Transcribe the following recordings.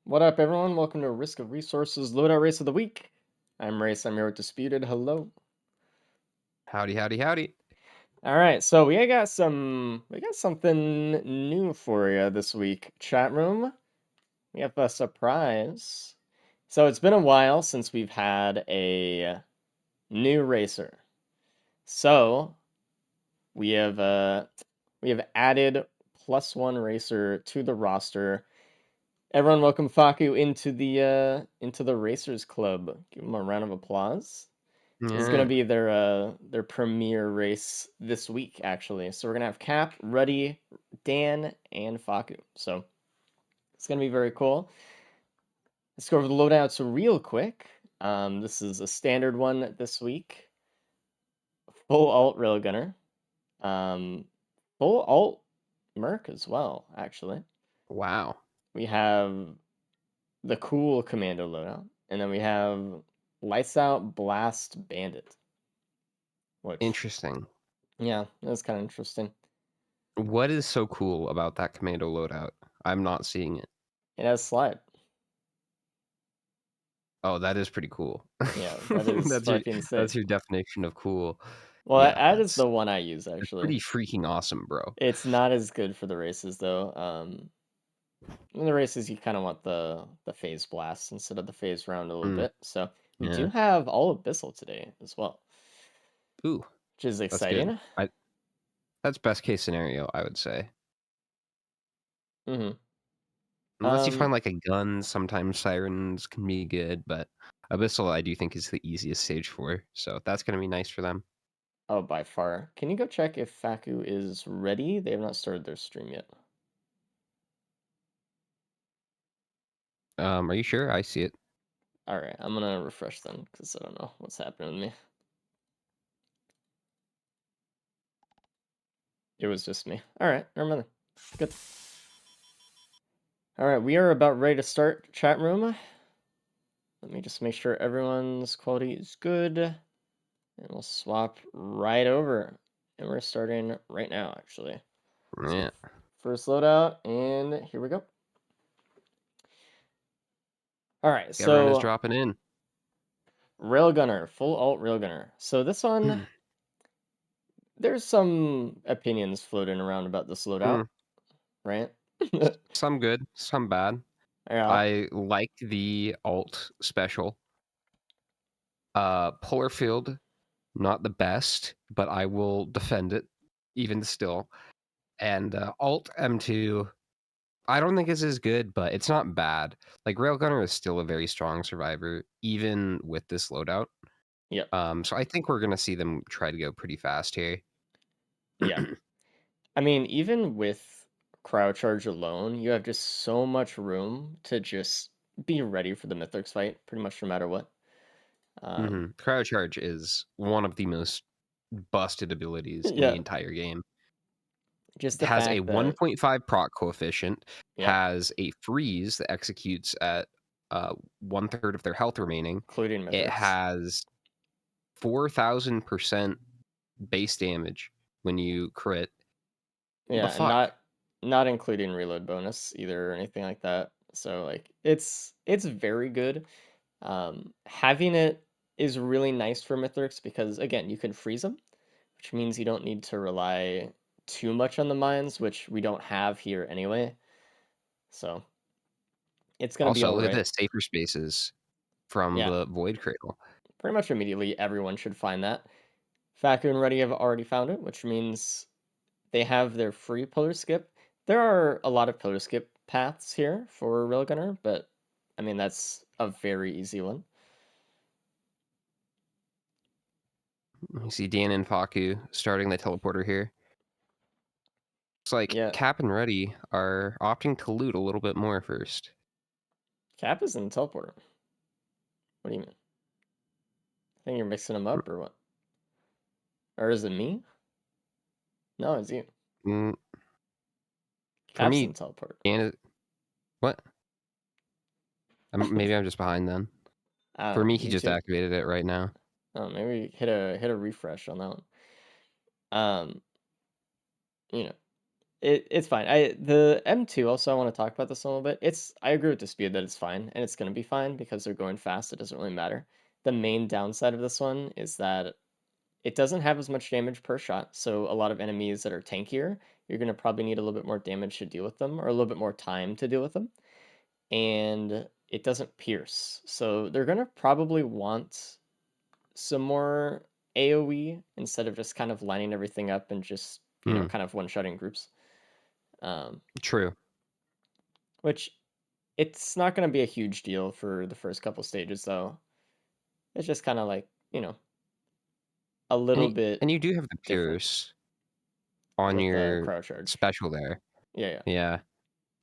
What up, everyone? Welcome to Risk of Resources Loadout Race of the Week. I'm Race. I'm here with Disputed. Hello. Howdy, howdy, howdy. All right, so we got something new for you this week. Chat room, we have a surprise. So it's been a while since we've had a new racer. So we have added +1 racer to the roster. Everyone, welcome Faku into the Racers Club. Give them a round of applause. This is gonna Yeah. be their premiere race this week, actually. So we're gonna have Cap, Ruddy, Dan, and Faku. So it's gonna be very cool. Let's go over the loadouts real quick. This is a standard one this week. Full alt railgunner. Full alt Merc as well, actually. Wow. We have the cool commando loadout, and then we have lights out blast bandit, which Interesting. yeah, that's kind of interesting. What is so cool about that commando loadout? I'm not seeing it. It has slide. Oh, that is pretty cool. Yeah, that is That's your fucking that's sick. your definition of cool. Well, Yeah, that is that's the one I use that's actually. pretty freaking awesome, bro. It's not as good for the races though. In the races you kind of want the phase blast instead of the phase round a little Mm, bit. So we do yeah. have all abyssal today as well, Ooh, which is that's good. exciting. That's best case scenario, I would say. hmm Unless you Um, find like a gun, sometimes sirens can be good, but Abyssal I do think is the easiest stage for, so that's gonna be nice for them. oh, by far. Can you go check if Faku is ready? They have not started their stream yet. Are you sure? I see it. All right, I'm gonna refresh then because I don't know what's happening with me. It was just me. All right, never mind. Good. All right, we are about ready to start chat room. Let me just make sure everyone's quality is good, and we'll swap right over. And we're starting right now, actually. So Yeah. first loadout, and here we go. All right, Everyone is so dropping in. railgunner, full alt railgunner. So this one, there's some opinions floating around about this loadout, Hmm. right? Some good, some bad. Yeah, I like the alt special. Polar Field, not the best, but I will defend it even still. And alt M2, I don't think is as good, but it's not bad. Like Railgunner is still a very strong survivor, even with this loadout. yep, So I think we're gonna see them try to go pretty fast here. yeah. I mean, even with crowd charge alone, you have just so much room to just be ready for the Mythics fight, pretty much no matter what. Cryo Charge is one of the most busted abilities in the Yeah, entire game. just the Has a fact that 1.5 proc coefficient, yep, has a freeze that executes at one third of their health remaining. including It Mythics. has 4,000% base damage when you crit. What the Yeah, and fuck? not including reload bonus either or anything like that. So like it's very good. Having it is really nice for Mythics because again, you can freeze them, which means you don't need to rely too much on the mines, which we don't have here anyway. So it's gonna be Also, all look at right. this, safer spaces from Yeah, the Void Cradle. pretty much immediately everyone should find that. Faku and Ready have already found it, which means they have their free pillar skip. There are a lot of pillar skip paths here for Railgunner, but I mean that's a very easy one. You see Dan and Faku starting the teleporter here. It's like Yeah, Cap and Ready are opting to loot a little bit more first. Cap is in the teleporter. What do you mean? I think you're mixing them up or what? Or is it me? No, it's you. Mm, for Cap's in me, the teleporter. Dan is what? Maybe I'm just behind then. I For don't me, know. he Me just too. activated it right now. Oh, maybe hit a refresh on that one. Um, you know. It's fine. The M2 also I want to talk about this a little bit. I agree with the speed that it's fine and it's gonna be fine because they're going fast. It doesn't really matter. The main downside of this one is that it doesn't have as much damage per shot. So a lot of enemies that are tankier, you're gonna probably need a little bit more damage to deal with them or a little bit more time to deal with them. And it doesn't pierce. So they're gonna probably want some more AoE instead of just kind of lining everything up and just, Hmm, kind of one-shotting groups. Um, true. which it's not going to be a huge deal for the first couple stages, though. It's just kind of like, a And little you, bit and you do have the different Pierce on with the your cryo charge. special there. Yeah, yeah. Yeah.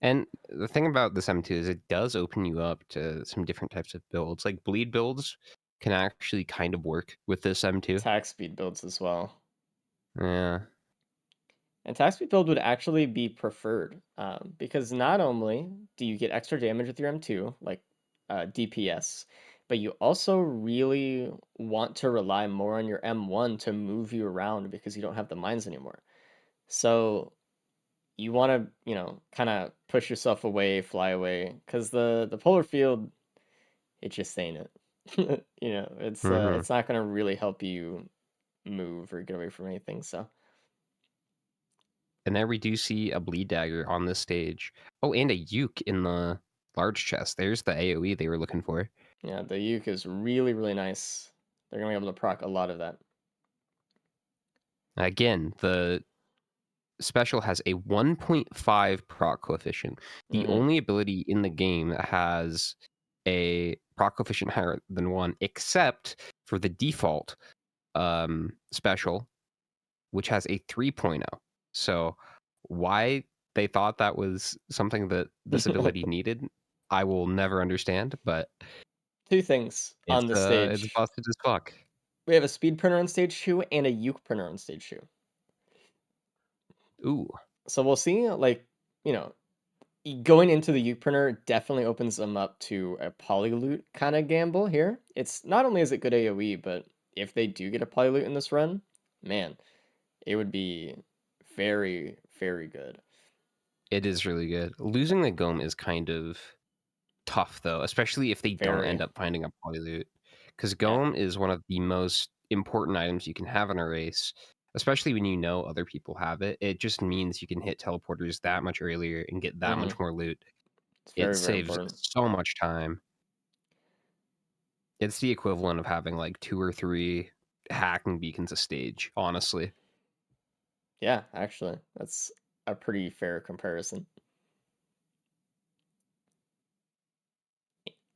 And the thing about this M2 is it does open you up to some different types of builds. Like bleed builds can actually kind of work with this M2. Attack speed builds as well. Yeah. And attack speed build would actually be preferred because not only do you get extra damage with your M2, like DPS, but you also really want to rely more on your M1 to move you around because you don't have the mines anymore. So you want to, kind of push yourself away, fly away, because the polar field, it just ain't it. Hmm. It's not gonna really help you move or get away from anything. So And there we do see a bleed dagger on this stage. Oh, and a uke in the large chest. There's the AoE they were looking for. yeah, the uke is really really nice. They're gonna be able to proc a lot of that. Again, the special has a 1.5 proc coefficient. The Hmm. only ability in the game that has a proc coefficient higher than 1, except for the default special, which has a 3.0. So why they thought that was something that this ability needed, I will never understand, but Two things on the it's stage. busted as fuck. We have a speed printer on stage 2 and a uke printer on stage 2. Ooh. So we'll see, like, you know, going into the Uke printer definitely opens them up to a polyloot kind of gamble here. It's not only is it good AoE, but if they do get a polyloot in this run, man, it would be very, very good. It is really good. Losing the Gome is kind of tough though, especially if they don't Very, end up finding a polyloot. Because yeah. Gome is one of the most important items you can have in a race, especially when you know other people have it. It just means you can hit teleporters that much earlier and get that Hmm. much more loot. It's It very, very saves important. so much time. It's the equivalent of having like 2 or 3 hacking beacons a stage, honestly. Yeah, actually, that's a pretty fair comparison.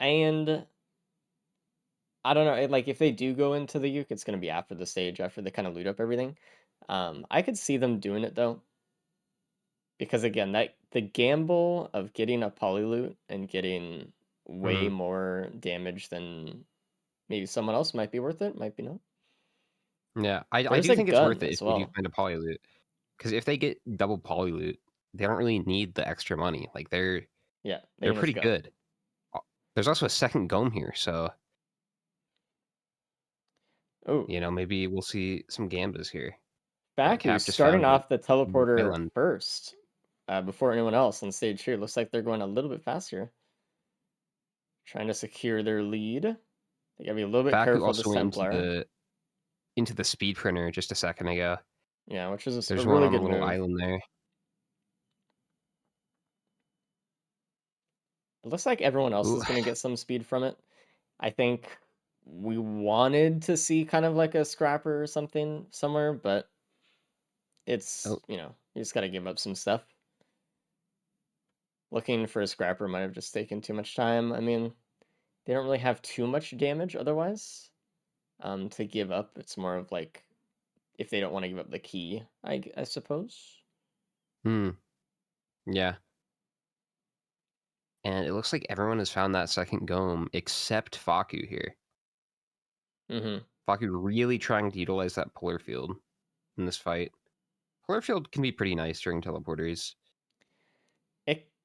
And I don't know, like if they do go into the Uke, it's gonna be after the stage, after they kind of loot up everything. I could see them doing it though. Because again, that the gamble of getting a polyloot and getting way Mhm. more damage than maybe someone else might be worth it, might be not. Yeah, I There's do a think it's worth gun it if as they do well. find a polyloot. Because if they get double polyloot, they don't really need the extra money. Like Yeah, they they're can pretty just go. good. There's also a second Gome here, so Oh, maybe we'll see some Gambas here. Baku Cap just starting found an off the teleporter island. first before anyone else on stage here. Looks like they're going a little bit faster, trying to secure their lead. They gotta be a little bit Baku careful of also this went into Templar. the speed printer just a second ago. Yeah, which is a There's one really on the good little move. island there. It looks like everyone else Ooh. is gonna get some speed from it. I think we wanted to see kind of like a scrapper or something somewhere, but Oh, you just got to give up some stuff. Looking for a scrapper might have just taken too much time. I mean, they don't really have too much damage otherwise to give up. It's more of like if they don't want to give up the key, I suppose. hmm. Yeah. And it looks like everyone has found that second Gome except Faku here. Mm-hmm. Faku really trying to utilize that polar field in this fight. Polar field can be pretty nice during teleporters.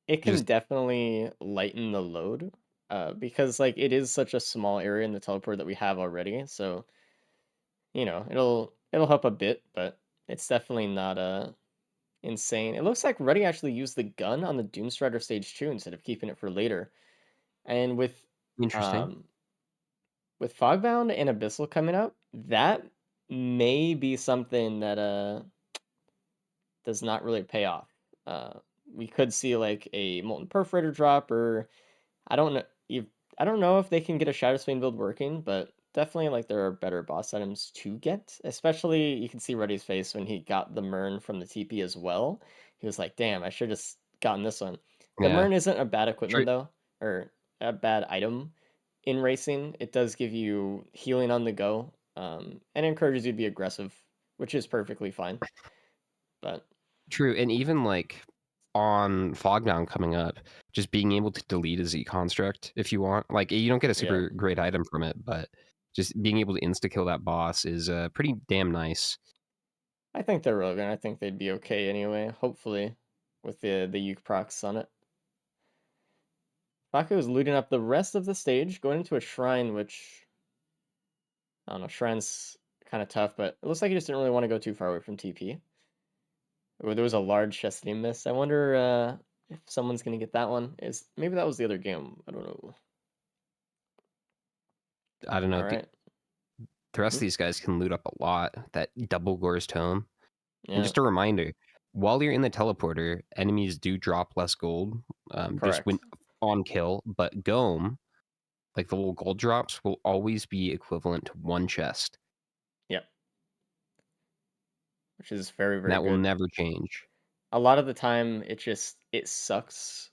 It can Just definitely lighten the load because like it is such a small area in the teleport that we have already. So it'll help a bit, but it's definitely not insane. It looks like Ruddy actually used the gun on the Doomstrider stage 2 instead of keeping it for later. And Interesting. um with Fogbound and Abyssal coming up, that may be something that does not really pay off. Uh, we could see like a Molten Perforator drop, or I don't know. I don't know if they can get a Shadow Spain build working, but definitely like there are better boss items to get. Especially you can see Reddy's face when he got the Mern from the TP as well. He was like, "Damn, I should have just gotten this one." The Yeah. Mern isn't a bad equipment True. though, or a bad item in racing. It does give you healing on the go, and encourages you to be aggressive, which is perfectly fine. But True. And even like on Fogdown coming up, just being able to delete a Z construct if you want. Like you don't get a yeah. super great item from it, but just being able to insta kill that boss is pretty damn nice. I think they're Rogan. I think they'd be okay anyway. Hopefully, with the Uke procs on it. Baku is looting up the rest of the stage, going into a shrine, which I don't know. Shrine's kind of tough, but it looks like he just didn't really want to go too far away from TP. Oh, there was a large chest that he missed. I wonder if someone's gonna get that one. Is maybe that was the other game? I don't know. I don't know. All right. The rest of Hmm? these guys can loot up a lot. That double Gore's Tome. And Yeah. just a reminder, while you're in the teleporter, enemies do drop less gold, just when Correct. on kill. But Gome, like the little gold drops, will always be equivalent to one chest. Yep. Which is very And very that will good. never change. A lot of the time it sucks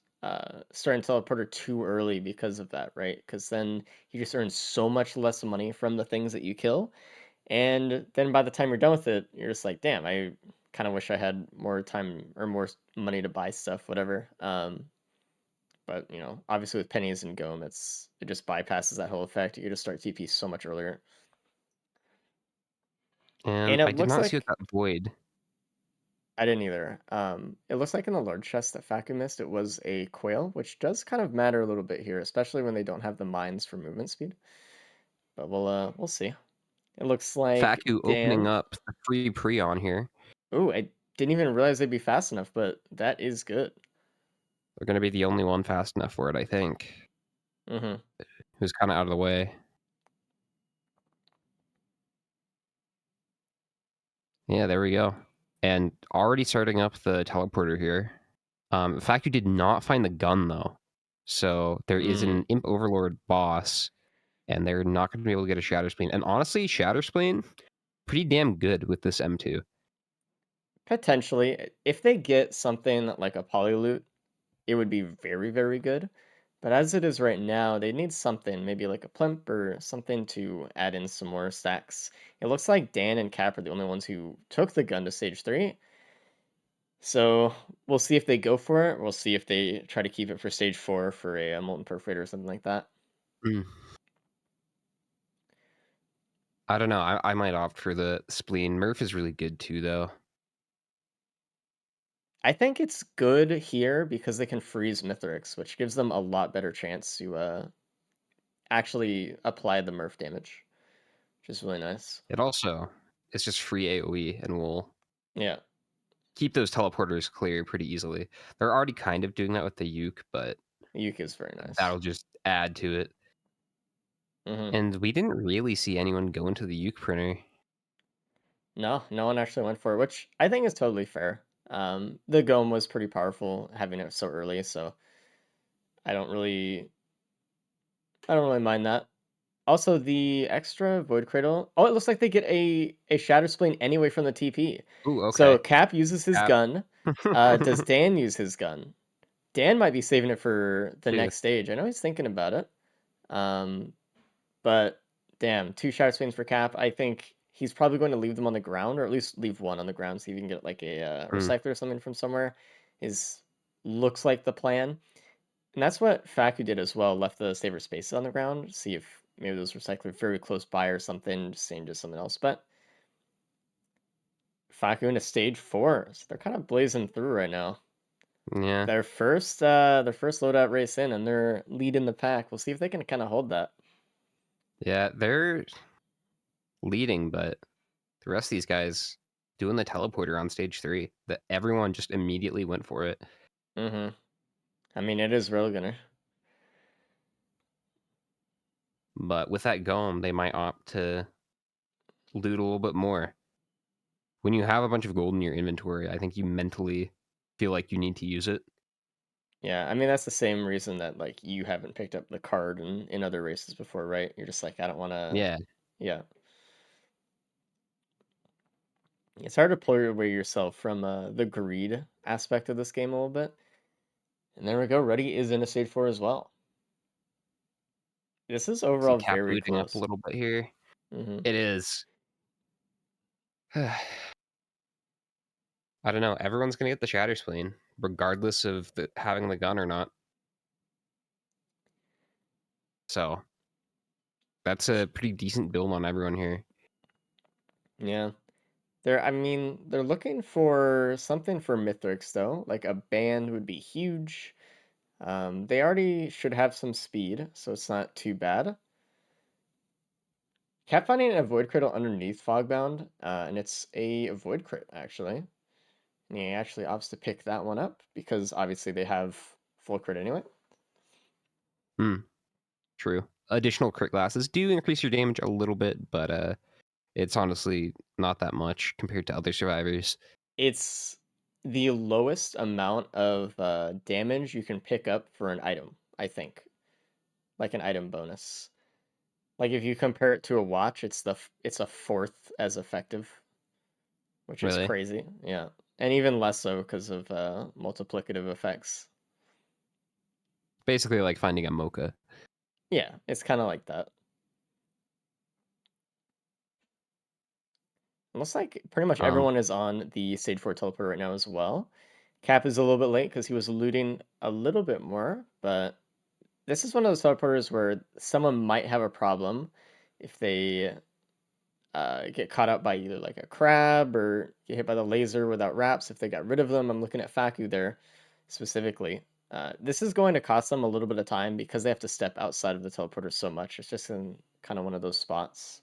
starting teleporter too early because of that, right? Because then you just earn so much less money from the things that you kill, and then by the time you're done with it, you're just like, damn, I kind of wish I had more time or more money to buy stuff, whatever. But obviously with pennies and Gome, it just bypasses that whole effect. You just start TP so much earlier, And and it I did looks not see what like that void. I didn't either. It looks like in the large chest that Faku missed, it was a quail, which does kind of matter a little bit here, especially when they don't have the mines for movement speed. But we'll see. It looks like Faku opening Dan. up the free pre on here. Ooh, I didn't even realize they'd be fast enough, but that is good. They're going to be the only one fast enough for it, I think. Mm-hmm. Who's kind of out of the way. Yeah, there we go. And already starting up the teleporter here. Faku did not find the gun though. So there is Mm. an Imp Overlord boss, and they're not going to be able to get a Shatter Spleen. And honestly, Shatter Spleen, pretty damn good with this M2. Potentially, if they get something like a polyloot, it would be very, very good. But as it is right now, they need something, maybe like a plimp or something to add in some more stacks. It looks like Dan and Cap are the only ones who took the gun to stage 3. So we'll see if they go for it. We'll see if they try to keep it for stage 4 for a Molten Perforator or something like that. Mm. I don't know. I might opt for the Spleen. Murph is really good too, though. I think it's good here because they can freeze Mithrix, which gives them a lot better chance to actually apply the Murph damage, which is really nice. It also is just free AoE and will Yeah, keep those teleporters clear pretty easily. They're already kind of doing that with the Uke, but Yuki is very nice. that'll just add to it. Hmm. And we didn't really see anyone go into the Uke printer. No, no one actually went for it, which I think is totally fair. The Gome was pretty powerful having it so early, so I don't really, I don't really mind that. Also, the extra Void Cradle. Oh, it looks like they get a Shatter Spleen anyway from the TP. Ooh, So okay. Cap uses his App. gun. Does Dan use his gun? Dan might be saving it for the Two. next stage. I know he's thinking about it. Um, but damn, two Shatter Spleens for Cap. I think he's probably going to leave them on the ground, or at least leave one on the ground, so you can get like a Mm, recycler or something from somewhere. Is looks like the plan. And that's what Faku did as well, left the saver spaces on the ground, see if maybe those recyclers very close by or something, just saying just something else. But Faku into stage 4, so they're kind of blazing through right now. yeah. Their first loadout race in, and they're leading the pack. We'll see if they can kind of hold that. Yeah, they're leading, but the rest of these guys doing the teleporter on stage 3. That everyone just immediately went for it. Mm-hmm. I mean, it is real gonna. But with that golem, they might opt to loot a little bit more. When you have a bunch of gold in your inventory, I think you mentally feel like you need to use it. Yeah, I mean that's the same reason that like you haven't picked up the card in other races before, right? You're just like, I don't want to. Yeah, Yeah, it's hard to pull away yourself from the greed aspect of this game a little bit. And there we go. Ruddy is in a stage 4 as well. This is see overall Cap very looting up a close. little bit here. Hmm. It is. I don't know. Everyone's gonna get the Shatter Spleen, regardless of having the gun or not. So that's a pretty decent build on everyone here. Yeah. I mean, they're looking for something for Mithrix though. Like a band would be huge. They already should have some speed, so it's not too bad. Kept finding a void crit underneath Fogbound, and it's a void crit actually. And he actually opts to pick that one up because obviously they have full crit anyway. Hmm. True. Additional crit glasses do increase your damage a little bit, but it's honestly not that much compared to other survivors. It's the lowest amount of damage you can pick up for an item, I think, like an item bonus. Like if you compare it to a watch, it's a fourth as effective, which is Really, crazy. Yeah, and even less so because of multiplicative effects. basically like finding a mocha. Yeah, it's kind of like that. It looks like pretty much Um, everyone is on the stage 4 teleporter right now as well. Cap is a little bit late because he was looting a little bit more, but this is one of those teleporters where someone might have a problem if they get caught up by either like a crab or get hit by the laser without wraps. If they got rid of them, I'm looking at Faku there specifically. This is going to cost them a little bit of time because they have to step outside of the teleporter so much. It's just in kind of one of those spots.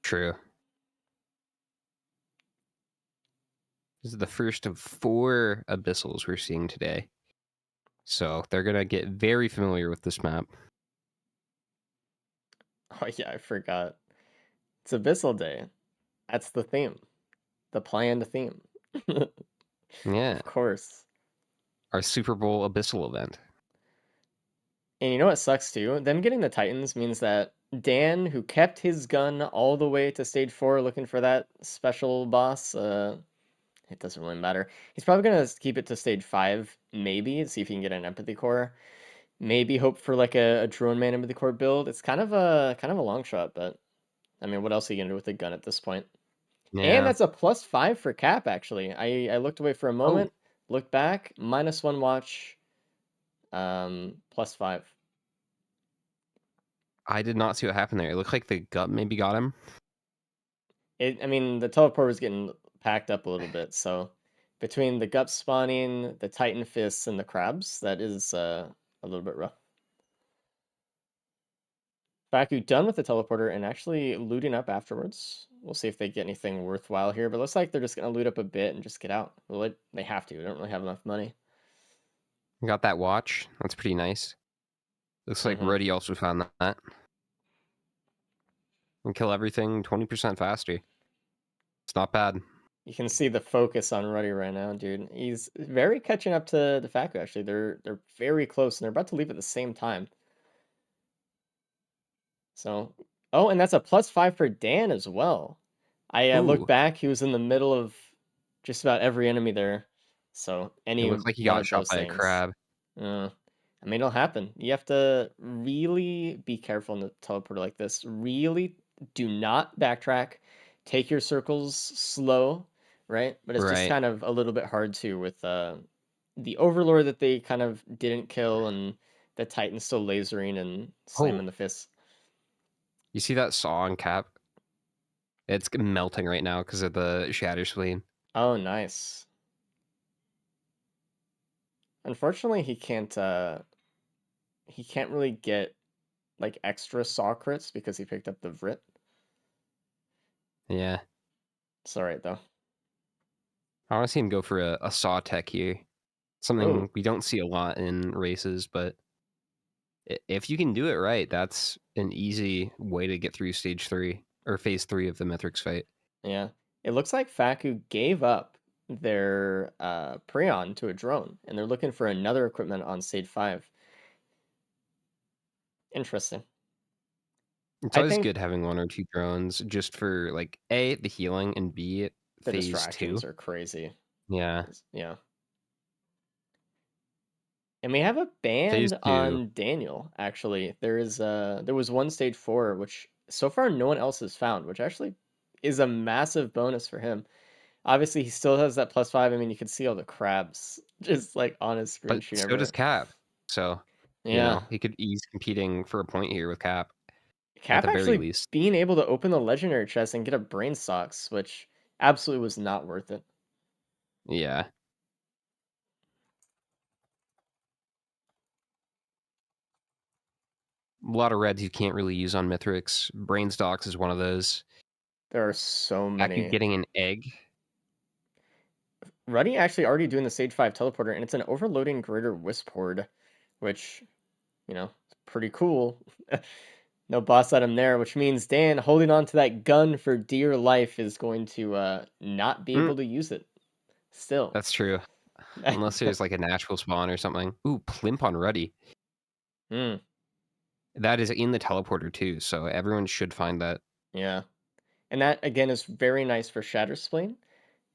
true. This is the first of 4 abyssals we're seeing today. So they're gonna get very familiar with this map. Oh yeah, I forgot. It's Abyssal Day. That's the theme, the planned theme. Yeah, Of course. our Super Bowl abyssal event. And you know what sucks too? Them getting the Titans means that Dan, who kept his gun all the way to stage 4 looking for that special boss, it doesn't really matter. He's probably gonna keep it to stage 5, maybe, see if he can get an empathy core. Maybe hope for like a drone man empathy core build. It's kind of a long shot, but I mean, what else are you gonna do with a gun at this point? And Yeah. that's a +5 for Cap, actually. I looked away for a Oh, moment, looked back, -1 watch, +5. I did not see what happened there. It looked like the gut maybe got him. I mean, the teleport was getting packed up a little bit, so between the gut spawning, the Titan fists, and the crabs, that is a little bit rough. Baku done with the teleporter and actually looting up afterwards. We'll see if they get anything worthwhile here, but looks like they're just gonna loot up a bit and just get out. Well, they have to. They don't really have enough money. Got that watch. That's pretty nice. Looks like Hmm. Ruddy also found that. And kill everything 20% faster. It's not bad. You can see the focus on Ruddy right now, dude. He's very catching up to the Faku. Actually, they're very close, and they're about to leave at the same time. So, oh, and that's a +5 for Dan as well. I look Ooh, back, he was in the middle of just about every enemy there. So it any looked like he one got of shot those by a things. crab. Uh, I mean, it'll happen. You have to really be careful in the teleporter like this. Really do not backtrack. Take your circles slow, right? But it's just Right. kind of a little bit hard too with the Overlord that they kind of didn't kill and the Titan still lasering and Oh, slamming the fists. you see that saw on Cap? It's melting right now because of the shatter spleen. Oh, nice. Unfortunately, he can't really get like extra saw crits because he picked up the Vrit. Yeah. It's alright though. I want to see him go for a saw tech here. Oh, Something we don't see a lot in races, but if you can do it right, that's an easy way to get through stage 3 or phase 3 of the Mithrix fight. yeah. It looks like Faku gave up their Prion to a drone, and they're looking for another equipment on stage 5. Interesting. It's I always think good having one or two drones just for like A, the healing, and B, the phase 2. distractions are crazy. Yeah. Yeah. And we have a Phase band 2. on Daniel, actually. There was one stage 4, which so far no one else has found, which actually is a massive bonus for him. Obviously, he still has that +5. I mean, you can see all the crabs just like on his screen But shooting so does everywhere. Cap. So, Yeah. he's competing for a point here with Cap at Cap the very actually least. being able to open the legendary chest and get a brain socks, which absolutely was not worth it. Yeah. A lot of reds you can't really use on Mithrix. Brainstocks is one of those. There are so Aku many. getting an egg. Ruddy actually already doing the stage 5 teleporter, and it's an overloading greater wisp horde, which, it's pretty cool. No boss item there, which means Dan holding on to that gun for dear life is going to not be Mm, able to use it still. that's true. Unless there's like a natural spawn or something. Ooh, Plimp on Ruddy. Hmm, That is in the teleporter too, so everyone should find that. yeah. And that, again, is very nice for Shatter Spleen.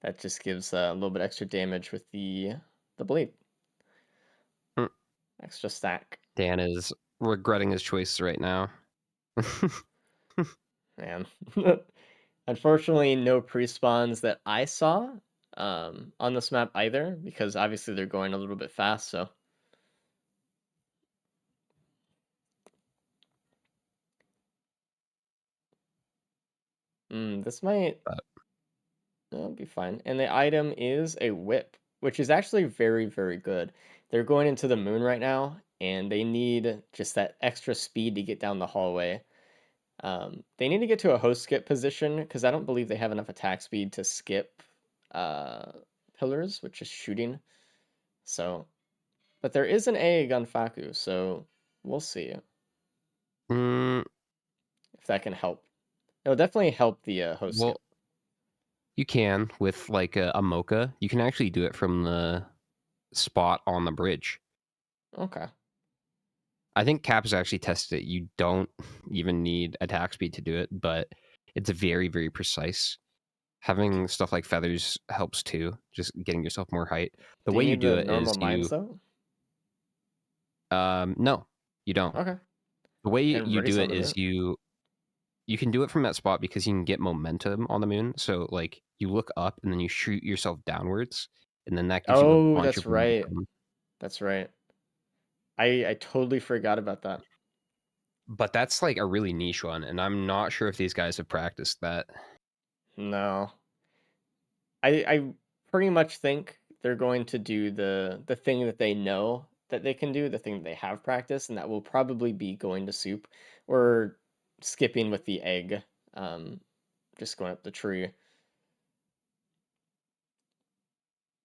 That just gives a little bit extra damage with the blade. Mm, Extra stack. Dan is regretting his choices right now. Man. Unfortunately, no pre-spawns that I saw on this map either, because obviously they're going a little bit fast, so. This might But be fine. And the item is a whip, which is actually very, very good. They're going into the moon right now, and they need just that extra speed to get down the hallway. They need to get to a host skip position because I don't believe they have enough attack speed to skip uh, pillars, which is shooting. So, but there is an egg on Faku, so we'll see mm, if that can help. It'll definitely help the host well, skip. you can with like a mocha. You can actually do it from the spot on the bridge. Okay. I think Cap has actually tested it. You don't even need attack speed to do it, but it's very, very precise. Having stuff like feathers helps too, just getting yourself more height. The Do you way you need do the it is normal mines you though? no, you don't. Okay. The way And you ready do on it the is route. you can do it from that spot because you can get momentum on the moon. So like you look up and then you shoot yourself downwards, and then that gives you a Oh, bunch that's of right. momentum. That's right. I totally forgot about that. But that's like a really niche one, and I'm not sure if these guys have practiced that. No. I pretty much think they're going to do the thing that they know that they can do, the thing that they have practiced, and that will probably be going to soup or skipping with the egg. Um, just going up the tree.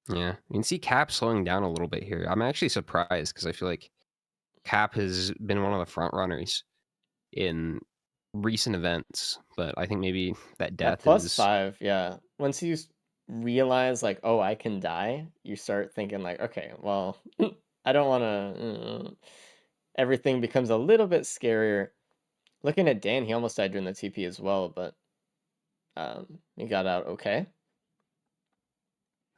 Yeah, you can see Cap slowing down a little bit here. I'm actually surprised because I feel like Cap has been one of the front runners in recent events, but I think maybe that That death plus is. 5, yeah. Once you realize like, oh, I can die, you start thinking like, okay, well, I don't want to. Everything becomes a little bit scarier. Looking at Dan, he almost died during the TP as well, but he got out okay.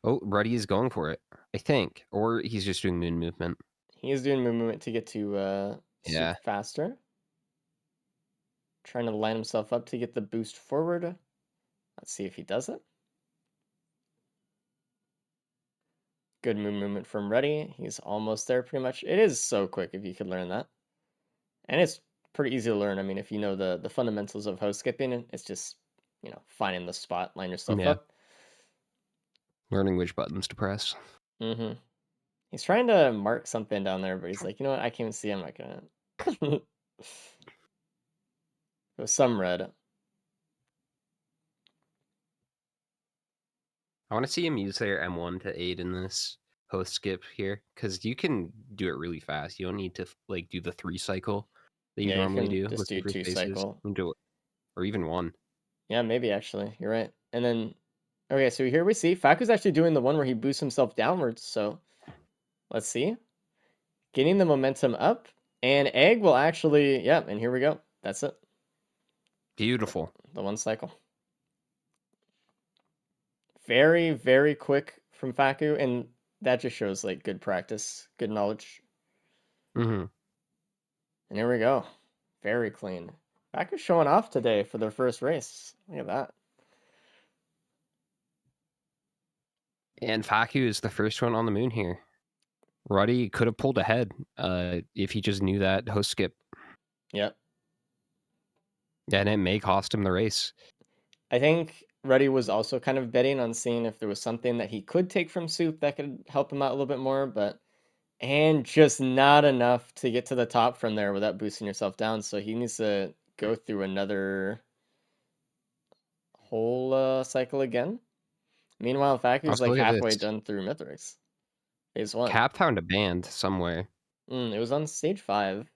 Oh, Ruddy is going for it, I think, or he's just doing moon movement. He is doing movement to get to soup Yeah. faster. Trying to line himself up to get the boost forward. Let's see if he does it. Good movement from Ready. He's almost there pretty much. It is so quick if you could learn that. And it's pretty easy to learn. I mean, if you know the fundamentals of host skipping, it's just, finding the spot, line yourself Yeah. up. Learning which buttons to press. Mm-hmm. He's trying to mark something down there, but he's like, you know what? I can't even see. I'm not gonna. It was some red. I want to see him use their M1 to aid in this host skip here, because you can do it really fast. You don't need to like do the 3 cycle that you Yeah, you normally can do just with do super two spaces. cycle. You can do it, or even one. Yeah, maybe actually. You're right. And then, okay, so here we see Faku's actually doing the one where he boosts himself downwards. So let's see. Getting the momentum up. And Egg will actually, yeah, and here we go. That's it. Beautiful. The one cycle. Very, very quick from Faku. And that just shows like good practice, good knowledge. Hmm. And here we go. Very clean. Faku's showing off today for their first race. Look at that. And Faku is the first one on the moon here. Ruddy could have pulled ahead if he just knew that host skip. Yep. And it may cost him the race. I think Ruddy was also kind of betting on seeing if there was something that he could take from Soup that could help him out a little bit more, but and just not enough to get to the top from there without boosting yourself down. So he needs to go through another whole cycle again. Meanwhile, Faku's Also, like look at halfway this. done through Mithrix. Phase one. Cap found a band somewhere. It was on stage 5,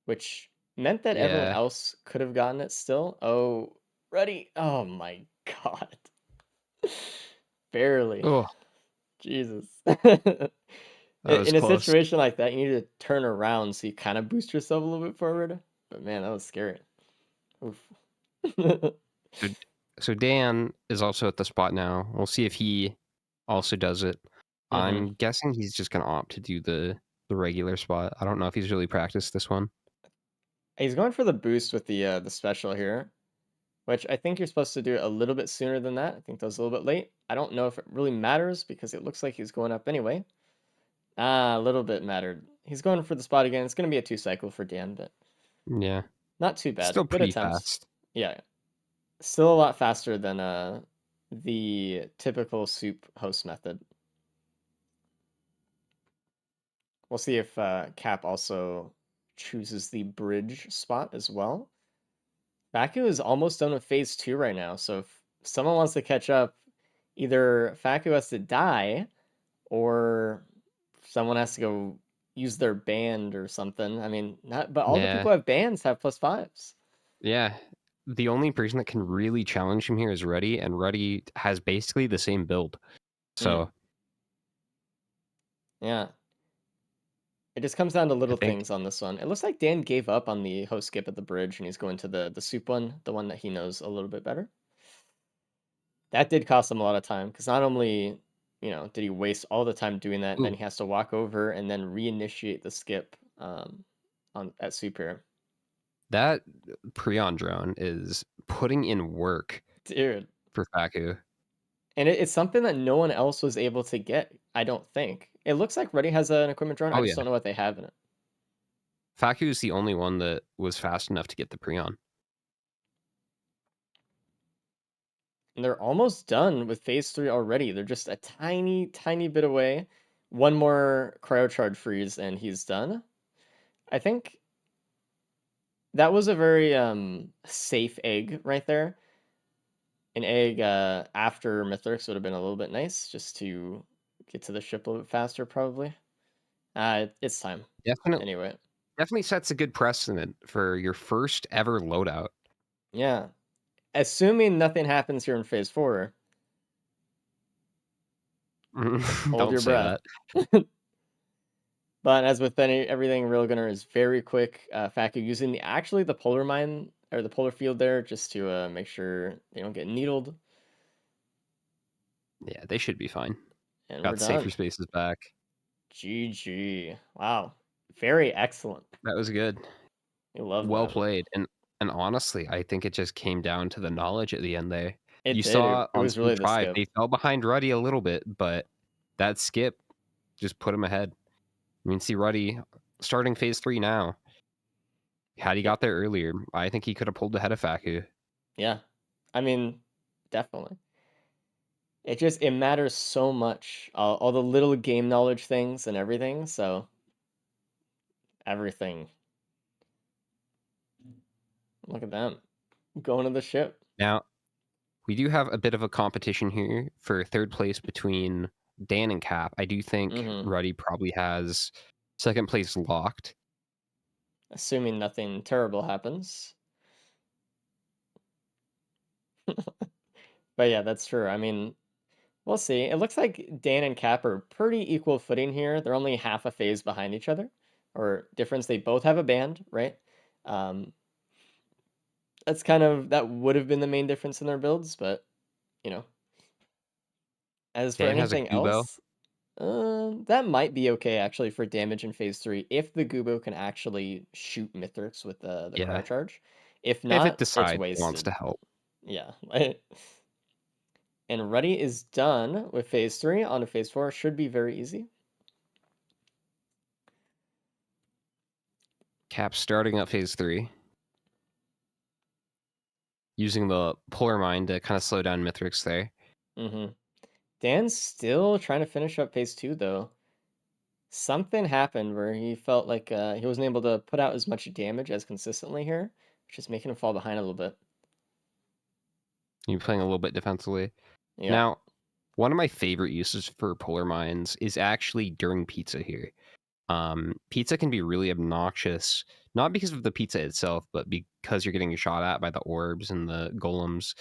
which meant that everyone Yeah. else could have gotten it still. Oh, Ruddy. Oh my god. Barely. Oh, Jesus. that was In a close. situation like that, you need to turn around so you kind of boost yourself a little bit forward. But man, that was scary. Oof. So, so Dan is also at the spot now. We'll see if he also does it. hmm I'm guessing he's just gonna opt to do the regular spot. I don't know if he's really practiced this one. He's going for the boost with the special here, which I think you're supposed to do a little bit sooner than that. I think that was a little bit late. I don't know if it really matters because it looks like he's going up anyway. Ah, a little bit mattered. He's going for the spot again. It's going to be a 2 cycle for Dan, but Yeah, not too bad. still Good pretty attempts. fast. Yeah, still a lot faster than the typical soup host method. We'll see if Cap also chooses the bridge spot as well. Faku is almost done with phase 2 right now, so if someone wants to catch up, either Faku has to die or someone has to go use their band or something. I mean, not but all the Yeah, people who have bands have +5s. yeah. The only person that can really challenge him here is Ruddy, and Ruddy has basically the same build. Mm, So yeah. It just comes down to I little think things on this one. It looks like Dan gave up on the host skip at the bridge and he's going to the soup one, the one that he knows a little bit better. That did cost him a lot of time because not only, did he waste all the time doing that, then ooh, he has to walk over and then reinitiate the skip on at Super. that Prion drone is putting in work Dude. for Faku. And it's something that no one else was able to get, I don't think. It looks like Ready has an equipment drone. I Oh just yeah, don't know what they have in it. Faku is the only one that was fast enough to get the Prion. And they're almost done with phase 3 already. They're just a tiny, tiny bit away. One more cryo charge freeze and he's done. I think that was a very safe egg right there. An egg after Mithrix would have been a little bit nice just to get to the ship a little bit faster, probably. It's time. Definitely, Anyway, definitely sets a good precedent for your first ever loadout. yeah. Assuming nothing happens here in phase 4, hold Don't your say breath. that. But as with everything, Railgunner is very quick. Faku using actually the polar mine or the polar field there just to make sure they don't get needled. Yeah, they should be fine. And we're Got safer done. spaces back. GG. Wow. Very excellent. That was good. I love Well that. played. And honestly, I think it just came down to the knowledge at the end there. It You did. It, saw it on was really stage the 5, skip. they fell behind Ruddy a little bit, but that skip just put him ahead. I mean, see Ruddy starting phase 3 now. Had he Yeah. got there earlier, I think he could have pulled ahead of Faku. Yeah. I mean, definitely. It matters so much. All the little game knowledge things and everything. So everything. Look at them going to the ship. Now, we do have a bit of a competition here for third place between Dan and Cap. I do think Mm-hmm. Ruddy probably has second place locked. Assuming nothing terrible happens. But yeah, that's true. I mean, we'll see. It looks like Dan and Cap are pretty equal footing here. They're only half a phase behind each other, or difference. They both have a band, right? Um, that's kind of that would have been the main difference in their builds, but you know, as for Dan has a anything Gubo. else, that might be okay actually for damage in phase three if the Gubo can actually shoot Mithrix with the Yeah. cryocharge. If If it not, it's decides it wants wasted. to help. Yeah. And Ruddy is done with phase three. On to phase four. Should be very easy. Cap starting up phase 3. Using the Polar Mine to kind of slow down Mithrix there. Mm-hmm. Dan's still trying to finish up phase two, though. Something happened where he felt like he wasn't able to put out as much damage as consistently here, which is making him fall behind a little bit. You're playing a little bit defensively. Yeah. Now, one of my favorite uses for Polar Mines is actually during pizza here. Pizza can be really obnoxious, not because of the pizza itself, but because you're getting shot at by the orbs and the golems.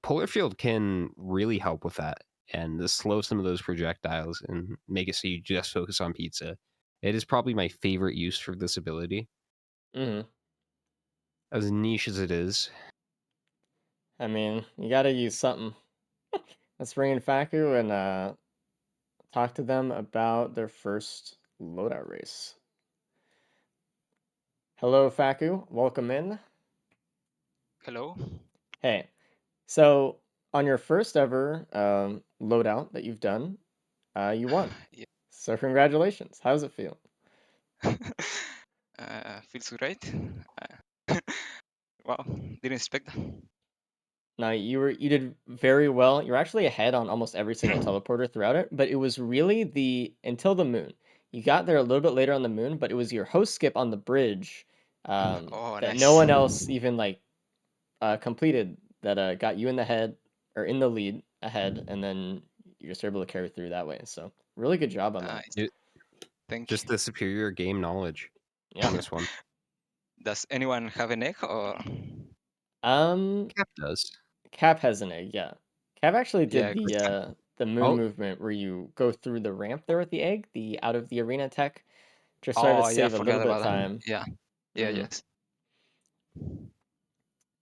Polar Field can really help with that and slow some of those projectiles and make it so you just focus on pizza. It is probably my favorite use for this ability, Mm-hmm. as niche as it is. I mean, you gotta use something. Let's bring in Faku and talk to them about their first loadout race. Hello, Faku. Welcome in. Hello. Hey, so on your first ever loadout that you've done, you won. Yeah. So congratulations. How does it feel? Feels great. Uh, wow, didn't expect that. Now you did very well. You're actually ahead on almost every single teleporter throughout it, but it was really the until the moon. You got there a little bit later on the moon, but it was your host skip on the bridge Oh, that no nice. one else even like completed that got you in the head or in the lead ahead, and then you're just able to carry through that way. So really good job on that. Nice. It, Thank just you. the superior game knowledge Yeah. on this one. Does anyone have an egg or? Um, Cap does. Cap has an egg. Yeah, Cap actually did Yeah, good. the moon Oh, movement where you go through the ramp there with the egg, the out of the arena tech. Just started to Oh, yeah, save a little forgot bit of about that. time. Yeah. Yeah, Hmm. yes.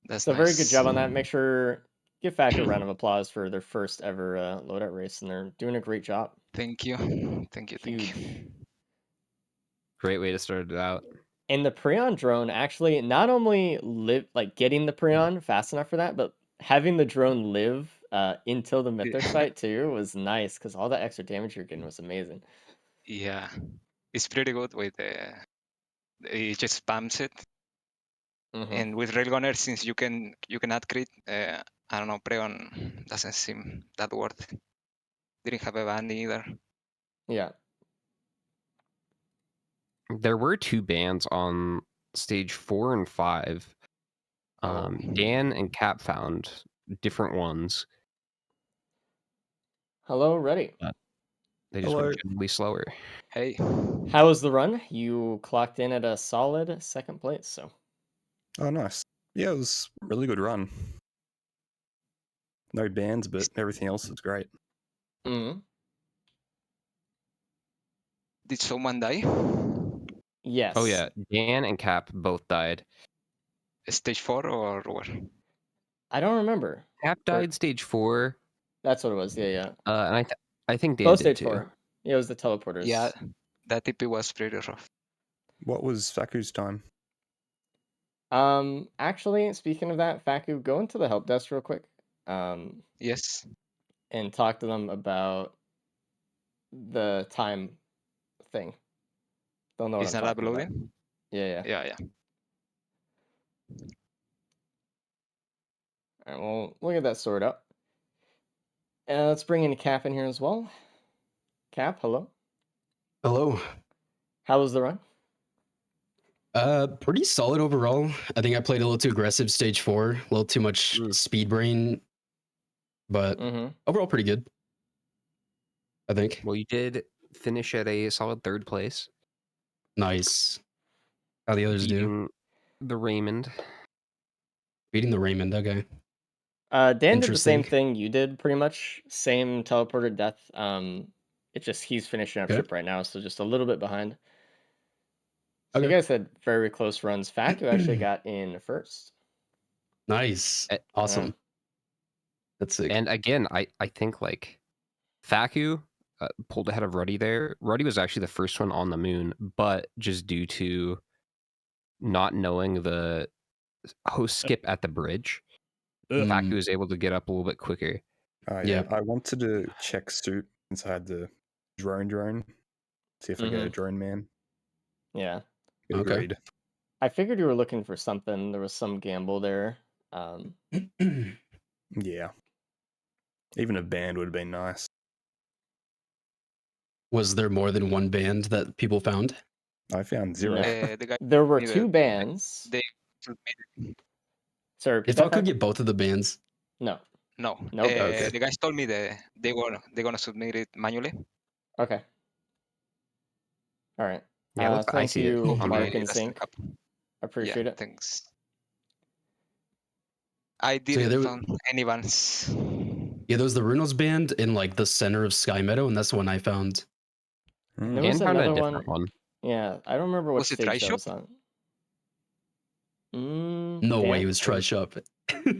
That's So very good nice. job on that. Make sure give Faku a round of applause for their first ever loadout race, and they're doing a great job. Thank you. Thank you. Thank you. Huge. great way to start it out. And the Prion drone actually not only live like getting the Prion fast enough for that, but having the drone live until the Mythic Yeah. fight too was nice because all the extra damage you're getting was amazing. Yeah. It's pretty good with it just spams it. Hmm. And with Railgunner, since you can add crit, I don't know, Preon doesn't seem that worth it. Didn't have a band either. Yeah. There were two bands on stage 4 and 5. Oh, Dan and Cap found different ones, Hello, ready. but they just Hello. went generally slower. hey. How was the run? You clocked in at a solid second place. So Oh, nice. Yeah, it was a really good run. No bands, but everything else was great. hmm. Did someone die? Yes. Oh yeah, Dan and Cap both died. Stage 4 or where? I don't remember. Cap But died stage 4, that's what it was. Yeah, yeah. and I think Dan Both did stage too. four. Yeah, it was the Yeah, teleporters. that TP was pretty rough. What was Faku's time? Actually, speaking of that, Faku, go into the help desk real quick. Um, Yes, and talk to them about the time thing. They'll know what it's I'm not talking about. uploading. Yeah, yeah. Yeah, yeah. All right, well, we'll get that sorted out. Let's bring in Cap in here as well. Cap, hello. Hello. How was the run? Pretty solid overall. I think I played a little too aggressive stage 4, a little too much speed brain, but Mm-hmm. overall pretty good. I think. Well, you did finish at a solid 3rd place, Nice. How the others do? beating the Raymond. Beating the Raymond. Okay. Dan did the same Interesting. thing you did, pretty much. Same teleported death. It's just he's finishing up Okay. ship right now, so just a little bit behind. So you Okay. guys had very close runs. Facu actually got in first. Nice. Eh, Awesome. That's sick. And again, I think like Facu pulled ahead of Ruddy there. Ruddy was actually the first one on the moon, but just due to not knowing the host skip at the bridge, Facu was able to get up a little bit quicker. Yeah. Yeah. I wanted to check suit since I had the drone. See if I get a drone man. Yeah. Okay. Agreed. I figured you were looking for something. There was some gamble there. Yeah. Even a band would have been nice. Was there more than one band that people found? I found 0. No. The guy There were needed- 2 bands. they submitted. Sorry, repeat If that, I could Facu? get both of the bands. No. No. Nope. Okay. The guys told me they're gonna submit it manually. Okay. All right. Yeah, it looks I thank see it you, on Mark the- and that's the Sync. cap. Appreciate Yeah, it. thanks. I yeah, didn't there find any bands. Yeah, there was the Runos band in like the center of Sky Meadow, and that's the one I found. There Mm. was And found a another different one. Yeah, I don't remember what Was it stage that Tri-Shop? was on. No way Dan- it was Try Shop.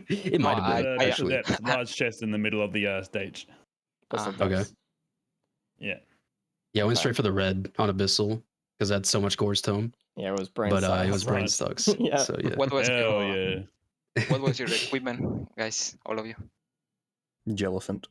It might have been, I- That's actually. the depth. Large chest in the middle of the stage. Pistol Ah. Okay. Depths. Yeah. Yeah, I went Okay. straight for the red on Abyssal because that's so much Gore's Tome. Yeah, it was brain But socks. it was brain Right. stocks. Yeah. So yeah. What was Hell your yeah. what was your equipment, guys? All of you. Jelliphant.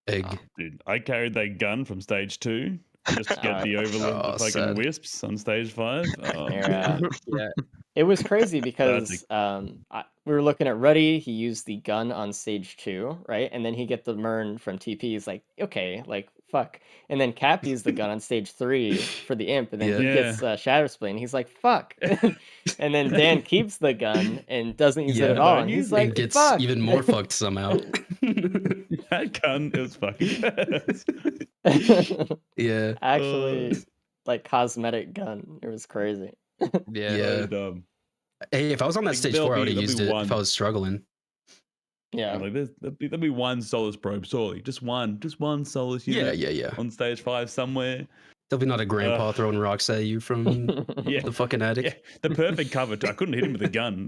Egg. Dude, I carried that gun from stage 2 just to get the Overlord, Oh, the fucking sad. wisps on stage 5. Oh, Yeah. Yeah. It was crazy because Classic. we were looking at Ruddy. He used the gun on stage 2, right? And then he get the Mern from TP. He's like, okay, like fuck. And then Cap used the gun on stage 3 for the imp, and then he Yeah. gets Shatter Spleen. He's like, fuck. And then Dan keeps the gun and doesn't use it Yeah. at all. Don't And use he's it. like, And gets fuck. even more fucked somehow. That gun is fucking cursed. Yeah. Actually, like cosmetic gun. It was crazy. Yeah. Yeah. So dumb. Hey, if I was on that Like, stage there'll 4, I would be- have there'll used be it one. if I was struggling. Yeah. Like there'll be one Solus probe, surely. Just one Solus Yeah, unit yeah. on stage 5 somewhere. Definitely not a grandpa throwing rocks at you from Yeah. the fucking attic. Yeah, the perfect cover too. I couldn't hit him with a gun,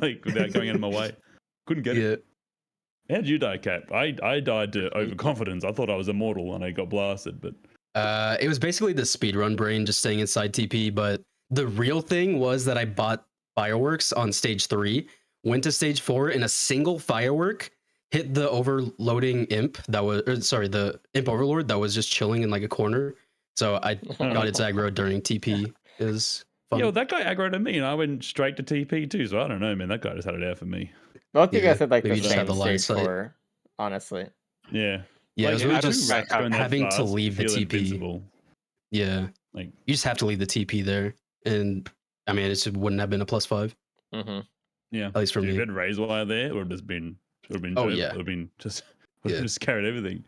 like without going out of my way. Couldn't get it. Yeah. How'd you die, Cap? I died to overconfidence. I thought I was immortal and I got blasted, but It was basically the speedrun brain just staying inside TP, but the real thing was that I bought fireworks on stage 3, went to stage 4, and a single firework hit the overloading imp the imp overlord that was just chilling in like a corner. So I got its aggro during TP. It was fun. yeah, well, that guy aggroed at me and I went straight to TP too. So I don't know, man. That guy just had it out for me. Both you Yeah, guys had like maybe the you just had same the line of stage sight. 4, honestly. Yeah. Yeah, it was yeah, really I don't just like going that having to fast, leave the feel TP. invincible. Yeah, Like, you just have to leave the TP there, and I mean, it just wouldn't have been a +5, Mm-hmm. yeah. at least for If me. you had razor wire there, it would have been Oh, over. yeah. It would have been just Yeah. just carried everything.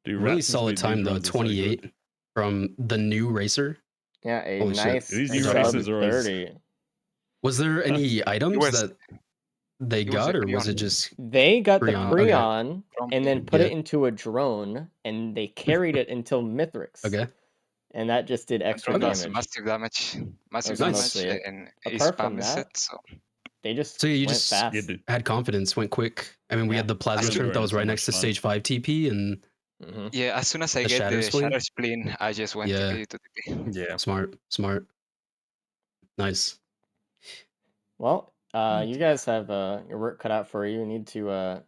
Do Really rats and solid speed, these time though, runs are so good. 28 from the new racer. Yeah, a Holy shit. nice These new sub races are always- 30. Was there any items was- that they it was got, a or was Creon. it just They got the Creon, okay. Creon From- and then put Yeah. it into a drone, and they carried it until Mithrix. okay? And that just did extra Control does damage. massive damage. Massive was damage, mostly it. and Apart from spam that, it, so They just So you went just fast. Yeah, dude. Had confidence, went quick. I mean, we Yeah. had the plasma That's shrimp that right, was so right much next to fun. stage 5 TP, and Mhm. yeah, as soon as I The get Shatter the Spleen? Shatter Spleen, I just went Yeah. TP to TP. Yeah. smart. Nice. Well, you guys have your work cut out for you. You need to,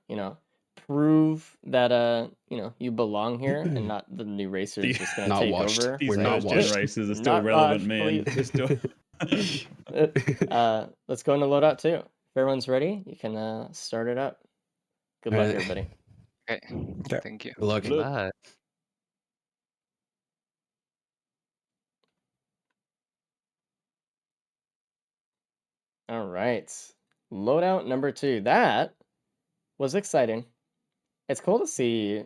prove that you belong here and not the new racers The- just gonna Not take watched. over. These We're not first gen watched. races are still Not relevant, watched, man. please. They're still. Let's go into Loadout 2. If everyone's ready, you can start it up. Good luck, Alright. everybody. Okay, Okay. thank you. Good luck. Look. But All right. Loadout number 2. That was exciting. It's cool to see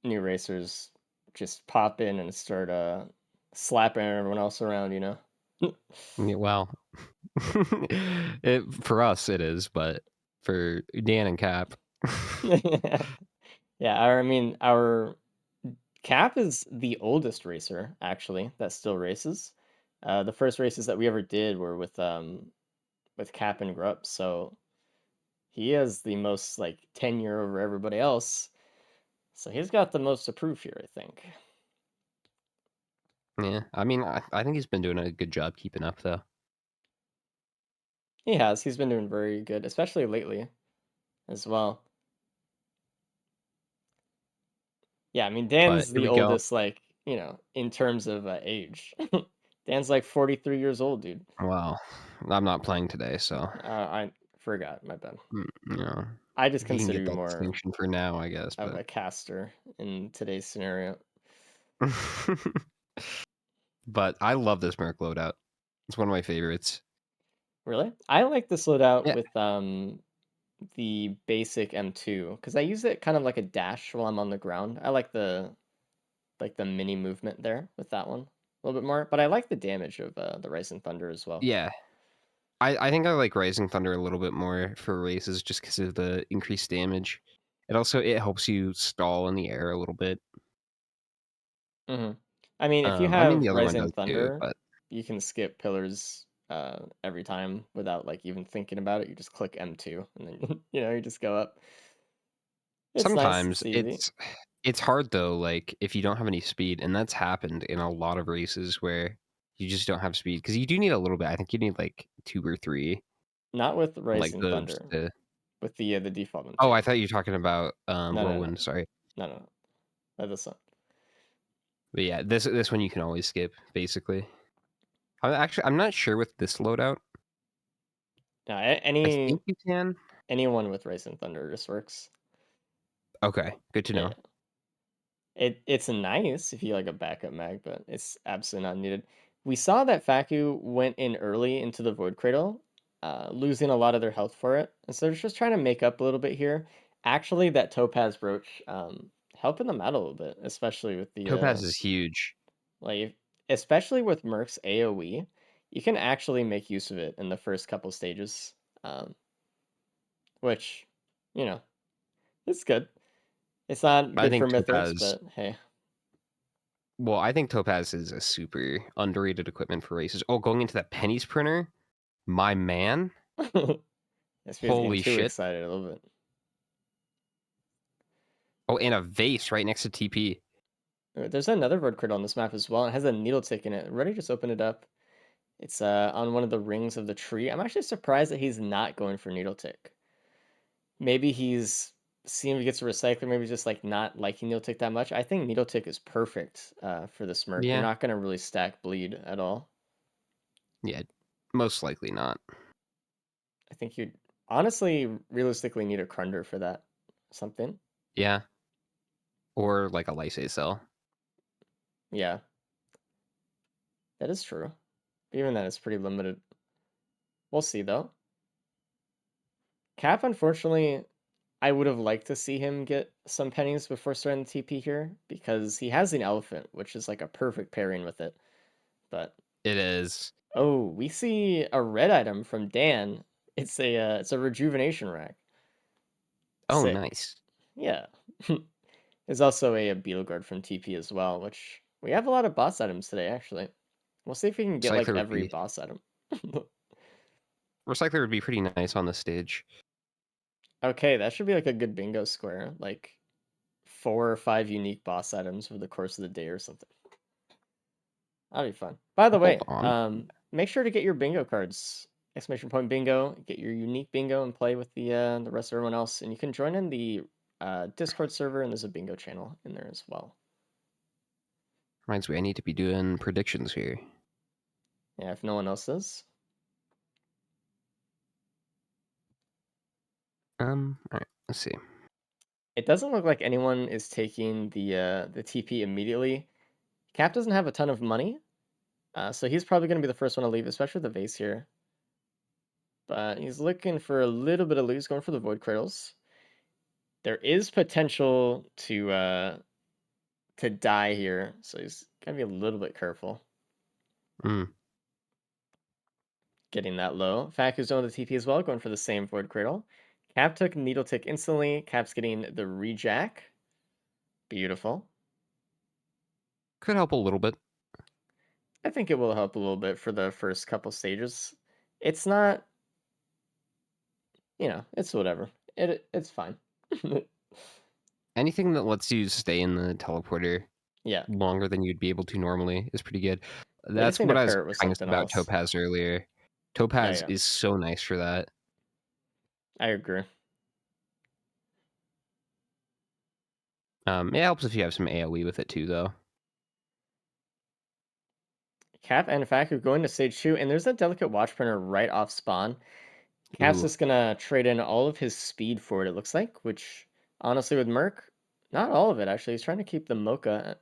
new racers just pop in and start slapping everyone else around, you know? Yeah, well, for us it is, but for Dan and Cap, Yeah, I mean, our Cap is the oldest racer, actually, that still races. The first races that we ever did were with Cap and Grupp, so he has the most like tenure over everybody else. So he's got the most to prove here, I think. yeah. I mean, I think he's been doing a good job keeping up, though. He has. He's been doing very good, especially lately as well. Yeah, I mean, But Dan's here the we go. oldest, like, in terms of age. Dan's like 43 years old, dude. Well, I'm not playing today, so I forgot, my bad. you know, I just he can consider get you that more distinction for now, I guess. of a caster in today's scenario. But I love this Merc loadout. It's one of my favorites. Really? I like this loadout Yeah, with the basic M2 because I use it kind of like a dash while I'm on the ground. I like the mini movement there with that one a little bit more, but I like the damage of the Rising Thunder as well. yeah. I think I like Rising Thunder a little bit more for races just because of the increased damage. It helps you stall in the air a little bit. Hmm. I mean, if you I mean have the other one Rising does too, Thunder, but you can skip pillars every time without like even thinking about it. You just click M2 and then you just go up. It's nice. sometimes It's easy. it's hard though, like if you don't have any speed, and that's happened in a lot of races where you just don't have speed because you do need a little bit. I think you need like 2 or 3 Not with like Rising those Thunder. to. With the default Oh, M2. I thought you were talking about No, no, no, Whirlwind. Sorry, no, no, no. This one. but yeah, this one you can always skip basically. I'm not sure with this loadout. No, I think you can. anyone with Rising Thunder just works. Okay, good to know. Yeah. It's nice if you like a backup mag, but it's absolutely not needed. We saw that Faku went in early into the Void Cradle, losing a lot of their health for it. And so they're just trying to make up a little bit here. Actually, that Topaz Brooch helping them out a little bit, especially with the Topaz is huge. like especially with Merc's AoE, you can actually make use of it in the first couple stages. Which, you know, it's good. It's not I good for think Mythics, Topaz. but hey. Well, I think Topaz is a super underrated equipment for races. Oh, going into that pennies printer, my man. This feels getting Holy too shit. excited a little bit. Oh, and a vase right next to TP. There's another Void Cradle on this map as well. It has a needle tick in it. Ready? Just open it up. It's on one of the rings of the tree. I'm actually surprised that he's not going for needle tick. Maybe he's seeing if he gets a recycler. Maybe just like not liking needle tick that much. I think needle tick is perfect for the Smirk. You're Yeah. not going to really stack bleed at all. Yeah, most likely not. I think you'd honestly, realistically need a Crunder for that. Something. Yeah. Or like a Lysate cell. Yeah. That is true. Even that is pretty limited. We'll see though. Cap, unfortunately, I would have liked to see him get some pennies before starting the TP here because he has an elephant, which is like a perfect pairing with it. But It is. oh, we see a red item from Dan. It's a rejuvenation rack. Oh, Sick. nice. Yeah. There's also a beetle guard from TP as well, which we have a lot of boss items today actually. We'll see if we can get like every boss item. Recycler would be pretty nice on the stage. Okay, that should be like a good bingo square. Like 4 or 5 unique boss items over the course of the day or something. That'd be fun. By the way, Hold on. make sure to get your bingo cards. Exclamation point bingo. Get your unique bingo and play with the rest of everyone else. And you can join in the Discord server, and there's a bingo channel in there as well. Reminds me, I need to be doing predictions here. Yeah, if no one else does. All right, let's see. It doesn't look like anyone is taking the TP immediately. Cap doesn't have a ton of money, so he's probably going to be the first one to leave, especially with the vase here. but he's looking for a little bit of loot. He's going for the Void Cradles. There is potential to die here, so he's gotta be a little bit careful Mm. getting that low. Faku's doing the TP as well, going for the same Void Cradle. Cap took Needle Tick instantly. Cap's getting the rejack. Beautiful. Could help a little bit. I think it will help a little bit for the first couple stages. It's not, it's whatever. It's fine. Anything that lets you stay in the teleporter Yeah. longer than you'd be able to normally is pretty good. We just That's need what to I was pair it with trying to say something about else. Topaz earlier. Topaz yeah. is so nice for that. I agree. It helps if you have some AoE with it too, though. Cap and Faku going to stage 2, and there's a Delicate Watch Printer right off spawn. Cap's Ooh. just gonna trade in all of his speed for it, it looks like, which honestly with Merc, not all of it actually. He's trying to keep the Mocha.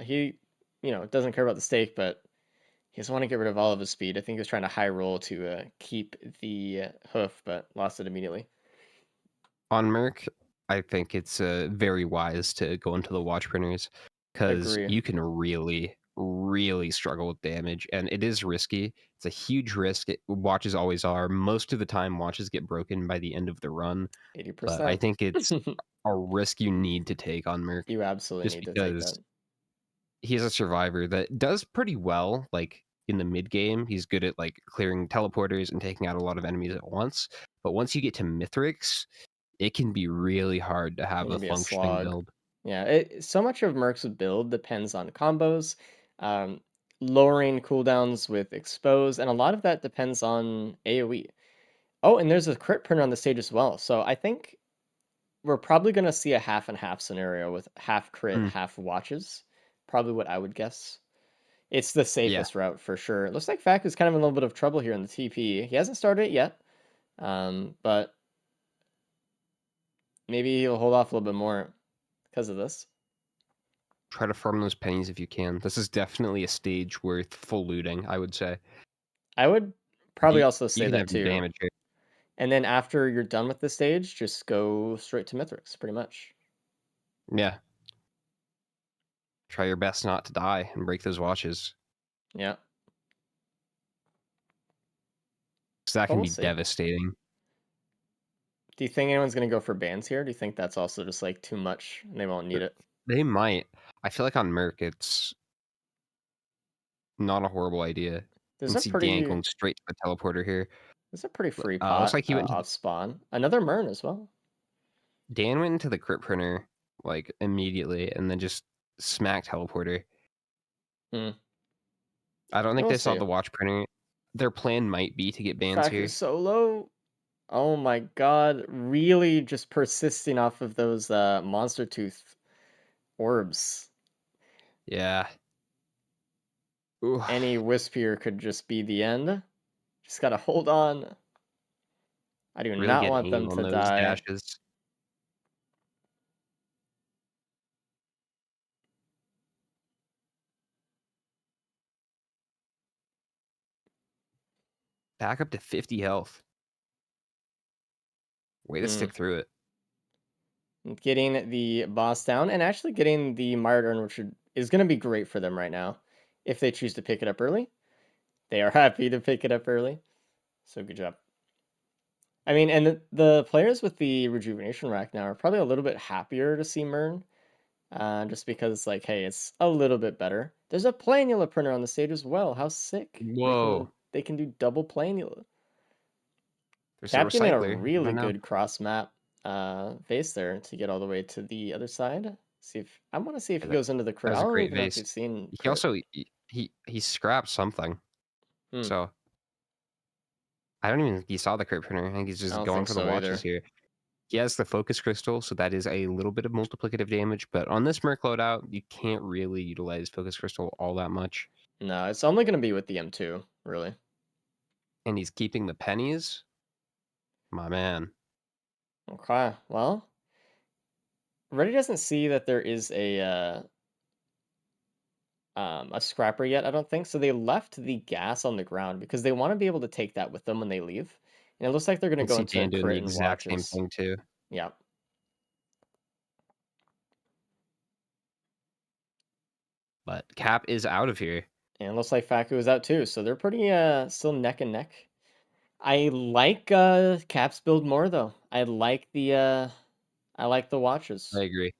He, doesn't care about the stake, but he doesn't want to get rid of all of his speed. I think he was trying to high roll to keep the hoof, but lost it immediately. On Merc, I think it's very wise to go into the watch printers because Agree. you can really, really struggle with damage, and it is risky. It's a huge risk. Watches always are. Most of the time, watches get broken by the end of the run, 80%. but I think it's a risk you need to take on Merc You absolutely just need to take because that. he's a survivor that does pretty well, like in the mid game. He's good at like clearing teleporters and taking out a lot of enemies at once. But once you get to Mithrix, it can be really hard to have It a can be a functioning slog. build. Yeah, so much of Merc's build depends on combos, um, lowering cooldowns with expose, and a lot of that depends on AoE. Oh, and there's a crit printer on the stage as well. So I think we're probably going to see a half and half scenario with half crit, Mm. half watches. Probably what I would guess. It's the Yeah. safest route for sure. It looks like Fac is kind of in a little bit of trouble here in the TP. He hasn't started it yet, but maybe he'll hold off a little bit more because of this. Try to farm those pennies if you can. This is definitely a stage worth full looting, I would say. I would probably also You say can that have some too. damage here. And then after you're done with the stage, just go straight to Mithrix, pretty much. Yeah. Try your best not to die and break those watches. Yeah. Because that But can we'll be see. devastating. Do you think anyone's going to go for bans here? Do you think that's also just like too much and they won't need it? They might. I feel like on Merc, it's not a horrible idea. There's You a see Dan pretty going straight to the teleporter here. free Looks pot like he went off spawn. Another Mern as well. Dan went into the crit printer like immediately and then just smacked teleporter. Hmm. I don't think We'll they saw see. the watch printer. Their plan might be to get bans here. Faku's so low. Oh my god. Really just persisting off of those monster tooth orbs. Yeah. Ooh, Any wisp here could just be the end. Just gotta hold on. I do really not get want aim them on to those die. dashes. Back up to 50 health. Way to stick through it. Getting the boss down and actually getting the Mired Urn, which is going to be great for them right now. If they choose to pick it up early, they are happy to pick it up early. So good job. I mean, and the players with the Rejuvenation Rack now are probably a little bit happier to see Mern. Just because, like, hey, it's a little bit better. There's a Planula printer on the stage as well. How sick. Whoa. They can do double Planula. There's a Cap getting a recycler. really I know. good cross map vase there to get all the way to the other side. See if I want to see if he That goes into the that crit. was I a don't great even know if vase. you've seen He crit. also he scrapped something. Hmm. So I don't even think he saw the crit printer. I think he's I just don't going think for the so watches either. here. He has the focus crystal, so that is a little bit of multiplicative damage. But on this Merc loadout, you can't really utilize focus crystal all that much. No, it's only going to be with the M2, really. And he's keeping the pennies. My man. Okay, well, Reddit doesn't see that there is a scrapper yet, I don't think. So they left the gas on the ground because they want to be able to take that with them when they leave. And it looks like they're going to I go see into Dan doing the crit and exact same watches. thing too. Yeah. But Cap is out of here. And it looks like Faku is out too, so they're pretty still neck and neck. I like Cap's build more though. I like the watches. I agree.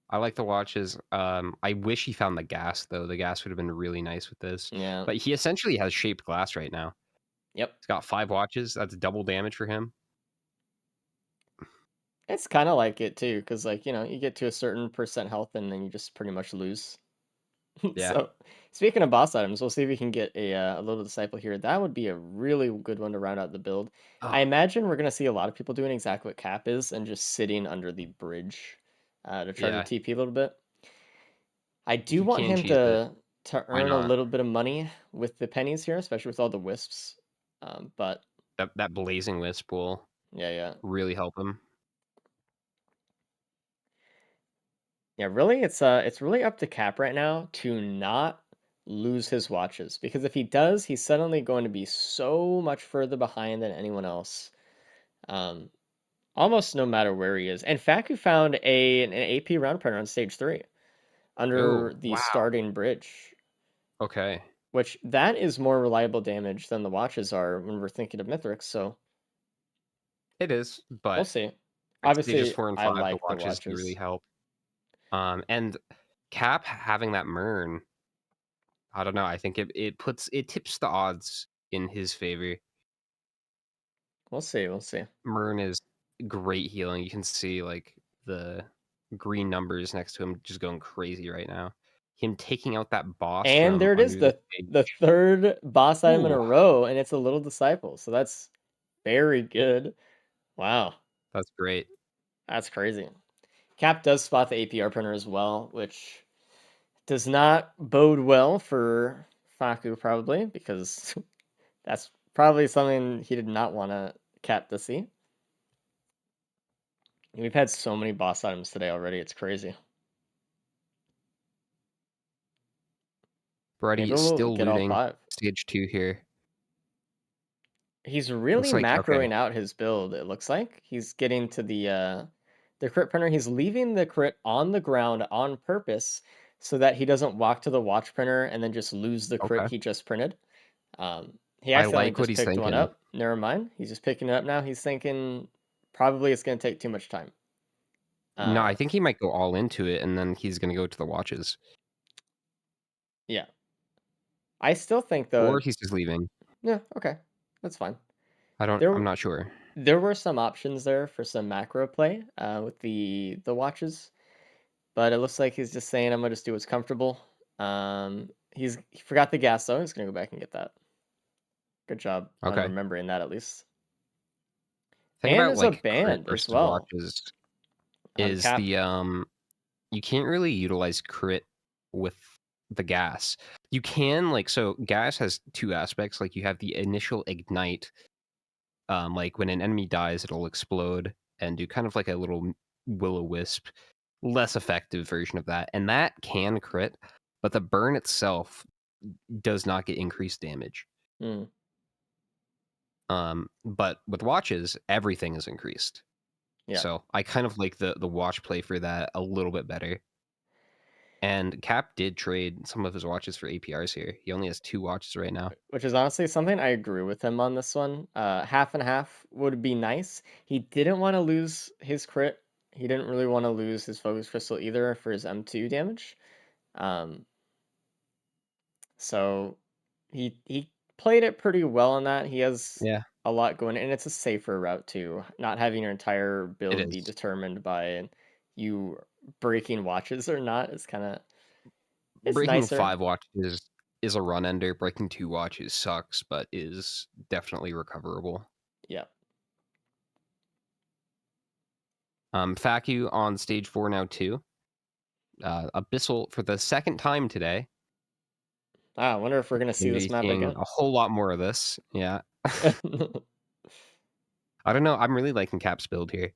I like the watches. I wish he found the gas though. The gas would have been really nice with this. Yeah. But he essentially has shaped glass right now. Yep. He's got 5 watches. That's double damage for him. It's kind of like it too, because like, you get to a certain percent health and then you just pretty much lose. Yeah. So, speaking of boss items, we'll see if we can get a little disciple here. That would be a really good one to round out the build. I Oh, imagine we're gonna see a lot of people doing exactly what Cap is and just sitting under the bridge to try to yeah. TP a little bit. I If do you want can him cheese it, to why earn a not? little bit of money with the pennies here, especially with all the wisps. But That blazing wisp will yeah. really help him. Yeah, really, it's really up to Cap right now to not lose his watches, because if he does, he's suddenly going to be so much further behind than anyone else. Almost no matter where he is. And Faku found an AP round printer on stage 3 under Oh, the wow. starting bridge, Okay. which that is more reliable damage than the watches are when we're thinking of Mithrix. So It is, we'll but see. at stages Obviously, 4 and I 5, the like the watches do really watches. help. And Cap having that Mern, I don't know. I think it tips the odds in his favor. We'll see. Mern is great healing. You can see like the green numbers next to him just going crazy right now. Him taking out that boss And from there it is, under the the stage. third boss item in a Ooh, row, and it's a little disciple. So that's very good. Wow, that's great. that's crazy. Cap does spot the APR printer as well, which does not bode well for Faku probably, because that's probably something he did not want Cap to see. We've had so many boss items today already, it's crazy. Maybe Brady we'll still get all looting 5. stage 2 here. He's really Looks like okay. macroing out his build, it looks like. He's getting to the crit printer. He's leaving the crit on the ground on purpose so that he doesn't walk to the watch printer and then just lose the crit Okay. he just printed. He I accidentally like what just he's picked one thinking. up. Never mind. He's just picking it up now. He's thinking probably it's going to take too much time. No, I think he might go all into it, and then he's gonna go to the watches, Yeah. I still think or though. he's just leaving. Yeah. Okay. That's fine. I'm not sure. There were some options there for some macro play with the watches, but it looks like he's just saying I'm gonna just do what's comfortable. He forgot the gas though. He's gonna go back and get that. Good job on Okay. remembering that at least. Thing And about there's a like crit band as versus well. watches is Cap. you can't really utilize crit with the gas. You can so gas has 2 aspects. Like you have the initial ignite. Like when an enemy dies, it'll explode and do kind of like a little will-o-wisp, less effective version of that. And that can crit, but the burn itself does not get increased damage. Mm. But with watches, everything is increased. Yeah. So I kind of like the watch play for that a little bit better. And Cap did trade some of his watches for APRs here. He only has 2 watches right now. Which is honestly something I agree with him on this one. Half and half would be nice. He didn't want to lose his crit. He didn't really want to lose his focus crystal either for his M2 damage. So he played it pretty well on that. He has Yeah, a lot going, and it's a safer route too. Not having your entire it build be is. determined by you breaking watches or not is kind of it's Breaking nicer. 5 watches is a run ender. Breaking 2 watches sucks, but is definitely recoverable. Yeah. Faku on stage 4 now too. Abyssal for the second time today. I wonder if we're gonna see this Maybe map seeing again. a whole lot more of this. Yeah. I don't know. I'm really liking Cap's build here.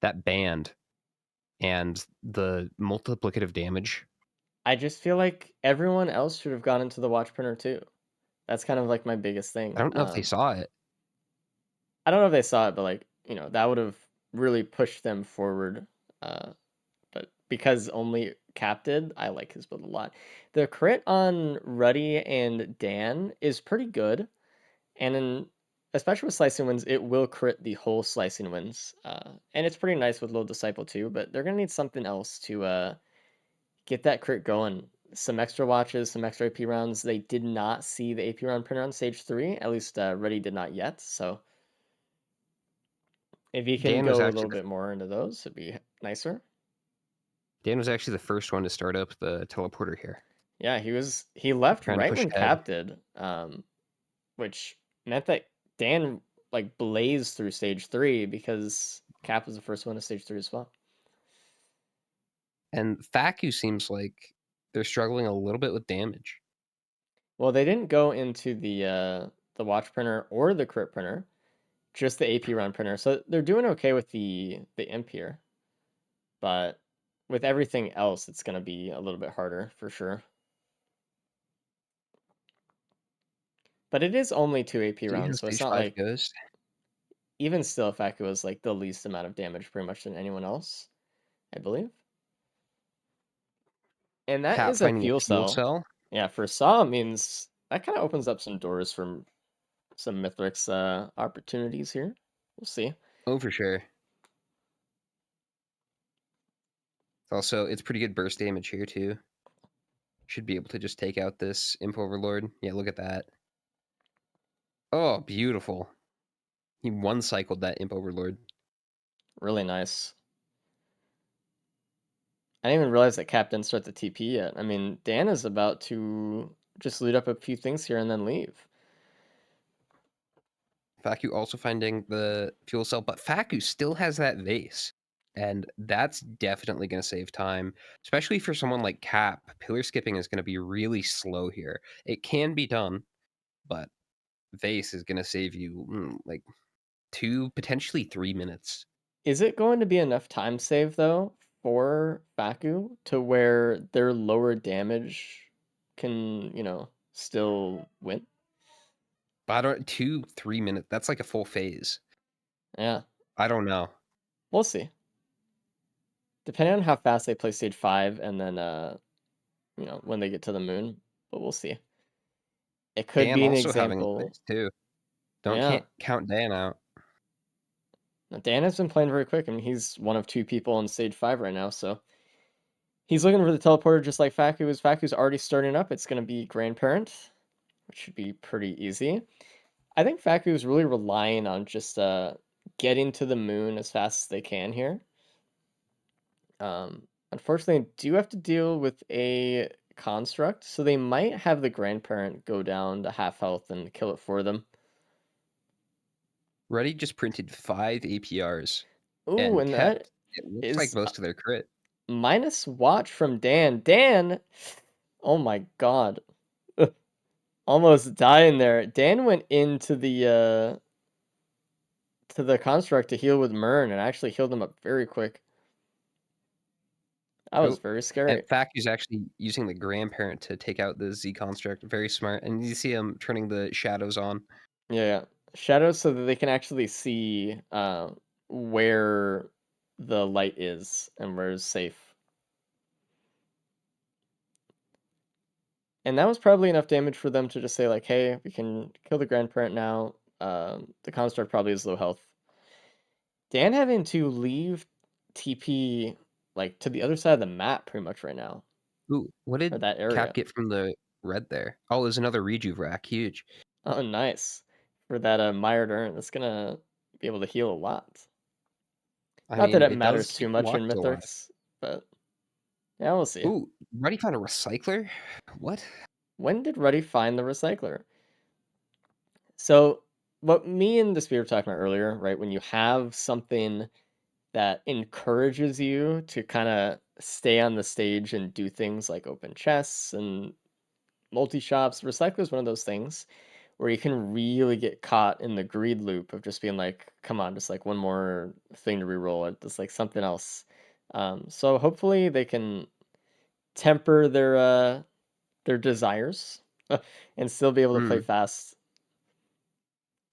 That band and the multiplicative damage. I just feel like everyone else should have gone into the watch printer too. That's kind of like my biggest thing. I don't know if they saw it. I don't know if they saw it, but like, that would have really pushed them forward. But because only Cap did, I like his build a lot. The crit on Ruddy and Dan is pretty good, and especially with slicing winds, it will crit the whole slicing winds. And it's pretty nice with low disciple too, but they're gonna need something else to get that crit going. Some extra watches, some extra AP rounds. They did not see the AP round printer on stage 3. At least Ruddy did not yet. So if you can Dan was go a actually little bit more into those, it'd be nicer. Dan was actually the first one to start up the teleporter here. Yeah, he left Trying to right push when ahead. Cap did, which meant that Dan like blazed through stage 3 because Cap was the first one to stage 3 as well. And Faku seems like they're struggling a little bit with damage. Well, they didn't go into the watch printer or the crit printer, just the AP round printer. So they're doing okay with the imp here. But with everything else, it's going to be a little bit harder for sure. But it is only 2 AP See how rounds, so it's stage not 5 like, goes. even still, Faku was like the least amount of damage pretty much than anyone else, I believe. And that Cap is a finding a fuel fuel cell. cell. Yeah, for Saw means that kind of opens up some doors for some Mythrix opportunities here. We'll see. Oh, for sure. Also, it's pretty good burst damage here too. Should be able to just take out this Imp Overlord. Yeah, look at that. Oh, beautiful. He one-cycled that Imp Overlord. Really nice. I didn't even realize that Cap didn't start the TP yet. I mean, Dan is about to just loot up a few things here and then leave. Faku also finding the fuel cell, but Faku still has that vase. And that's definitely going to save time, especially for someone like Cap. Pillar skipping is going to be really slow here. It can be done, but vase is going to save you like 2, potentially 3 minutes. Is it going to be enough time save though for Faku to where their lower damage can, still win? I don't 2, 3 minutes. That's like a full phase. Yeah, I don't know. we'll see. Depending on how fast they play stage 5 and then when they get to the moon, but we'll see. It could Dan be an also having example. this too. Yeah. Can't count Dan out. Now, Dan has been playing very quick. I mean, he's one of 2 people on stage 5 right now, so he's looking for the teleporter just like Faku is. Faku's already starting up. It's going to be Grandparent, which should be pretty easy. I think Faku is really relying on just getting to the moon as fast as they can here. Unfortunately, they do have to deal with a construct, so they might have the Grandparent go down to half health and kill it for them. Ruddy just printed 5 APRs Ooh, and and that kept, it looks like is most of their crit. minus watch from Dan. Dan, oh my god. Almost dying there. Dan went into the to the construct to heal with Mern and actually healed him up very quick. That was Oh, very and scary. Faku's actually using the Grandparent to take out the Z construct. Very smart. And you see him turning the shadows on. Yeah. Shadows so that they can actually see where the light is and where is safe. And that was probably enough damage for them to just say like, hey, we can kill the Grandparent now. The construct probably is low health. Dan having to leave TP like to the other side of the map pretty much right now. Ooh, what Or did that Cap area. get from the red there? Oh, there's another rejuve rack. Huge. Oh, nice. For that Mired Urn, that's gonna be able to heal a lot. I Not that mean, it it matters does too keep much in watches alive. Mythrix, but yeah, we'll see. Ooh, Ruddy found a recycler? What? When did Ruddy find the recycler? So, what me and the Spear were talking about earlier, right? When you have something that encourages you to kind of stay on the stage and do things like open chests and multi-shops, recycler is one of those things where you can really get caught in the greed loop of just being like, come on, just like one more thing to reroll it, just like something else. So hopefully they can temper their desires and still be able to play Hmm. fast.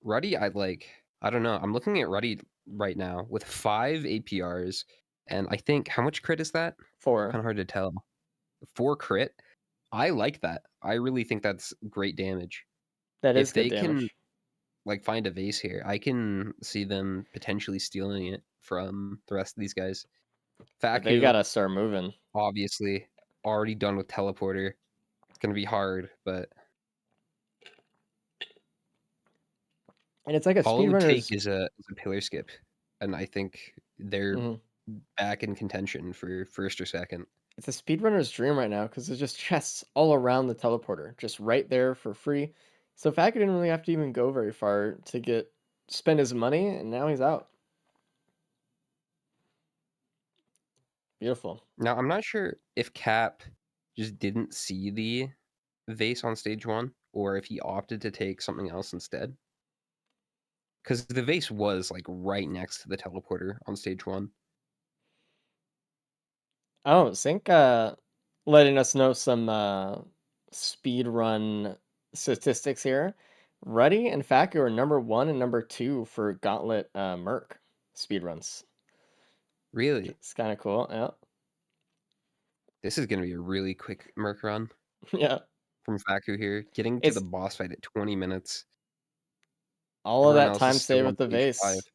Ruddy, I like. I don't know. I'm looking at Ruddy right now with 5 APRs, and I think how much crit is that? 4. Kind of hard to tell. 4 crit. I like that. I really think that's great damage. That is If good they can damage. like find a vase here, I can see them potentially stealing it from the rest of these guys. But they Faku, gotta start moving. obviously, already done with teleporter. It's gonna be hard, but And it's like a all it would take speedrunner's. is a pillar skip, and I think they're Mhm. back in contention for first or second. It's a speedrunner's dream right now because there's just chests all around the teleporter, just right there for free. So Faku didn't really have to even go very far to spend his money, and now he's out. Beautiful. Now I'm not sure if Cap just didn't see the vase on stage 1, or if he opted to take something else instead. Because the vase was like right next to the teleporter on stage 1. Oh, Sync letting us know some speed run statistics here. Ruddy and Faku are number 1 and number 2 for Gauntlet Merc speed runs. Really? It's kind of cool. Yeah. This is going to be a really quick Merc run Yeah. from Faku here. Getting to It's the boss fight at 20 minutes. all of Everyone that else is time still saved on with the stage 5. vase.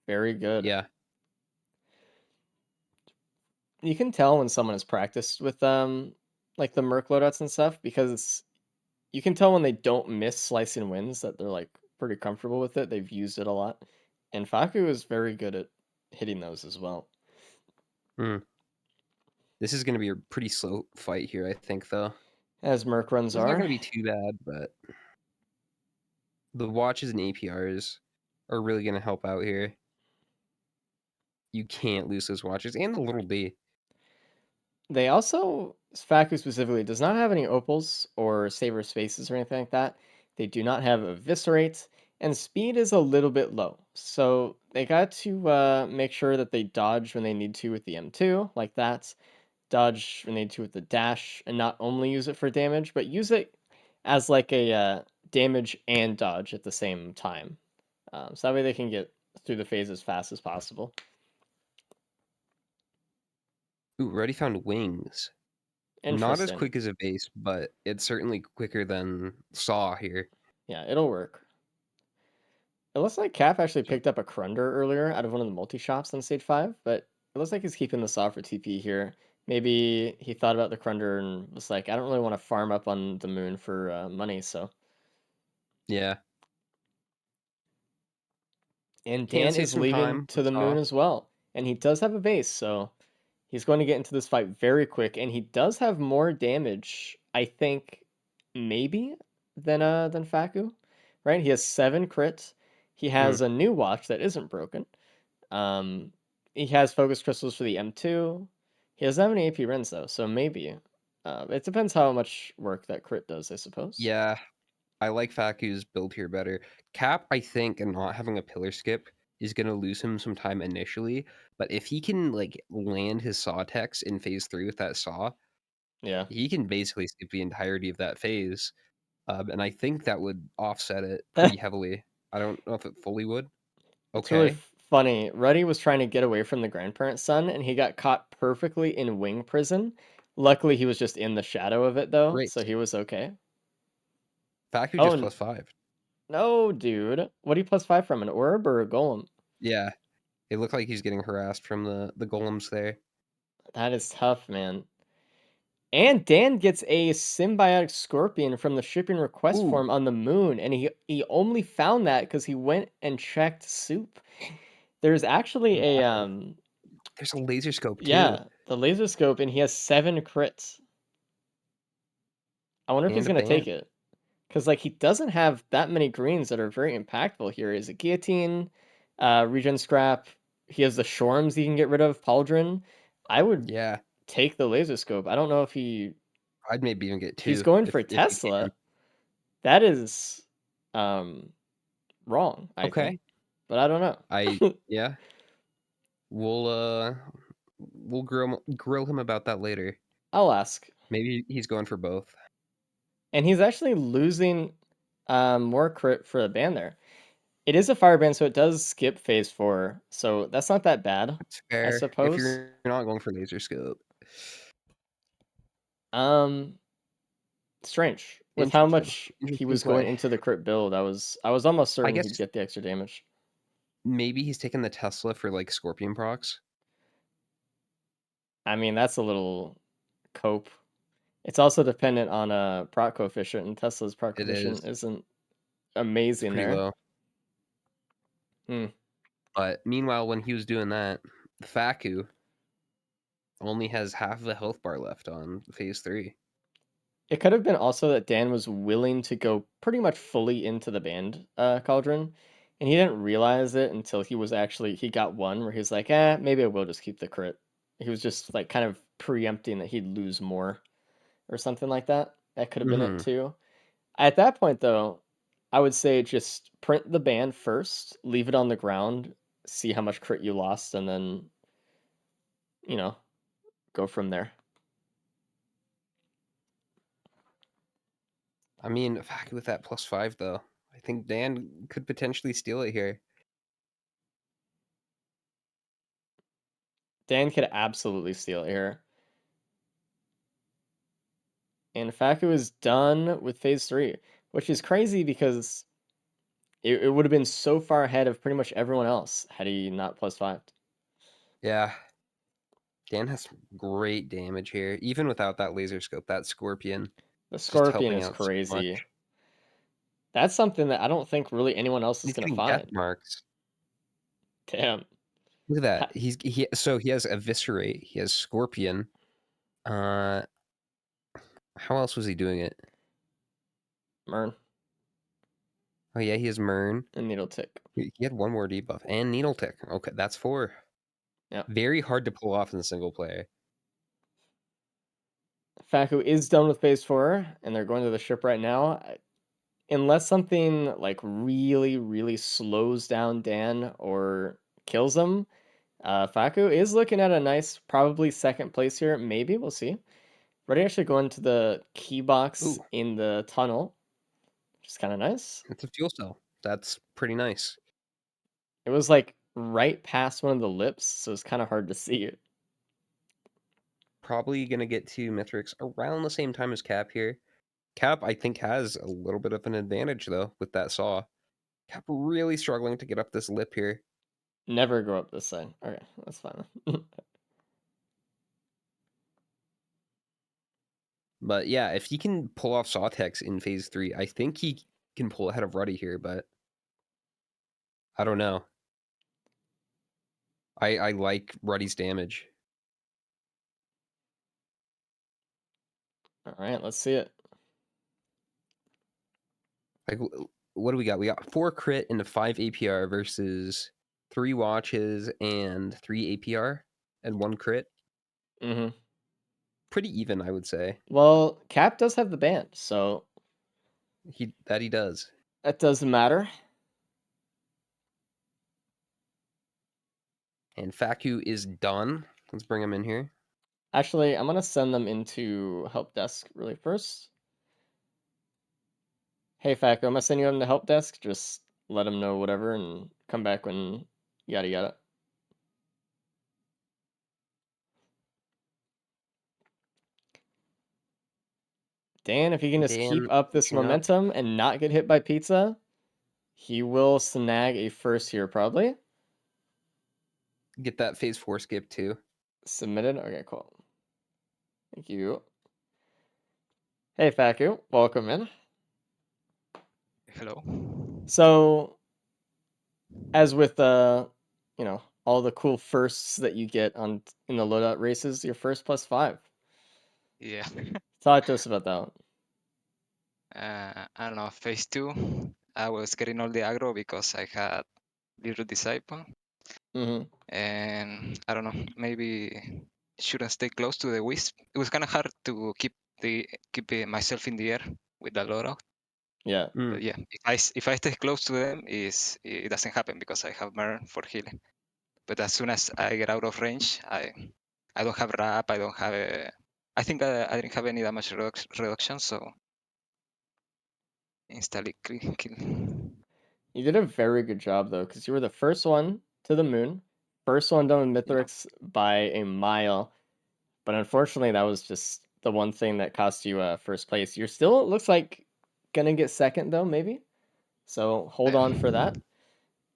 Very good. Yeah. You can tell when someone has practiced with like the Merc loadouts and stuff because you can tell when they don't miss slicing wins that they're like pretty comfortable with it. They've used it a lot. And Faku is very good at hitting those as well. This is going to be a pretty slow fight here, I think, though. As Merc runs It's not are. going to be too bad, but the watches and APRs are really going to help out here. You can't lose those watches and the little D. They also, Faku specifically, does not have any opals or saver spaces or anything like that. They do not have eviscerate, and speed is a little bit low. So they got to make sure that they dodge when they need to with the M2, like that. Dodge when they need to with the dash, and not only use it for damage, but use it as like a damage and dodge at the same time. So that way they can get through the phase as fast as possible. Ooh, already found wings. Not as Interesting. quick as a base, but it's certainly quicker than Saw here. Yeah, it'll work. It looks like Cap actually picked up a Crunder earlier out of one of the multi-shops on stage 5, but it looks like he's keeping the Saw for TP here. Maybe he thought about the Crunder and was like, I don't really want to farm up on the moon for money, so. Yeah. And Can Dan save is some leaving time to with the moon Saw. as well. And he does have a base, so he's going to get into this fight very quick. And he does have more damage, I think, maybe, than Faku. Right? He has 7 crits. He has a new watch that isn't broken. He has focus crystals for the M2. He doesn't have any AP runs though, so maybe. It depends how much work that crit does, I suppose. Yeah. I like Faku's build here better. Cap, I think, and not having a pillar skip is going to lose him some time initially. But if he can like land his Saw techs in phase 3 with that Saw, Yeah. he can basically skip the entirety of that phase. And I think that would offset it pretty heavily. I don't know if it fully would. It's really Okay. funny. Ruddy was trying to get away from the grandparent son, and he got caught perfectly in wing prison. Luckily, he was just in the shadow of it though, Great. so he was okay. Faku Oh, just +5. no, dude. What do you +5 from? An orb or a golem? Yeah. It looked like he's getting harassed from the golems there. That is tough, man. And Dan gets a symbiotic scorpion from the shipping request Ooh. form on the moon, and he only found that because he went and checked soup. There's actually a There's a laser scope too. yeah, the laser scope, and he has 7 crits. I wonder if he's And a gonna take ban. it. Because like he doesn't have that many greens that are very impactful here. He has a guillotine, regen scrap. He has the shorms he can get rid of, pauldron. I would Yeah. take the laser scope. I don't know if I'd maybe even get 2 he's going for if he Tesla. can. That is wrong, I Okay. think. But I don't know. Yeah. We'll grill him about that later. I'll ask. Maybe he's going for both. And he's actually losing more crit for the ban there. It is a fireband, so it does skip phase 4. So that's not that bad, It's I fair if suppose. you're not going for laser scope. Strange. With how much he Interesting was going play. into the crit build, I was almost certain guess- he'd get the extra damage. Maybe he's taking the Tesla for like Scorpion procs. I mean, that's a little cope. It's also dependent on a proc coefficient, and Tesla's proc It coefficient is. isn't It's amazing pretty there. low. Hmm. But meanwhile, when he was doing that, Faku only has half of the health bar left on phase 3. It could have been also that Dan was willing to go pretty much fully into the band cauldron, and he didn't realize it until he got one where he's like, maybe I will just keep the crit. He was just like kind of preempting that he'd lose more or something like that. That could have been it too. At that point, though, I would say just print the band first, leave it on the ground, see how much crit you lost, and then, go from there. I mean, Faku with that +5 though. I think Dan could potentially steal it here. Dan could absolutely steal it here. And Faku is done with phase 3, which is crazy because it would have been so far ahead of pretty much everyone else had he not +5'd. Yeah. Dan has great damage here, even without that laser scope. That Scorpion The just Scorpion helping is out so crazy. much. That's something that I don't think really anyone else is He's going to getting death find. marks. Damn. Look at that. He has Eviscerate. He has Scorpion. How else was he doing it? Mern Oh yeah, he has Mern. and Needle Tick. He had one more debuff and Needle Tick. Okay, that's 4. Yeah. Very hard to pull off in the single player. Faku is done with phase 4, and they're going to the ship right now. Unless something like really, really slows down Dan or kills him, Faku is looking at a nice, probably second place here. Maybe we'll see. Ready actually going to the key box in the tunnel, which is kind of nice. It's a fuel cell. That's pretty nice. It was like right past one of the lips, so it's kind of hard to see it. Probably gonna get to Mithrix around the same time as Cap here. Cap, I think, has a little bit of an advantage though with that saw. Cap really struggling to get up this lip here. Never go up this side. Okay, that's fine. But yeah, if he can pull off Sawtex in phase 3, I think he can pull ahead of Ruddy here, but I don't know. I like Ruddy's damage. All right, let's see it. Like, what do we got? We got 4 crit into 5 APR versus 3 watches and 3 APR and 1 crit. Mm-hmm. Pretty even, I would say. Well, Cap does have the band, so He does. that doesn't matter. And Faku is done. Let's bring him in here. Actually, I'm gonna send them into help desk really first. Hey, Faku, I'm gonna send you on the help desk. Just let them know whatever and come back when yada yada. Dan, if he can just keep Dan, up this catching up. momentum and not get hit by pizza, he will snag a first here probably. Get that phase 4 skip too. Submitted. Okay, cool. Thank you. Hey, Faku, welcome in. Hello. So, as with all the cool firsts that you get in the loadout races, your first +5. Yeah. Talk to us about that one. I don't know. Phase 2, I was getting all the aggro because I had Little Disciple. Mm-hmm. And I don't know, maybe shouldn't stay close to the wisp. It was kind of hard to keep myself in the air with the loadout. Yeah. But yeah, if I stay close to them, it doesn't happen because I have Mern for healing. But as soon as I get out of range, I don't have wrap. I don't have I think I didn't have any damage reduction, so instantly kill. You did a very good job though, because you were the first one to the moon, first one done with Mithrix by a mile. But unfortunately, that was just the one thing that cost you first place. You're still, it looks like, gonna get second though, maybe. So hold on for that.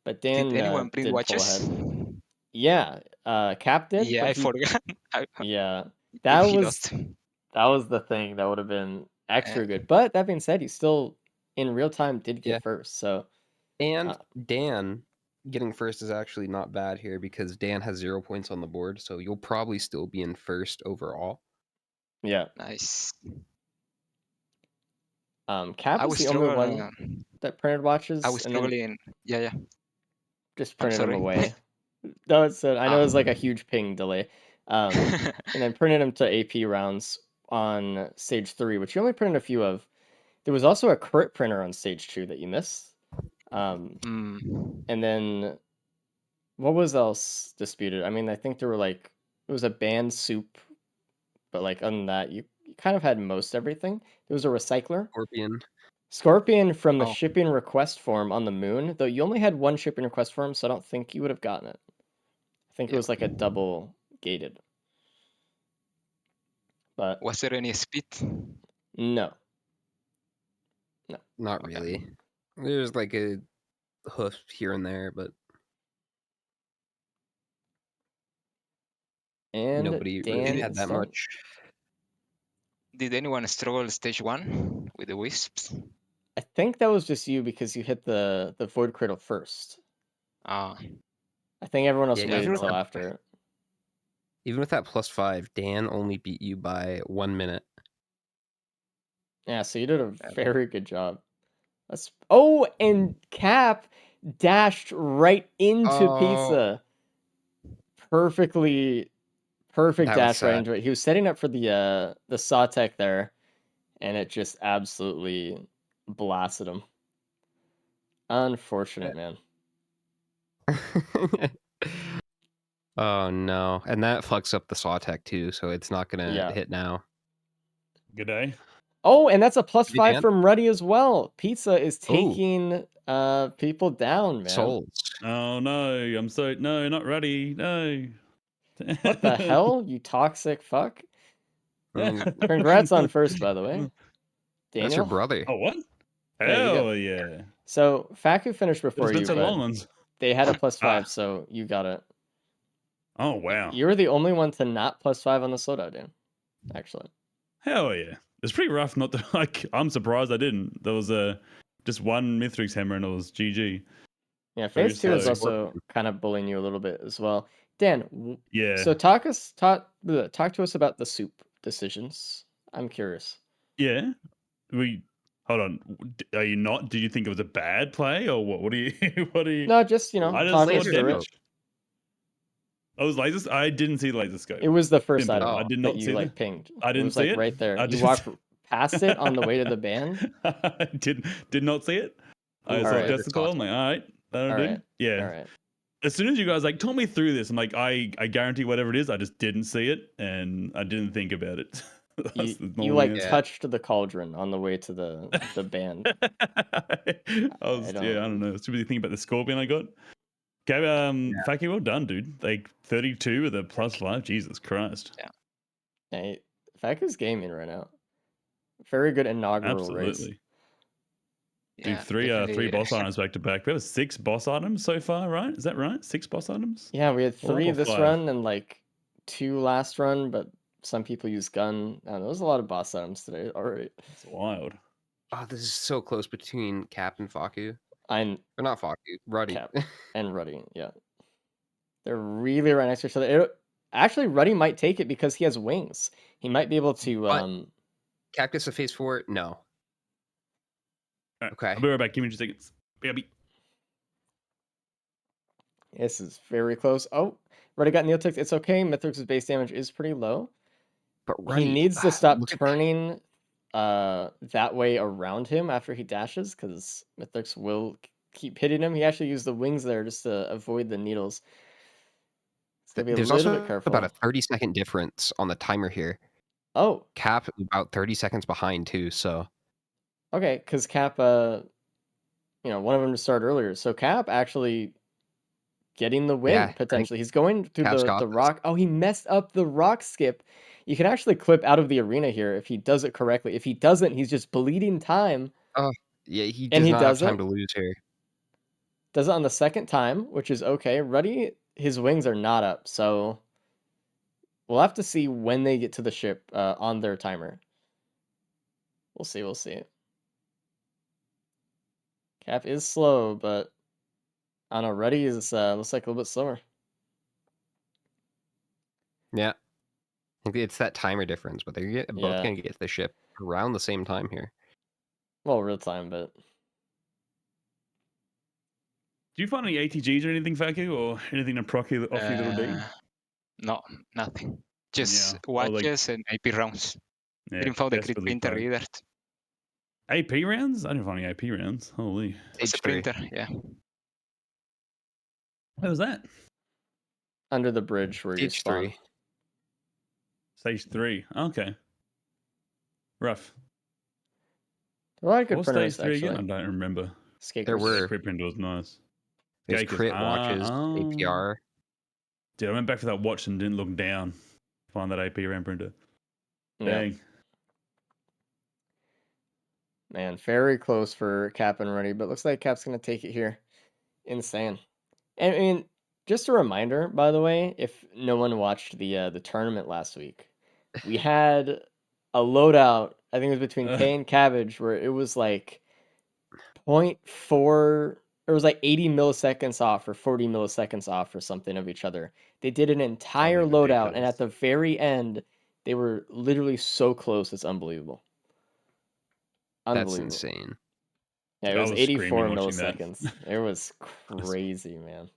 But Did Dan anyone bring did pull watches? ahead. Yeah, Cap did, Yeah, but I he, forgot. yeah, If that he was lost. the thing that would have been extra Uh, good. But that being said, he still in real time did get Yeah. first. So And Uh, Dan getting first is actually not bad here because Dan has 0 points on the board, so you'll probably still be in first overall. yeah, nice. Cap I was was the only struggling. one that printed I watches, was and then struggling. Yeah. just I'm printed them sorry. away. No, it's I know it was like a Ah. huge ping delay. And then printed them to AP rounds on stage 3, which you only printed a few of. There was also a crit printer on stage 2 that you missed. Mm. And then what was else disputed? I mean, I think there were like it was a band soup, but like other than that, you kind of had most everything. There was a recycler. Scorpion. Scorpion from the Oh, shipping request form on the moon, though you only had one shipping request form, so I don't think you would have gotten it. I think it yeah. was like a double gated. But Was there any speed? no. Not Okay. really. There's like a hoof here and there, but And nobody Dan really had is that done. much. Did anyone struggle stage 1 with the wisps? I think that was just you because you hit the void cradle first. Ah, I think everyone else Yeah, waited even with until that, after it. even with that +5, Dan only beat you by 1 minute. Yeah, so you did a Yeah. very good job. And Cap dashed right into Oh, Pizza. Perfect that was dash right sad. into it. He was setting up for the Sawtech there, and it just absolutely blasted him. Unfortunate, man. Oh no, and that fucks up the Sawtech too, so it's not gonna Yeah. hit now. Good day. Oh, and that's a +5 Dan? from Ruddy as well. Pizza is Ooh. taking people down, man. Souls. Oh no, no, not ready. No. What the hell, you toxic fuck? Mm, Congrats on first, by the way. that's your Daniel? brother. Oh what? Yeah, you got Hell yeah. So Faku finished It's before been you, so but long ones. they had a +5, Ah. so you got it. Oh wow. You were the only one to not +5 on the Loadout, Dan. Actually. Hell yeah. It's pretty rough not to like I'm surprised I didn't. There was just one Mithrix hammer and it was GG. Yeah, Very phase 2 is slow. also kind of bullying you a little bit as well. Dan, Yeah. so talk to us about the soup decisions. I'm curious. Yeah. Hold on. Are you not? Did you think it was a bad play or what? What do you? What do you? No, just, I just talk saw us through it. damage. Oh, it was lasers. I didn't see the laser scope. It was the first Simple. item I did that not you see like the. pinged. I It didn't was see like it. right there. I You did. walked past it on the way to the ban. I did not see it. I Ooh, saw alright. Justin call. I'm like, all right, that'll do. Alright. Yeah. Alright. As soon as you guys like talk me through this, I'm like, I guarantee whatever it is, I just didn't see it and I didn't think about it. That's the You normal like answer. touched the cauldron on the way to the band. I don't know. I was too busy thinking about the scorpion I got. Okay, Faki, well done, dude. Like 32 with a +5. Jesus Christ. Yeah, Faku's gaming right now. Very good inaugural race. Absolutely. yeah. Dude, three Definitely. boss items back to back. We have 6 boss items so far, right? Is that right? 6 boss items? Yeah, we had A lot 3 or this 5? run and like 2 last run, but some people use gun. I don't know, there's a lot of boss items today already. It's wild. Oh, this is so close between Cap and Faku. I'm Or not Faku, Ruddy. Cap and Ruddy, yeah. They're really right next to each other. Actually, Ruddy might take it because he has wings. He might be able to But- Cap gets a phase 4? No. All right, Okay. I'll be right back. Give me 2 seconds. BRB. This is very close. Oh, Ruddy got Neotics. It's okay. Mithrix's base damage is pretty low. But Ruddy, He needs to stop look at- turning that way around him after he dashes, because Mithrix will keep hitting him. He actually used the wings there just to avoid the needles. It's gonna be a There's little also bit careful. about a 30-second difference on the timer here. Oh, Cap about 30 seconds behind too, so okay, because Cap one of them to start earlier. So Cap actually getting the win Yeah, I think potentially. He's going through Cap's the got this. rock. Oh, he messed up the rock skip. You can actually clip out of the arena here if he does it correctly. If he doesn't, he's just bleeding time. Oh, yeah, he And does he not have does time it. to lose here. Does it on the second time, which is okay. Ruddy, his wings are not up, so we'll have to see when they get to the ship on their timer. We'll see. We'll see. Cap is slow, but I don't know. Ruddy is looks like a little bit slower. Yeah. I think it's that timer difference, but they're both Yeah. going to get to the ship around the same time here. Well, real time, but Do you find any ATGs or anything, Faku, or anything to proc you off your little D? No, nothing. Just Yeah. Oh, like, watches and AP rounds. yeah, Didn't find the crit desperately printer playing. either. AP rounds? I didn't find any AP rounds. Holy. What's a Stage 3. printer? Yeah. What was that? under the bridge where you Stage spawn. 3. Stage 3. Okay. Rough. A lot of good What was printers, stage 3 again? I actually. don't remember. Skakers. There were. Crit printer was nice. There's Gakers. crit watches, APR. Dude, I went back for that watch and didn't look down. Find that AP round printer. Yeah. Dang. Man, very close for Cap and Ruddy, but looks like Cap's going to take it here. Insane. And, I mean, just a reminder, by the way, if no one watched the tournament last week, we had a loadout, I think it was between K and Cabbage, where it was like 0.4, it was like 80 milliseconds off or 40 milliseconds off or something of each other. They did an entire Something loadout, and ridiculous. at the very end, they were literally so close, it's unbelievable. That's Unbelievable. insane. Yeah, it I was was 84 screaming watching that. milliseconds. It was crazy, man.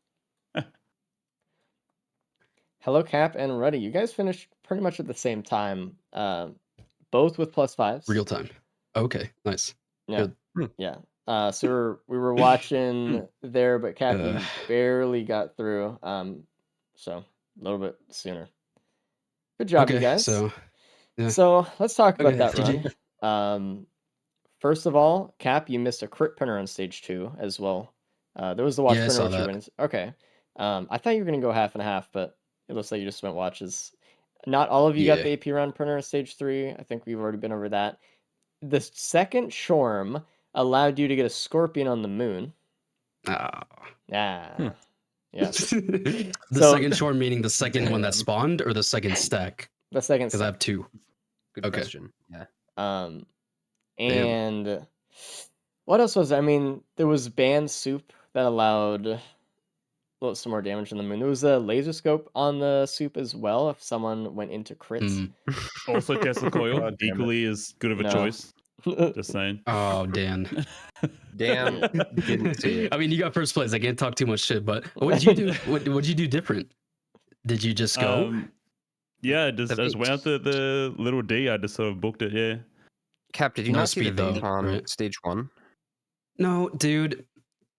Hello, Cap and Ruddy. You guys finished pretty much at the same time, both with +5s. Real time. Okay, nice. Yeah, Good. yeah. So we were watching there, but Cap, you Uh. barely got through. So a little bit sooner. Good job, you Okay, guys. so yeah. So let's talk about Okay, that GG. run. First of all, Cap, you missed a crit printer on stage 2 as well. There was the watch Yeah, I printer saw which you that. went. Okay. I thought you were gonna go half and half, but it looks like you just went watches. Not all of you got Yeah. the AP round printer on stage 3. I think we've already been over that. The second Shorm allowed you to get a scorpion on the moon. Ah. Ah. Yeah. The So- second shore meaning the second one that Damn. spawned or the second stack? The second Because I have two. Good Okay. question. Yeah. And what else was there? I mean, there was band soup that allowed some more damage on the moon. There was a laser scope on the soup as well if someone went into crits. Also, Tesla Coil, God damn it. equally as good of a No. choice. Just saying. Oh, Dan. Damn, didn't see it. I mean, you got first place. I can't talk too much shit, but what did you do? What did you do different? Did you just go? Yeah, I just The went out the little D. I just sort of booked it. Yeah. Cap, did you No not see the speed though, base on right? stage 1? No, dude.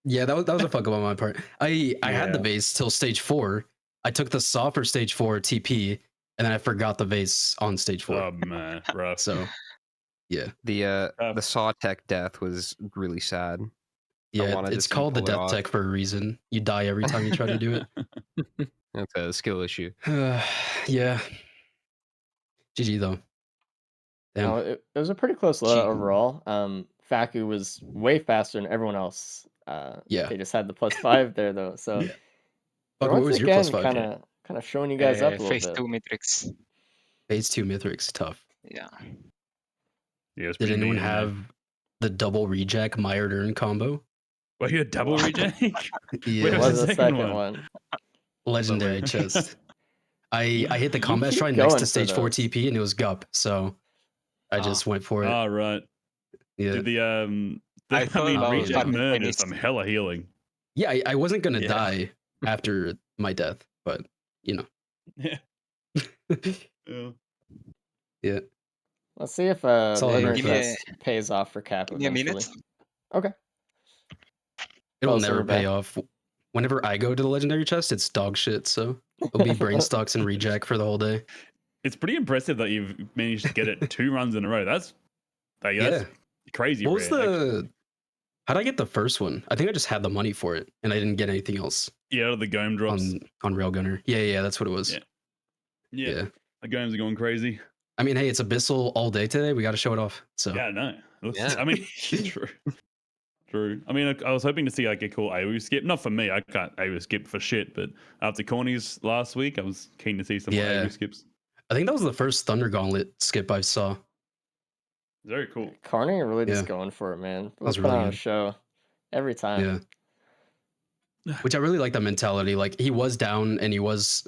Yeah, that was a fuck up on my part. I had the Yeah. vase till stage 4. I took the saw for stage 4 TP, and then I forgot the vase on stage 4. Oh man, rough. So, yeah, The saw tech death was really sad. yeah, wanted to it's see you called the pull it death off. tech for a reason. You die every time you try to do it. That's a skill issue. Yeah. GG though. Damn. No, it was a pretty close loadout overall. Faku was way faster than everyone else. Yeah. They just had the +5 there though. So Yeah. but Fuck, what once was your again, +5? kind of showing you guys up a little Phase bit. 2 Matrix. Phase 2 Mithrix, tough. Yeah. Yeah, it's Did pretty anyone mean, man. have the double reject Mired Urn combo? Well, you had double reject. Yeah. Where It was was the the second second one? one. Legendary chest. I hit the You combat keep shrine next going to for stage 4 those. TP and it was Gup, so I just went for it. Oh right. Yeah. Did the I thought mean, about reject that. murder some hella healing. Yeah, I wasn't gonna Yeah. die after my death, but you know. Yeah. Yeah. Yeah. Let's see if all Legendary Give me a- Chest pays off for Cap Give me a eventually. minute. Okay. It'll Oh, so never we're pay back. off. Whenever I go to the legendary chest, it's dog shit, so it'll be brain stocks and reject for the whole day. It's pretty impressive that you've managed to get it 2 runs in a row. That's Yeah. crazy. What was rare, the How'd I get the first one? I think I just had the money for it, and I didn't get anything else Yeah, out of the Gome drops. on Railgunner. Yeah, that's what it was. Yeah. The Gomes are going crazy. I mean, hey, it's Abyssal all day today. We got to show it off. So Yeah, no. Yeah. I mean, true. True. I mean, I was hoping to see like a cool AoE skip. Not for me. I can't AoE skip for shit. But after Corny's last week, I was keen to see some more Yeah. AoE skips. I think that was the first Thunder Gauntlet skip I saw. Very cool. Carney really just Yeah. going for it, man. That was Putting really on a good. show every time. Yeah. Which I really like that mentality. Like he was down and he was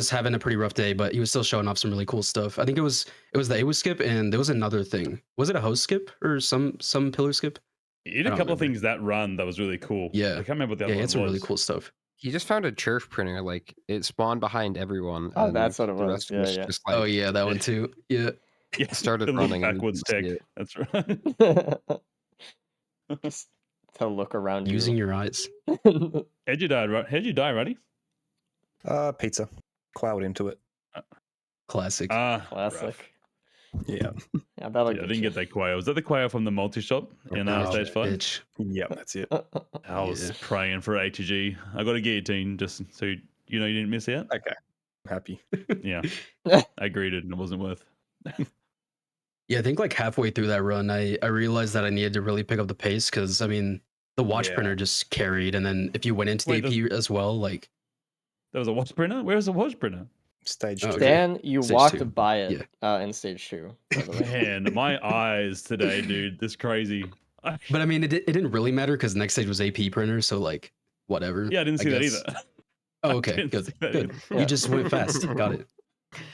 having a pretty rough day, but he was still showing off some really cool stuff. I think it was the AoE skip, and there was another thing. Was it a host skip or some pillar skip? He did a couple of things that run that was really cool. Yeah. I can't remember what the other Yeah, one it's some was. really cool stuff. He just found a church printer, like it spawned behind everyone. Oh, and that's what it the was. rest of us Yeah. just like Oh yeah, that one too. Yeah. Yeah, started the little running and backwards didn't tech. see it. That's right. Just to look around Using you. your eyes. How'd you die, Ruddy? Pizza. Cloud into it. Classic. Classic. Rough. Yeah. Yeah, that'll Yeah, I get didn't you. get that quail. Was that the quail from the multi-shop in Oh, stage 5? bitch. Yep, that's it. I was Yeah. praying for HG. I got a guillotine just so you didn't miss out. Okay. I'm happy. Yeah. I greeted and it wasn't worth. Yeah, I think like halfway through that run, I realized that I needed to really pick up the pace because I mean the watch Yeah. printer just carried, and then if you went into Wait, the AP as well, like There was a watch printer? Where's the watch printer? Stage Oh, 2. okay. Dan, you Stage walked 2. by it Yeah. in stage 2, by the way. Man, my eyes today, dude. This crazy. But I mean, it didn't really matter because next stage was AP printer, so like whatever. Yeah, I didn't see that guess. either. Oh, I okay, didn't good, see that good. either. You just went fast. Got it.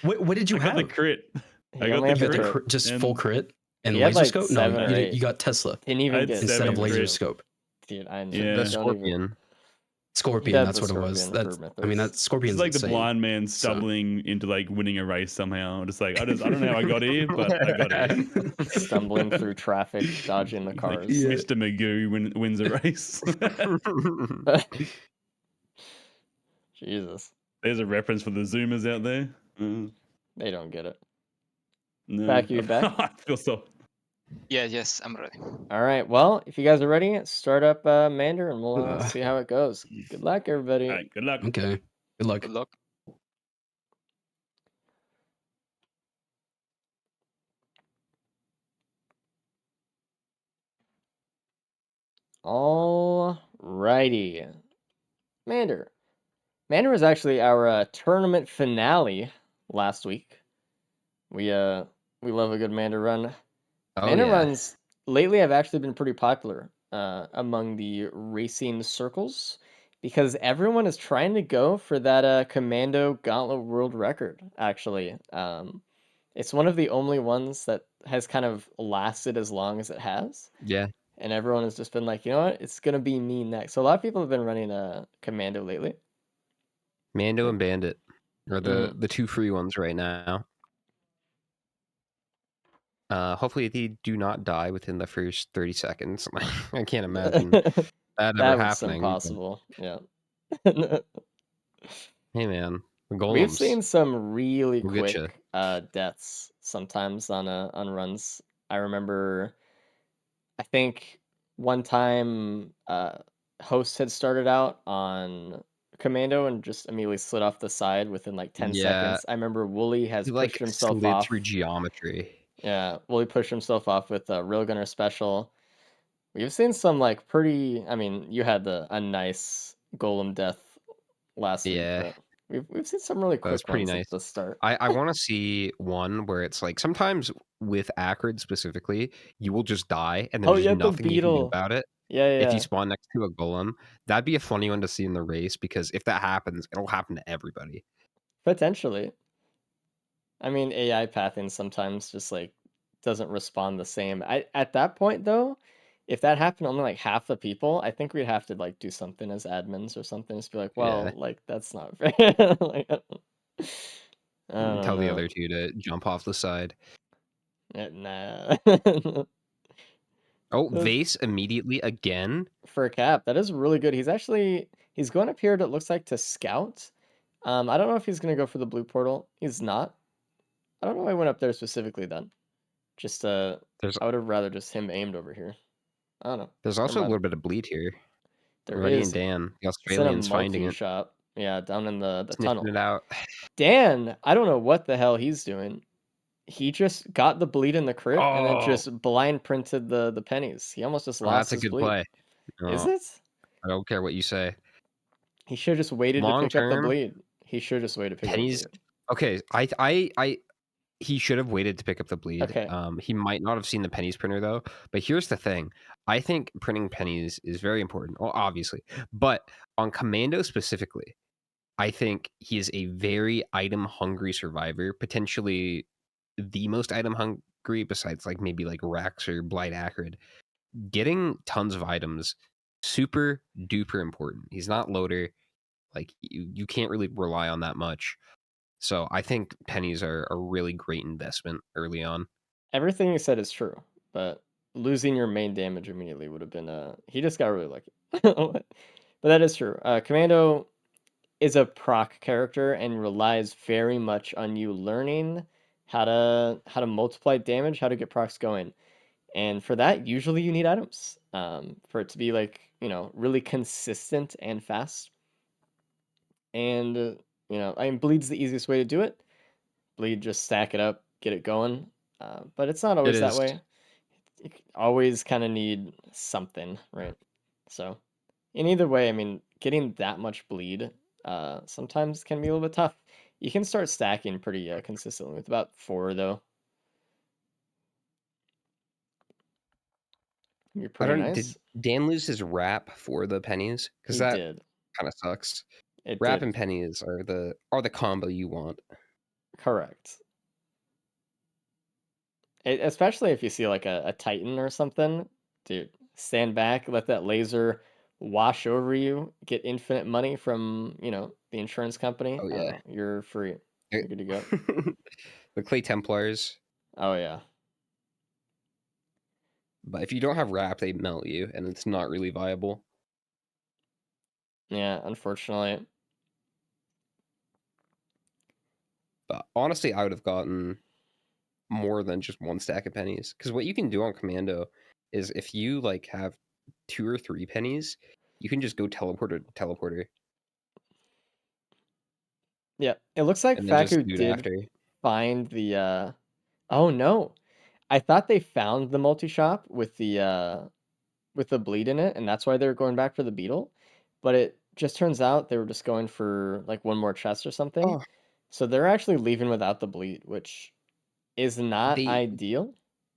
What did you I got have? the crit. He I got only the had You got the crit. just and full crit and He had, laser like, scope? 7 No, or you 8. got Tesla Didn't I even had get instead of 7 laser crit. scope. Dude, I know. Yeah. The Don't scorpion. Even... Scorpion, He that's had what the it was. Scorpion That's for I mean Mythos. that Scorpion's It's like the insane. blind man So- stumbling into like winning a race somehow. Just like I don't know how I got here, but I got here. Stumbling through traffic, dodging the Like, cars. Yeah. Mr. Magoo wins a race. Jesus. There's a reference for the Zoomers out there. They don't get it. No. Back, you back? I feel so. Yeah, yes, I'm ready. All right. Well, if you guys are ready, start up Mander and we'll Ugh. see how it goes. Good luck, everybody. All right, good luck. Okay. Good luck. Good luck. All righty. Mander. Mander was actually our tournament finale last week. We love a good Mander run. Oh, Mander yeah. runs lately have actually been pretty popular among the racing circles because everyone is trying to go for that Commando Gauntlet World Record. Actually, it's one of the only ones that has kind of lasted as long as it has. Yeah. And everyone has just been like, you know what, it's gonna be me next. So a lot of people have been running Commando lately. Mando and Bandit are the two free ones right now. Hopefully they do not die within the first 30 seconds. I can't imagine that ever That was happening. impossible. Yeah. Hey man, the golems. We've seen some really We'll get quick deaths sometimes on runs. I remember, I think one time host had started out on Commando and just immediately slid off the side within like 10 Yeah. seconds. I remember Wooly has He, pushed himself slid off. through geometry. Yeah, Wooly pushed himself off with a Railgunner special. We've seen some like pretty. I mean, you had a nice golem death last Yeah. week, but we've seen some really That was quick pretty ones nice. at the start. I want to see one where it's like sometimes with Acrid specifically, you will just die and Oh, there's yeah, just the nothing you can do beetle. about it. Yeah, If yeah. you spawn next to a golem, that'd be a funny one to see in the race because if that happens, it'll happen to everybody. Potentially. I mean, AI pathing sometimes just like doesn't respond the same. At that point though, if that happened to only like half the people, I think we'd have to like do something as admins or something. Just be like, well, Yeah. like that's not fair. Like, I don't Tell the know. other two to jump off the side. Nah. Oh, So- Vase immediately again. For a cap, that is really good. He's going up here. It looks like to scout. I don't know if he's gonna go for the blue portal. He's not. I don't know why I went up there specifically then. Just I would have rather just him aimed over here. I don't know. There's Never also a mind. little bit of bleed here. There Ruddy is. and Dan, the It's in a Australians, finding it, multi-shop. Yeah, down in the sniffing tunnel. it out. Dan, I don't know what the hell he's doing. He just got the bleed in the crit and then Oh, just blind printed the pennies. He almost just lost that's a his good bleed. play. Is No, it? I don't care what you say. He should have just waited to Long pick up the term, bleed. He should have just waited to pick up the pennies. bleed. Okay, he should have waited to pick up the bleed. Okay. He might not have seen the pennies printer though. But here's the thing: I think printing pennies is very important. Well, obviously, but on Commando specifically, I think he is a very item hungry survivor. Potentially the most item hungry, besides like maybe like Rex or Blight Acrid. Getting tons of items, super duper important. He's not loader. Like you can't really rely on that much. So I think pennies are a really great investment early on. Everything you said is true, but losing your main damage immediately would have been he just got really lucky. But that is true. Commando is a proc character and relies very much on you learning how to multiply damage, how to get procs going. And for that, usually you need items. For it to be like, really consistent and fast. And I mean, bleed's the easiest way to do it. Bleed, just stack it up, get it going. But it's not It always that is. way. You always kind of need something, right? So, in either way, I mean, getting that much bleed sometimes can be a little bit tough. You can start stacking pretty consistently with about 4, though. You're I pretty don't. Did nice. Dan lose his wrap for the pennies? Because He that did. kind of sucks. It Wrap did. and pennies are the combo you want. Correct. Especially if you see like a Titan or something, dude, stand back, let that laser wash over you, get infinite money from, the insurance company. Oh I don't yeah. know, you're free. You're good to go. The Clay Templars. Oh yeah. But if you don't have wrap, they melt you, and it's not really viable. Yeah, unfortunately. But honestly, I would have gotten more than just one stack of pennies. Because what you can do on Commando is if you like have 2 or 3 pennies, you can just go teleporter to teleporter Yeah, it looks like and then just Faku do it did after. find the oh no. I thought they found the multi-shop with the bleed in it, and that's why they were going back for the beetle. But it just turns out they were just going for like one more chest or something. Oh, So they're actually leaving without the bleed, which is not they ideal.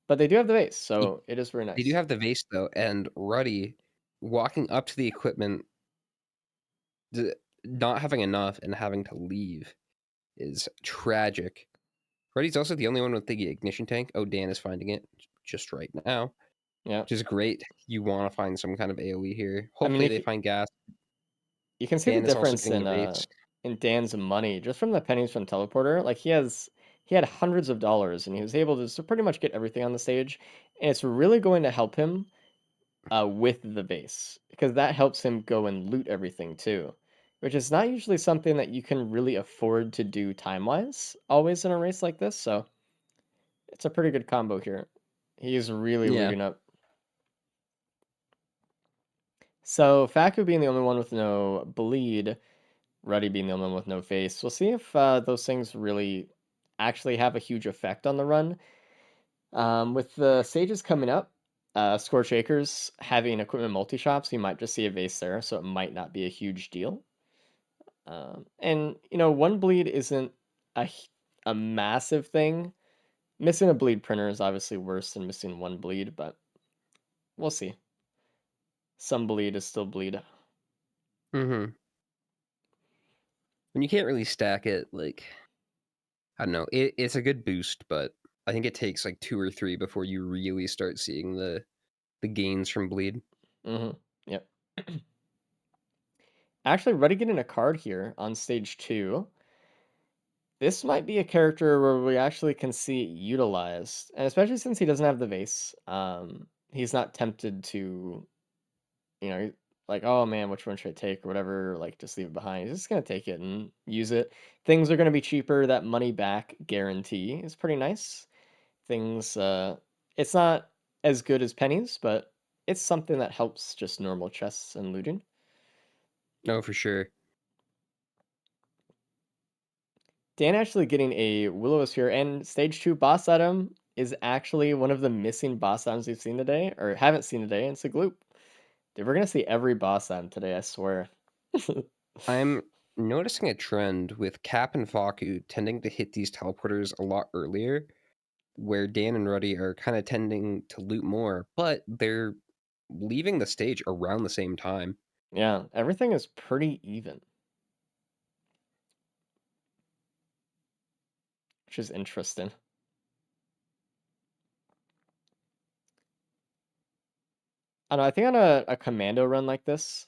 But they do have the base, they, so it is very they do nice. have the vase though, and Ruddy walking up to the equipment, not having enough and having to leave is tragic. Ruddy's also the only one with the ignition tank. Oh, Dan is finding it just right now, Yeah. which is great. You want to find some kind of AoE here. I mean, Hopefully they find gas. you can see the Dan is also difference getting the vase. in Dan's money just from the pennies from teleporter. Like he had hundreds of dollars and he was able to pretty much get everything on the stage, and it's really going to help him with the base because that helps him go and loot everything too, which is not usually something that you can really afford to do time wise always in a race like this. So it's a pretty good combo here. He's really Yeah. looting up. So Faku being the only one with no bleed, Ruddy being the only one with no face. We'll see if those things really actually have a huge effect on the run. With the Sages coming up, Scorch Acres having equipment multi-shops, you might just see a vase there, so it might not be a huge deal. And, one bleed isn't a massive thing. Missing a bleed printer is obviously worse than missing one bleed, but we'll see. Some bleed is still bleed. Mm-hmm. When you can't really stack it, like, I don't know, it's a good boost, but I think it takes like 2 or 3 before you really start seeing the gains from bleed. Mm-hmm. Yep. Actually, Ruddy getting a card here on stage 2. This might be a character where we actually can see it utilized, and especially since he doesn't have the vase, he's not tempted to, like, oh man, which one should I take or whatever, like just leave it behind. He's just gonna take it and use it. Things are gonna be cheaper. That money back guarantee is pretty nice. Things, it's not as good as pennies, but it's something that helps just normal chests and looting. No, for sure. Dan actually getting a Will-O-Wisp here, and stage 2 boss item is actually one of the missing boss items we've seen today, or haven't seen today, and it's a gloop. Dude, we're gonna see every boss item today, I swear. I'm noticing a trend with Cap and Faku tending to hit these teleporters a lot earlier, where Dan and Ruddy are kind of tending to loot more, but they're leaving the stage around the same time. Yeah, everything is pretty even. Which is interesting. I don't know, I think on a commando run like this,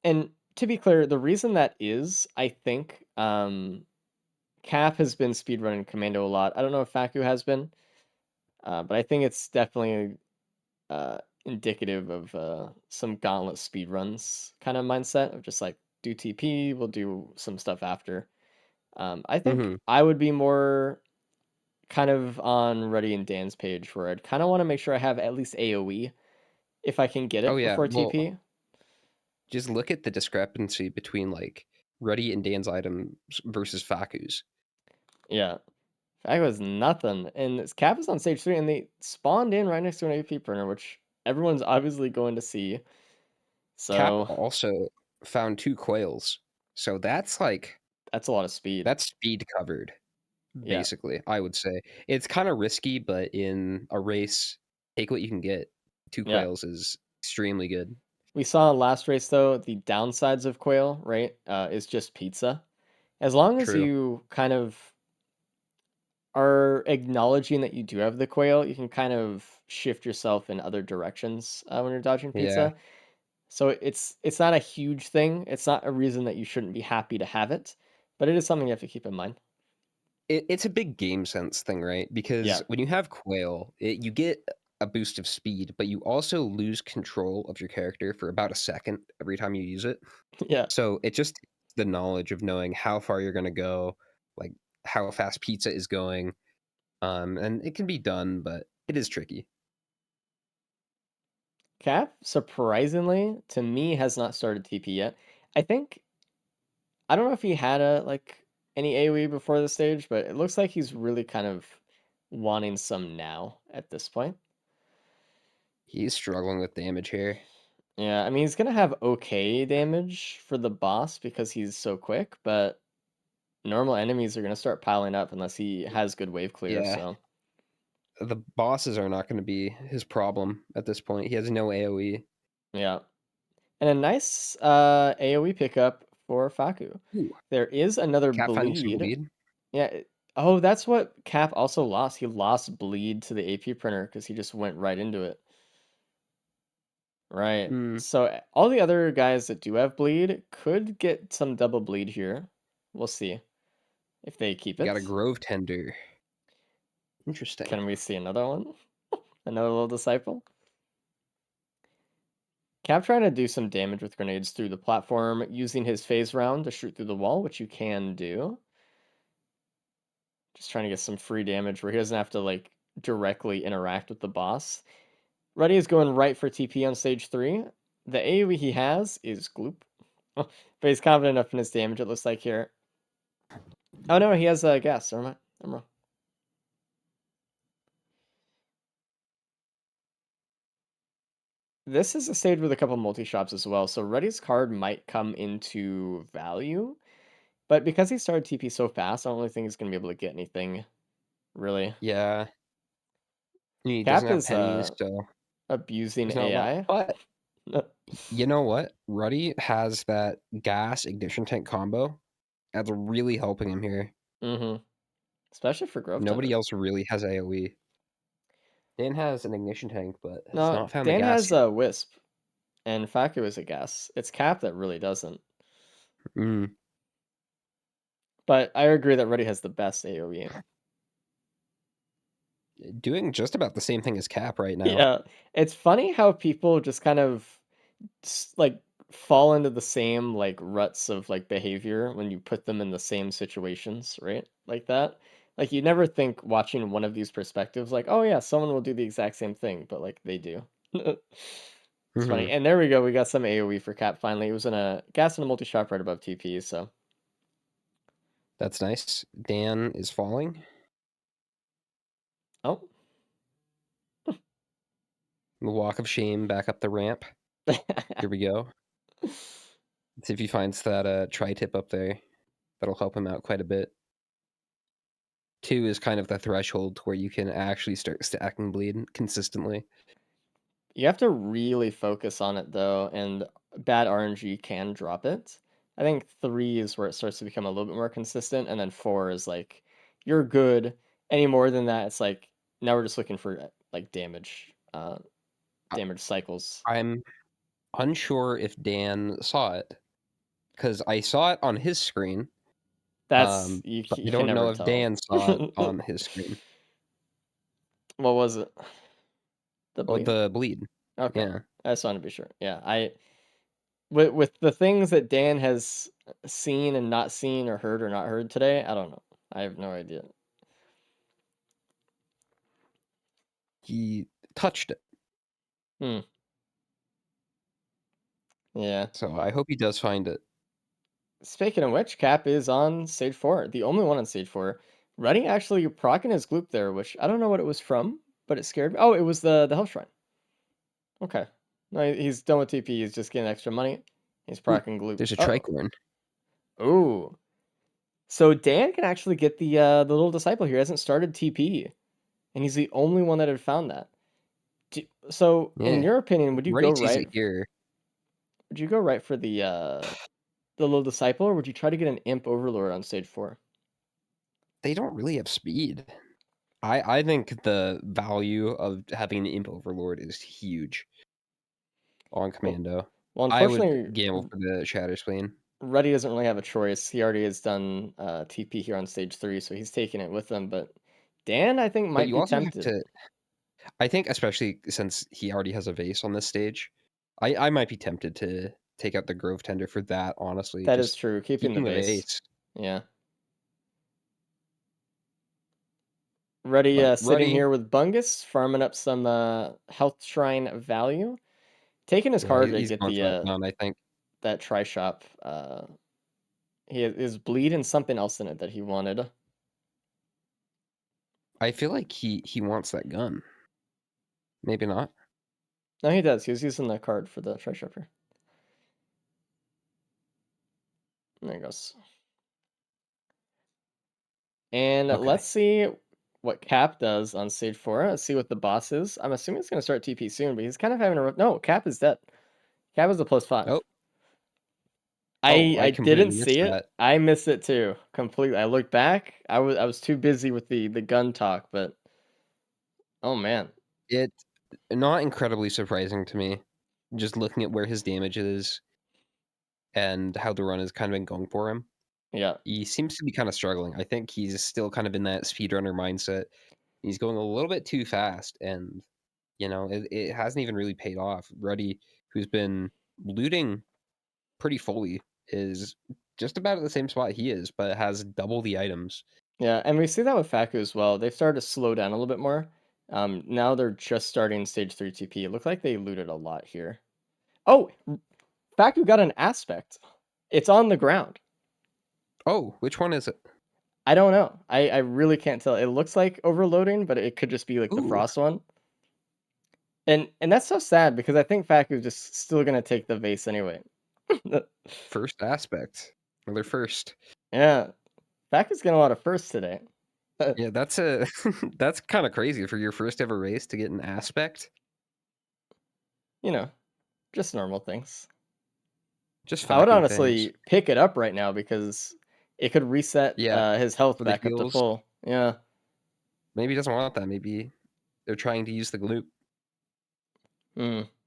and to be clear, the reason that is, I think, Cap has been speedrunning commando a lot. I don't know if Faku has been, but I think it's definitely indicative of some gauntlet speedruns kind of mindset of just like do TP, we'll do some stuff after. I think Mhm. I would be more kind of on Ruddy and Dan's page where I'd kind of want to make sure I have at least AoE if I can get Oh it yeah, before well, TP. just look at the discrepancy between like Ruddy and Dan's items versus Faku's. Yeah. Faku was nothing. And this Cap is on stage 3 and they spawned in right next to an AP printer, which everyone's obviously going to see. Cap So also found 2 quails. So that's like that's a lot of speed. that's speed covered, Yeah. basically, I would say. It's kind of risky, but in a race, take what you can get. 2 Yeah. quails is extremely good. We saw in last race though, the downsides of quail, right? Is just pizza. As long as True. you kind of are acknowledging that you do have the quail, you can kind of shift yourself in other directions when you're dodging Yeah. pizza. So it's not a huge thing. It's not a reason that you shouldn't be happy to have it, but it is something you have to keep in mind. It's a big game sense thing, right? Because Yeah. when you have quail, you get a boost of speed, but you also lose control of your character for about a second every time you use it. Yeah. So it just the knowledge of knowing how far you're going to go, like how fast pizza is going. And it can be done, but it is tricky. Cap, surprisingly, to me, has not started TP yet. I think I don't know if he had any AoE before the stage, but it looks like he's really kind of wanting some now at this point. He's struggling with damage here. Yeah, I mean he's gonna have okay damage for the boss because he's so quick, but normal enemies are gonna start piling up unless he has good wave clear, Yeah. so The bosses are not going to be his problem at this point. He has no AoE. yeah. And a nice AoE pickup for Faku. Ooh, There is another Cat finding some bleed. bleed. Yeah. Oh, that's what Cap also lost. He lost bleed to the AP printer because he just went right into it. Right. Mm, So all the other guys that do have bleed could get some double bleed here. We'll see if they keep got a it. Grove Tender. Interesting. Can we see another one? Another little disciple? Cap trying to do some damage with grenades through the platform using his phase round to shoot through the wall, which you can do. Just trying to get some free damage where he doesn't have to like directly interact with the boss. Ruddy is going right for TP on stage 3. The AoE he has is Gloop. But he's confident enough in his damage, it looks like here. Oh no, he has gas. Never mind. I'm wrong. This is a stage with a couple multi-shops as well, so Ruddy's card might come into value. But because he started TP so fast, I don't really think he's going to be able to get anything, really. Yeah. He doesn't Cap have is pennies, so abusing there's not a lot. AI. But you know what? Ruddy has that gas ignition tank combo. That's really helping him here. Mm-hmm. Especially for Grove Nobody Tender. else really has AoE. Dan has an ignition tank, but has No, not found the Dan gas has yet. a Wisp, and Faku is a gas. It's Cap that really doesn't. Mm. But I agree that Ruddy has the best AoE. Doing just about the same thing as Cap right now. Yeah, it's funny how people just kind of like fall into the same like ruts of like behavior when you put them in the same situations, right? Like that. Like you never think watching one of these perspectives like, oh yeah, someone will do the exact same thing, but like they do. It's funny. And there we go. We got some AoE for Cap finally. It was in a gas and a multi-shot right above TP, so. That's nice. Dan is falling. Oh. The walk of shame back up the ramp. Here we go. Let's see if he finds that tri-tip up there. That'll help him out quite a bit. 2 is kind of the threshold where you can actually start stacking bleed consistently. You have to really focus on it though, and bad RNG can drop it. I think 3 is where it starts to become a little bit more consistent, and then 4 is like you're good. Any more than that, it's like now we're just looking for like damage cycles. I'm unsure if Dan saw it because I saw it on his screen. That's but you I can don't never know if tell. Dan saw it on his screen. What was it? The Oh, bleed? the bleed. Okay. Yeah. I just wanted to be sure. Yeah, with the things that Dan has seen and not seen or heard today, I don't know. I have no idea. He touched it. Yeah. So I hope he does find it. Speaking of which, Cap is on stage 4, the only one on stage 4. Ready actually proccing his gloop there, which I don't know what it was from, but it scared me. Oh, it was the health shrine. Okay. No, he's done with TP. He's just getting extra money. He's proccing gloop. There's a tricorn. Ooh. So Dan can actually get the little disciple here. He hasn't started TP, and he's the only one that had found that. So, in your opinion, would you go sees right? it here. Would you go right for the little disciple, or would you try to get an imp overlord on stage 4? They don't really have speed. I think the value of having an imp overlord is huge on commando. Well, I unfortunately, would gamble for the Shatter Spleen. Reddy doesn't really have a choice. He already has done TP here on stage 3, so he's taking it with him. But Dan, I think, might be tempted. I think, especially since he already has a vase on this stage, I might be tempted to take out the Grove Tender for that, honestly. That is true. Keeping the vase. Yeah. Reddy sitting here with Bungus, farming up some health shrine value. Taking his card to get the I think that tri-shop. He is bleed and something else in it that he wanted. I feel like he wants that gun. Maybe not. No, he does. He was using that card for the tri-shop here. There he goes. And let's see what Cap does on stage 4. Let's see what the boss is. I'm assuming it's going to start TP soon, but he's kind of having a... No, Cap is dead. Cap is a +5. Oh. I didn't see it. I missed it too. Completely. I looked back. I was too busy with the gun talk, but... Oh, man. It's not incredibly surprising to me. Just looking at where his damage is and how the run has kind of been going for him. Yeah. He seems to be kind of struggling. I think he's still kind of in that speedrunner mindset. He's going a little bit too fast, and it hasn't even really paid off. Ruddy, who's been looting pretty fully, is just about at the same spot he is, but has double the items. Yeah, and we see that with Faku as well. They've started to slow down a little bit more. Now they're just starting stage 3 TP. It looked like they looted a lot here. Oh, Faku got an aspect. It's on the ground. Oh, which one is it? I don't know. I really can't tell. It looks like overloading, but it could just be like the frost one. And that's so sad because I think Faku's just still gonna take the vase anyway. First aspect. Another first. Yeah. Faku's getting a lot of firsts today. Yeah, that's that's kind of crazy for your first ever race to get an aspect. Just normal things. Just I would honestly pick it up right now because it could reset his health back up to full. Yeah. Maybe he doesn't want that. Maybe they're trying to use the gloop.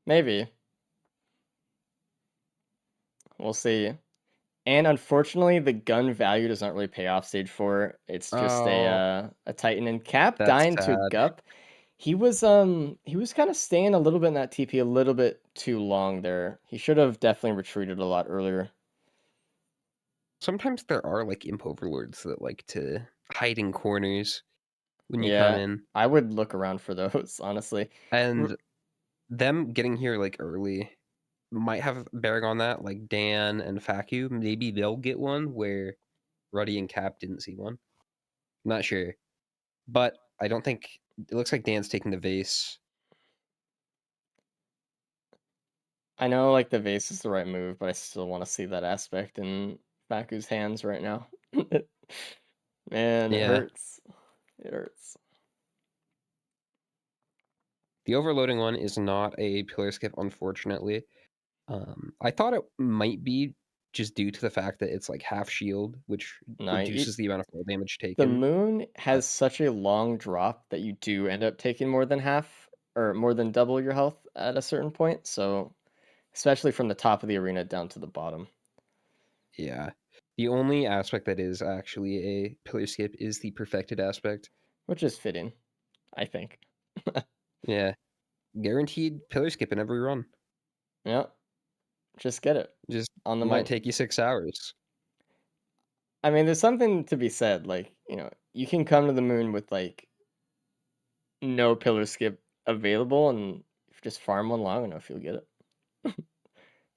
Maybe. We'll see. And unfortunately, the gun value does not really pay off stage 4. It's just a Titan and Cap dying to Gup. He was kind of staying a little bit in that TP a little bit too long there. He should have definitely retreated a lot earlier. Sometimes there are like imp overlords that like to hide in corners when you come in. I would look around for those, honestly. And them getting here like early might have bearing on that. Like Dan and Faku, maybe they'll get one where Ruddy and Cap didn't see one. Not sure, but I don't think it looks like Dan's taking the vase. I know like the vase is the right move, but I still want to see that aspect in Faku's hands right now. Man, it Yeah. hurts. It hurts. The overloading one is not a pillar skip, unfortunately. I thought it might be just due to the fact that it's like half shield, which No, reduces the amount of full damage the taken. moon has such a long drop that you do end up taking more than half or more than double your health at a certain point. So, especially from the top of the arena down to the bottom. Yeah. The only aspect that is actually a pillar skip is the perfected aspect. Which is fitting, I think. Yeah. Guaranteed pillar skip in every run. Yeah. Just get it. Just on the might moon. take you 6 hours. I mean, there's something to be said. Like, you can come to the moon with like no pillar skip available, and if you just farm one long enough, you'll get it.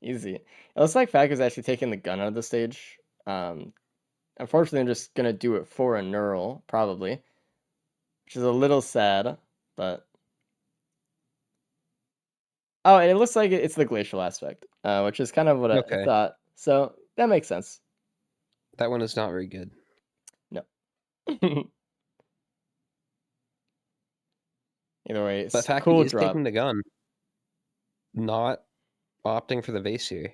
Easy. It looks like Fak is actually taking the gun out of the stage. Unfortunately, I'm just gonna do it for a neural, probably, which is a little sad, but oh, and it looks like it's the glacial aspect, which is kind of what I thought. So that makes sense. That one is not very good. No. Either way, But it's Faku cool is drop. taking the gun, not opting for the vase here.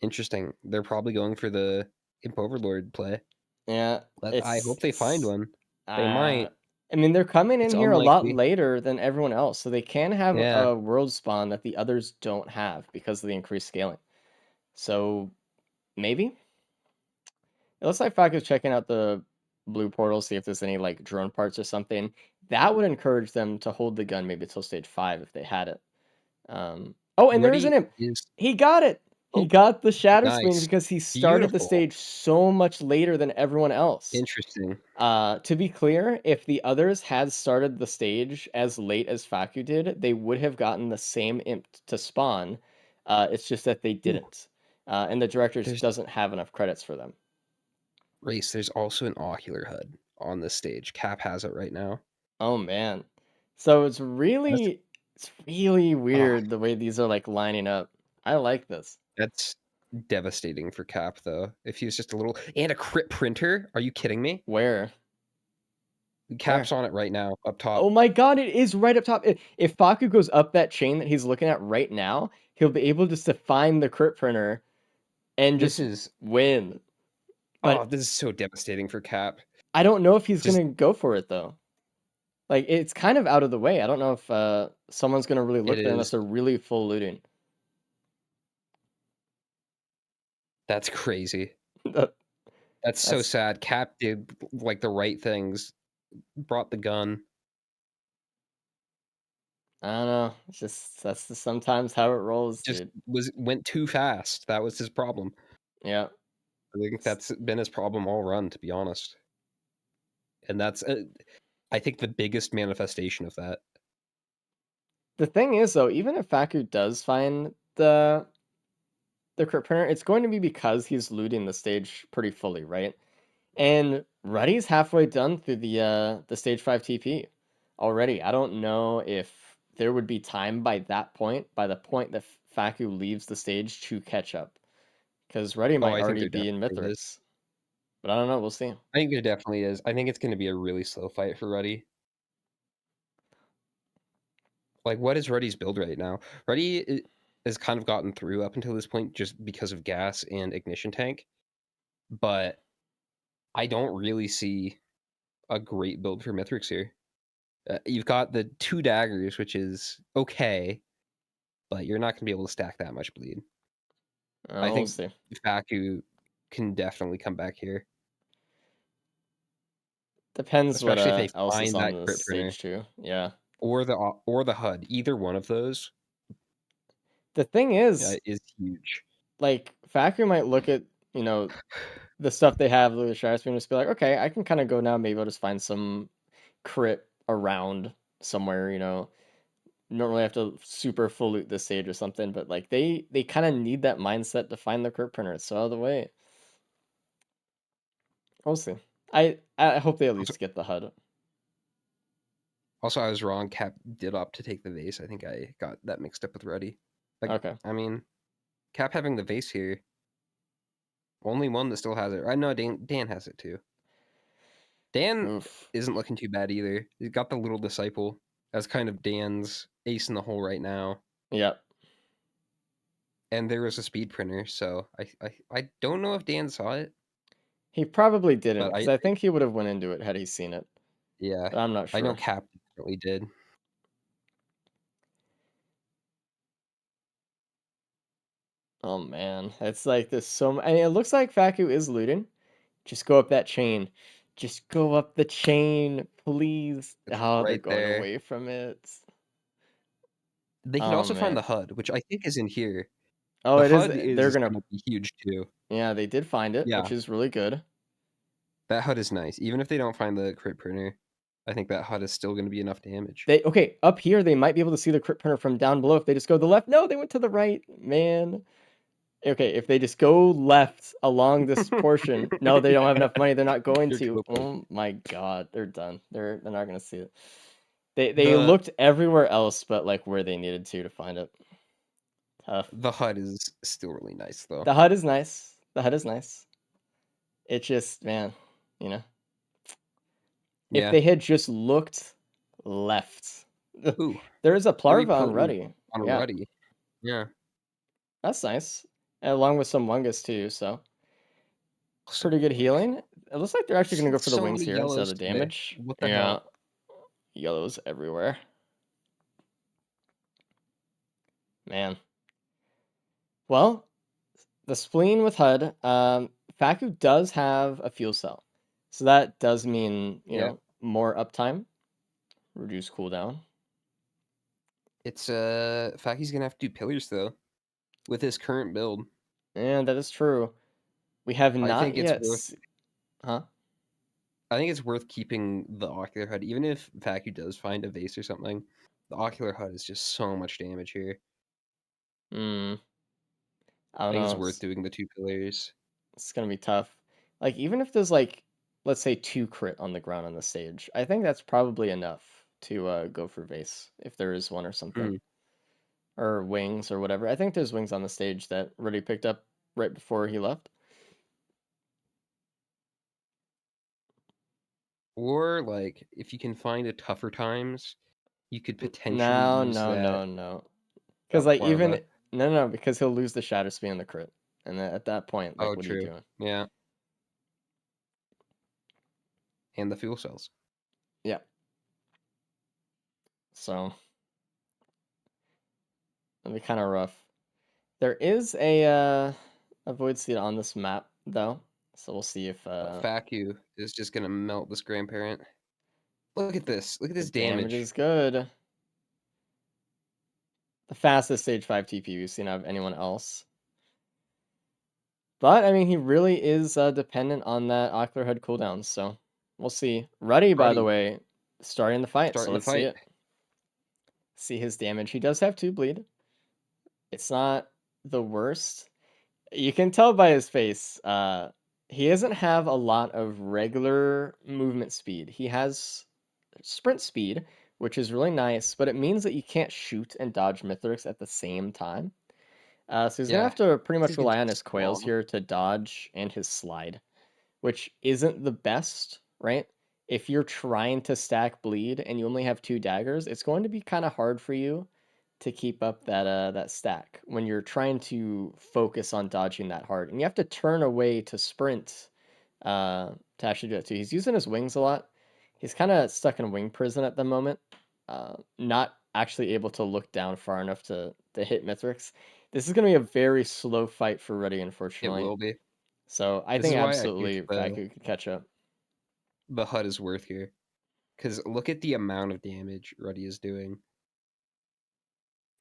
Interesting. They're probably going for the Imp Overlord play. Yeah, I hope they find one. They might. I mean, they're coming in It's here a lot unlikely. later than everyone else, so they can have Yeah. a world spawn that the others don't have because of the increased scaling. So maybe it looks like Falco's checking out the blue portal, see if there's any like drone parts or something. That would encourage them to hold the gun maybe till stage 5 if they had it. Oh, and there is an imp. He got it. He got the shatter screen nice. because he started the Beautiful. stage so much later than everyone else. Interesting. To be clear, if the others had started the stage as late as Faku did, they would have gotten the same imp to spawn. It's just that they didn't. And the director just doesn't have enough credits for them. Race, there's also an ocular HUD on this stage. Cap has it right now. Oh man. So it's really weird the way these are like lining up. I like this. That's devastating for Cap though. If he was just a little and a crit printer? Are you kidding me? Where? Cap's on it right now, up top. Oh my god, it is right up top. If Faku goes up that chain that he's looking at right now, he'll be able just to find the crit printer and just win. But this is so devastating for Cap. I don't know if he's gonna go for it though. Like it's kind of out of the way. I don't know if someone's gonna really look there unless they're really full looting. That's crazy. That's so sad. Cap did like the right things. Brought the gun. I don't know. It's just that's just sometimes how it rolls, Just dude. went too fast. That was his problem. Yeah. I think that's been his problem all run, to be honest. And that's, I think, the biggest manifestation of that. The thing is, though, even if Faku does find the crit printer, it's going to be because he's looting the stage pretty fully, right? And Ruddy's halfway done through the stage 5 TP already. I don't know if there would be time by that point, by the point that Faku leaves the stage to catch up. Because Ruddy might already be in Mythrax. But I don't know, we'll see. I think there definitely is. I think it's going to be a really slow fight for Ruddy. Like, what is Ruddy's build right now? Ruddy has kind of gotten through up until this point just because of gas and ignition tank. But I don't really see a great build for Mythrix here. You've got the 2 daggers, which is okay, but you're not going to be able to stack that much bleed. I think Faku can definitely come back here. Depends especially what if they else find is that on the crit stage too. Yeah. Or the HUD. Either one of those. The thing is huge. Like Faku might look at, the stuff they have with the shatter screen and just be like, okay, I can kind of go now. Maybe I'll just find some crit around somewhere, normally have to super full loot this stage or something, but like they kind of need that mindset to find the crit printer. So out of the way. We'll see. I hope they at least get the HUD. Also, I was wrong. Cap did opt to take the vase. I think I got that mixed up with Ruddy. Like, Okay. I mean, Cap having the vase here. Only one that still has it. I know Dan has it too. Dan Oof. isn't looking too bad either. He's got the little disciple. That's kind of Dan's ace in the hole right now. Yep. And there was a speed printer, so I don't know if Dan saw it. He probably didn't, But because I think he would have went into it had he seen it. Yeah. But I'm not sure. I know Cap definitely did. Oh man, it's like this so. And it looks like Faku is looting. Just go up that chain. Just go up the chain, please. It's Oh, they're right going there. away from it. They can Oh also find man. the HUD, which I think is in here. Oh, The it is. HUD They're is gonna. going to be huge too. Yeah, they did find it, Yeah. which is really good. That HUD is nice. Even if they don't find the crit printer, I think that HUD is still going to be enough damage. Okay, up here they might be able to see the crit printer from down below if they just go to the left. No, they went to the right, man. Okay, if they just go left along this portion, no, they don't have enough money. They're not going You're to. joking. Oh my god, they're done. They're not gonna see it. They looked everywhere else but like where they needed to find it. Tough. The HUD is still really nice though. The HUD is nice. The HUD is nice. It just, man, you know. If Yeah. they had just looked left. Ooh. There is a Very Plarva on potent Ruddy. on Yeah, Ruddy. Yeah. that's nice. And along with some Wungus too, so pretty good healing. It looks like they're actually going to go for the So wings many here instead of yellows the today. damage. What the Yeah. hell? Yellows everywhere. Man. Well, the spleen with HUD, Faku does have a fuel cell. So that does mean, you know, more uptime, reduce cooldown. It's Faki's gonna have to do pillars though, with his current build. And that is true. We have I not think it's yet. worth. Huh? I think it's worth keeping the ocular HUD, even if Faku does find a vase or something. The ocular HUD is just so much damage here. Hmm. I I don't think know. it's worth doing the 2 pillars. It's gonna be tough. Like even if there's like, let's say 2 crit on the ground on the stage, I think that's probably enough to go for vase if there is one or something. Or wings or whatever. I think there's wings on the stage that Rudy picked up right before he left. Or like if you can find a tougher times, you could potentially No, use no, that. no, no. Because like even no, because he'll lose the shatter speed and the crit, and then at that point, like, what are you doing? Yeah. And the fuel cells. Yeah. So that'd be kind of rough. There is a void seed on this map though, so we'll see if Faku is just gonna melt this grandparent. Look at this. Look at this the damage damage. is good. The fastest stage 5 TP we've seen out of anyone else. But I mean, he really is dependent on that ocular HUD cooldown, so we'll see. Ruddy, by the way, starting the fight, so let's see it. See his damage. He does have 2 bleed. It's not the worst. You can tell by his face. He doesn't have a lot of regular movement speed. He has sprint speed, which is really nice, but it means that you can't shoot and dodge Mithrix at the same time. So he's gonna have to pretty much rely on his coils here to dodge and his slide, which isn't the best, right? If you're trying to stack bleed and you only have 2 daggers, it's going to be kind of hard for you to keep up that stack when you're trying to focus on dodging that hard. And you have to turn away to sprint to actually do it too. He's using his wings a lot. He's kind of stuck in wing prison at the moment, not actually able to look down far enough to hit Mithrix. This is going to be a very slow fight for Ruddy, unfortunately. It will be. So I think absolutely Faku could catch up. The HUD is worth here. Because look at the amount of damage Ruddy is doing.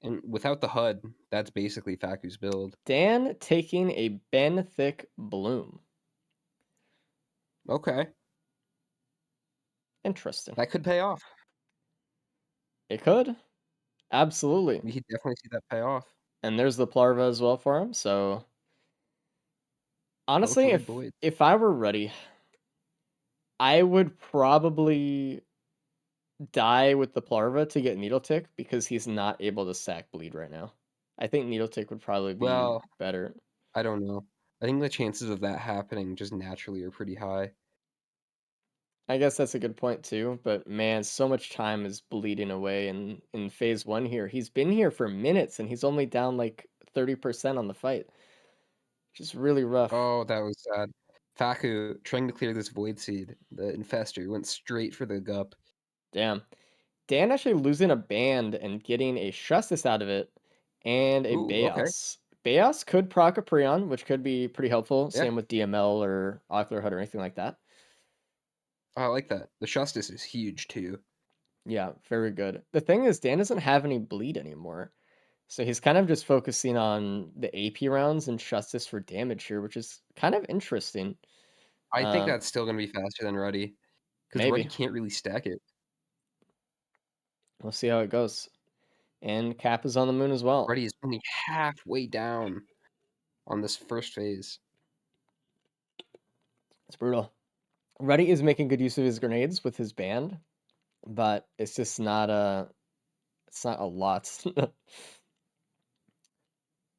And without the HUD, that's basically Faku's build. Dan taking a Benthic Bloom. Okay. Interesting. That could pay off. It could. Absolutely. We could definitely see that pay off. And there's the Plarva as well for him. So honestly, Both of the boys. if I were ready, I would probably die with the Plarva to get Needle Tick because he's not able to sack bleed right now. I think Needle Tick would probably be Well, better. I don't know. I think the chances of that happening just naturally are pretty high. I guess that's a good point too, but man, so much time is bleeding away in phase 1 here. He's been here for minutes and he's only down like 30% on the fight. Which is really rough. Oh, that was sad. Faku trying to clear this Void Seed. The Infester went straight for the Gup. Damn. Dan actually losing a band and getting a Justice out of it and a Ooh, okay. Beos. Beos could proc a Prion, which could be pretty helpful. Yeah. Same with DML or Ocular HUD or anything like that. I like that. The Justice is huge too. Yeah, very good. The thing is, Dan doesn't have any bleed anymore. So he's kind of just focusing on the AP rounds and Justice for damage here, which is kind of interesting. I think that's still going to be faster than Ruddy. Because Ruddy Maybe. can't really stack it. We'll see how it goes. And Cap is on the moon as well. Ruddy is only halfway down on this first phase. It's brutal. Ruddy is making good use of his grenades with his band, but it's just not a lot.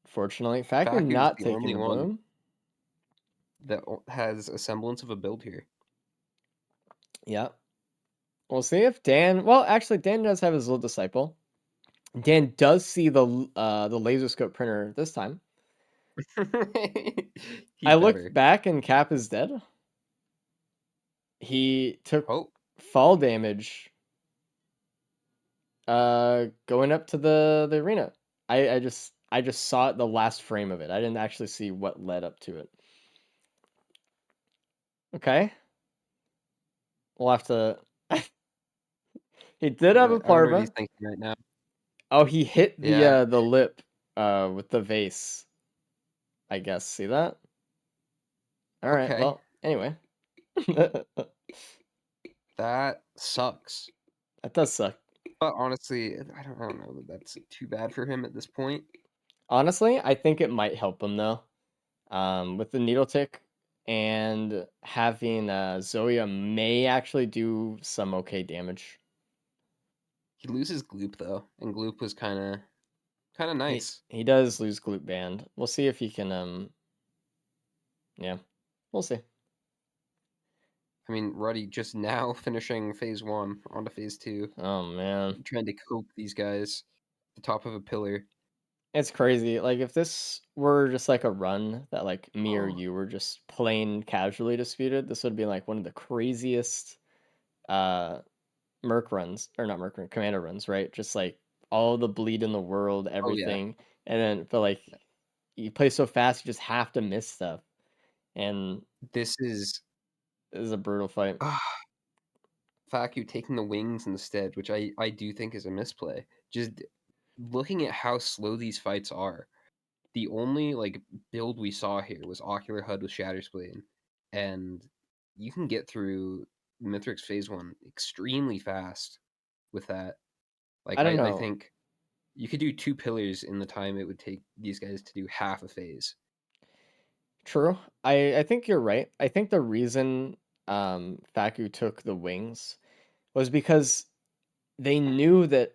Fortunately, Faku Faku's not the taking only the one bloom. that has a semblance of a build here. Yeah. We'll see if Dan. Well, actually, Dan does have his little disciple. Dan does see the laser scope printer this time. I looked back and Cap is dead. He took fall damage. Going up to the arena. I just saw the last frame of it. I didn't actually see what led up to it. Okay. We'll have to. He did have a I wonder what he's Plarva. thinking right now. Oh, he hit Yeah. the lip with the vase. I guess. See that? All right. Okay. Well, anyway. That sucks. That does suck. But honestly, I don't know that that's too bad for him at this point. Honestly, I think it might help him though. With the needle tick and having Zoya may actually do some okay damage. He loses Gloop though, and Gloop was kind of nice. He does lose Gloop Band. We'll see if he can yeah. We'll see. I mean, Ruddy just now finishing phase 1 onto phase 2. Oh man. Trying to cope these guys the top of a pillar. It's crazy. Like if this were just like a run that like me or you were just playing casually disputed, this would be like one of the craziest Merc runs, or not Merc run, Commander runs, right? Just like all the bleed in the world, everything. Oh, yeah. And then but like you play so fast you just have to miss stuff. And this is a brutal fight. Faku taking the wings instead, which I do think is a misplay. Just looking at how slow these fights are, the only like build we saw here was Ocular HUD with Shatterspleen, and you can get through Mithrix phase 1 extremely fast with that. Like I don't know. I think you could do 2 pillars in the time it would take these guys to do half a phase. True. I think you're right. I think the reason Faku took the wings was because they knew that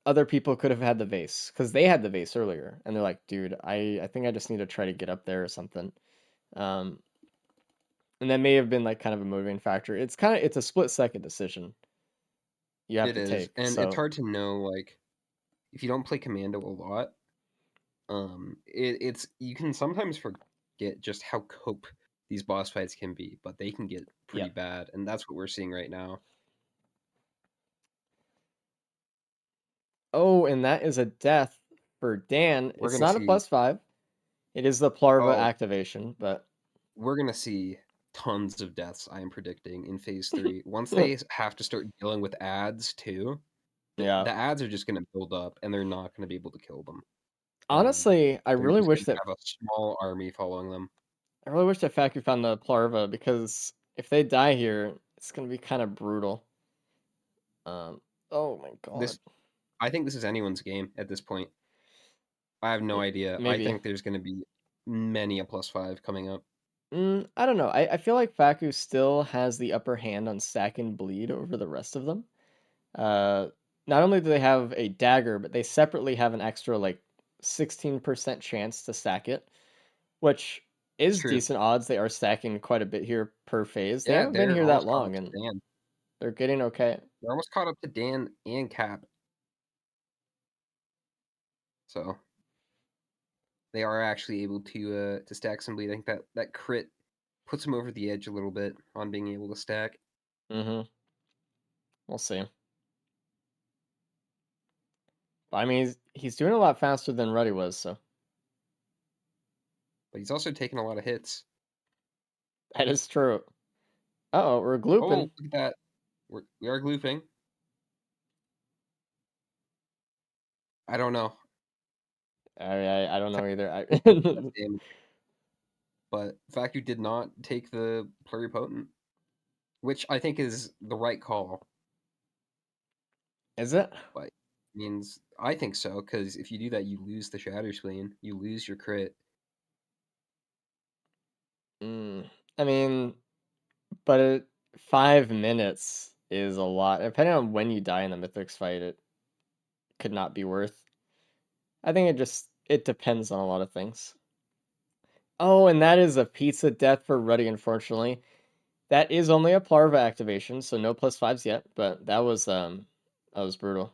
other people could have had the vase because they had the vase earlier, and they're like, dude, I think I just need to try to get up there or something. And that may have been like kind of a motivating factor. It's a split second decision you have to take. And so it's hard to know, like, if you don't play Commando a lot, it's you can sometimes forget just how cope these boss fights can be, but they can get pretty bad, and that's what we're seeing right now. Oh, and that is a death for Dan. It's not a +5. It is the Plarva activation, but we're gonna see tons of deaths, I am predicting, in phase 3. Once they have to start dealing with ads too, the ads are just gonna build up, and they're not gonna be able to kill them. Honestly, I really wish that have a small army following them. I really wish that Faku found the Plarva, because if they die here, it's gonna be kind of brutal. Oh my god. I think this is anyone's game at this point. I have no idea. Maybe. I think there's going to be many a +5 coming up. I don't know. I feel like Faku still has the upper hand on stack and bleed over the rest of them. Not only do they have a dagger, but they separately have an extra like 16% chance to stack it, which is True. decent odds. They are stacking quite a bit here per phase. They Yeah, haven't been they're here that almost caught up long, to and Dan. they're getting okay. They're almost caught up to Dan and Cap. So they are actually able to stack some bleed. I think that crit puts them over the edge a little bit on being able to stack. Mm-hmm. We'll see. But, I mean, he's doing a lot faster than Ruddy was, so But he's also taking a lot of hits. that is true. Uh-oh, we're Oh, glooping. look at that. We are glooping. I don't know. I don't know either. But Faku did not take the pluripotent, which I think is the right call. Is it? But means I think so, because if you do that, you lose the Shatter Spleen, you lose your crit. I mean, but 5 minutes is a lot. Depending on when you die in the Mythics fight, it could not be worth. I think it depends on a lot of things. Oh, and that is a pizza death for Ruddy, unfortunately. That is only a Plarva activation, so no +5s yet, but that was brutal.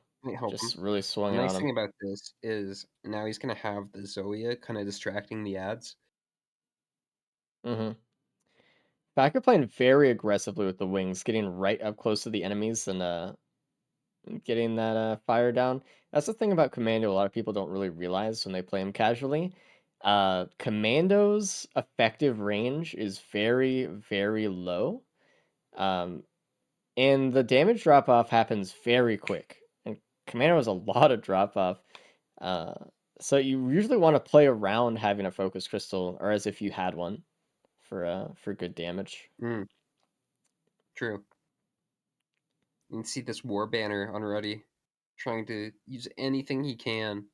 Just really swung The nice on thing him. about this is now he's gonna have the Zoya kind of distracting the ads. Mm-hmm. Faku playing very aggressively with the wings, getting right up close to the enemies and getting that fire down. That's the thing about Commando a lot of people don't really realize when they play him casually. Commando's effective range is very, very low. And the damage drop off happens very quick. And Commando has a lot of drop off. Uh, so you usually want to play around having a focus crystal, or as if you had one for good damage. True. You can see this war banner on Ruddy, trying to use anything he can,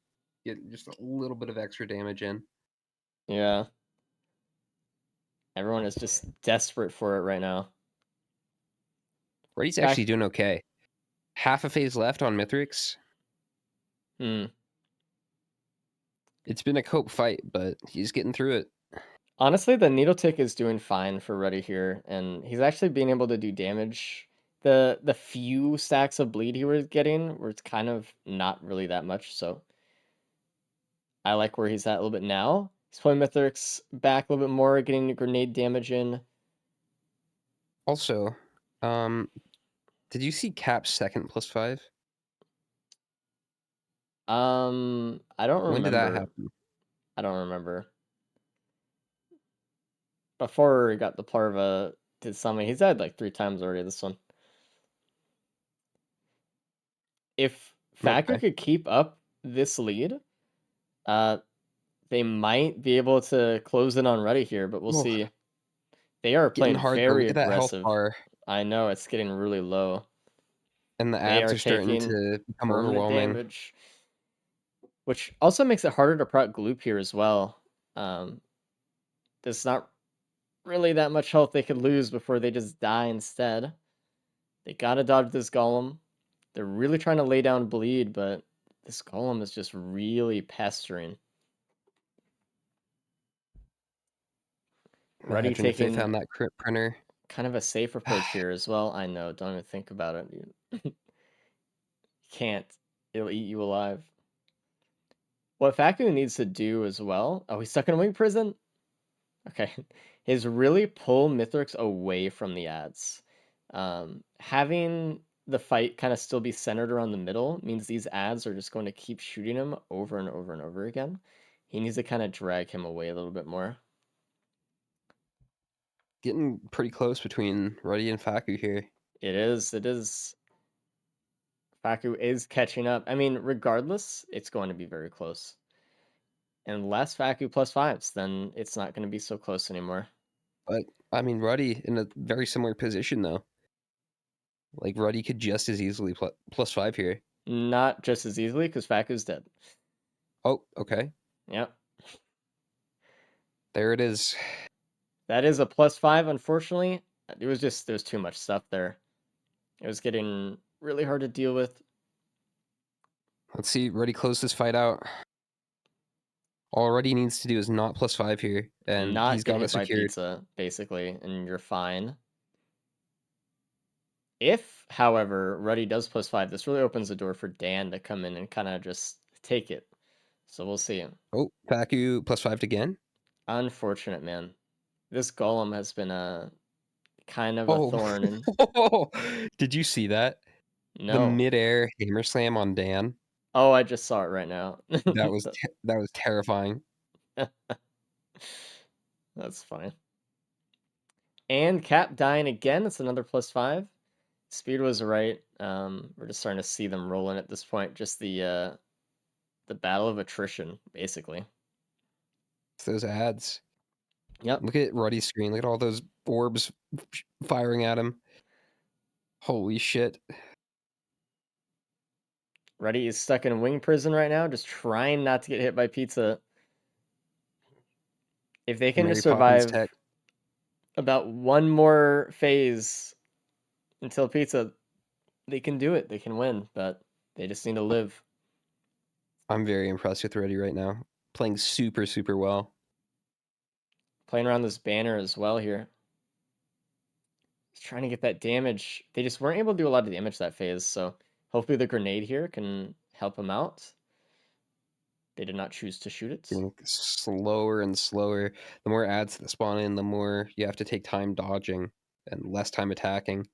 get just a little bit of extra damage in. Yeah. Everyone is just desperate for it right now. Ruddy's actually doing okay. Half a phase left on Mithrix. It's been a cope fight, but he's getting through it. Honestly, the needle tick is doing fine for Ruddy here, and he's actually being able to do damage. The few stacks of bleed he was getting were kind of not really that much, so I like where he's at a little bit now. He's playing Mithrix back a little bit more, getting the grenade damage in. Also, did you see Cap's second +5? I don't remember. When did that happen? I don't remember. Before he got the Plarva did something. He's died like 3 times already this one. If Faku could keep up this lead, they might be able to close in on Ruddy here, but we'll see. They are playing very aggressive. I know, it's getting really low. And the ads are starting to become overwhelming. Damage, which also makes it harder to proc Gloop here as well. There's not really that much health they could lose before they just die instead. They gotta dodge this golem. They're really trying to lay down bleed, but this golem is just really pestering. Ruddy taking if they found that crit printer. Kind of a safe approach here as well. I know, don't even think about it, dude. Can't. It'll eat you alive. What Faku needs to do as well... Oh, he's stuck in a wing prison? Okay. Is really pull Mithrix away from the ads. Having the fight kind of still be centered around the middle means these ads are just going to keep shooting him over and over and over again. He needs to kind of drag him away a little bit more. Getting pretty close between Ruddy and Faku here. It is. Faku is catching up. I mean, regardless, it's going to be very close. Unless Faku +5s, then it's not going to be so close anymore. But, I mean, Ruddy in a very similar position, though. Like, Ruddy could just as easily +5 here. not just as easily because Faku's dead. Oh, okay. Yep. There it is. That is a +5, unfortunately. There was too much stuff there. It was getting really hard to deal with. Let's see. Ruddy close this fight out. All Ruddy needs to do is not +5 here, and Not he's get got it hit by secured. pizza, basically, and you're fine. If, however, Ruddy does +5, this really opens the door for Dan to come in and kind of just take it. So we'll see. Oh, Faku +5 again. Unfortunate, man. This golem has been a kind of a Oh, thorn. And did you see that? The no. midair hammer slam on Dan. Oh, I just saw it right now. That was terrifying. That's fine. And Cap dying again. It's another +5. Speed was right. We're just starting to see them rolling at this point. Just the battle of attrition, basically. It's those ads. Yep. Look at Ruddy's screen. Look at all those orbs firing at him. Holy shit. Ruddy is stuck in wing prison right now, just trying not to get hit by pizza. If they can Mary just Poppins survive tech. about one more phase until pizza, they can do it. They can win, but they just need to live. I'm very impressed with Ruddy right now. Playing super, super well. Playing around this banner as well here. He's trying to get that damage. They just weren't able to do a lot of damage that phase, so hopefully the grenade here can help him out. They did not choose to shoot it. Getting slower and slower. The more ads that spawn in, the more you have to take time dodging and less time attacking.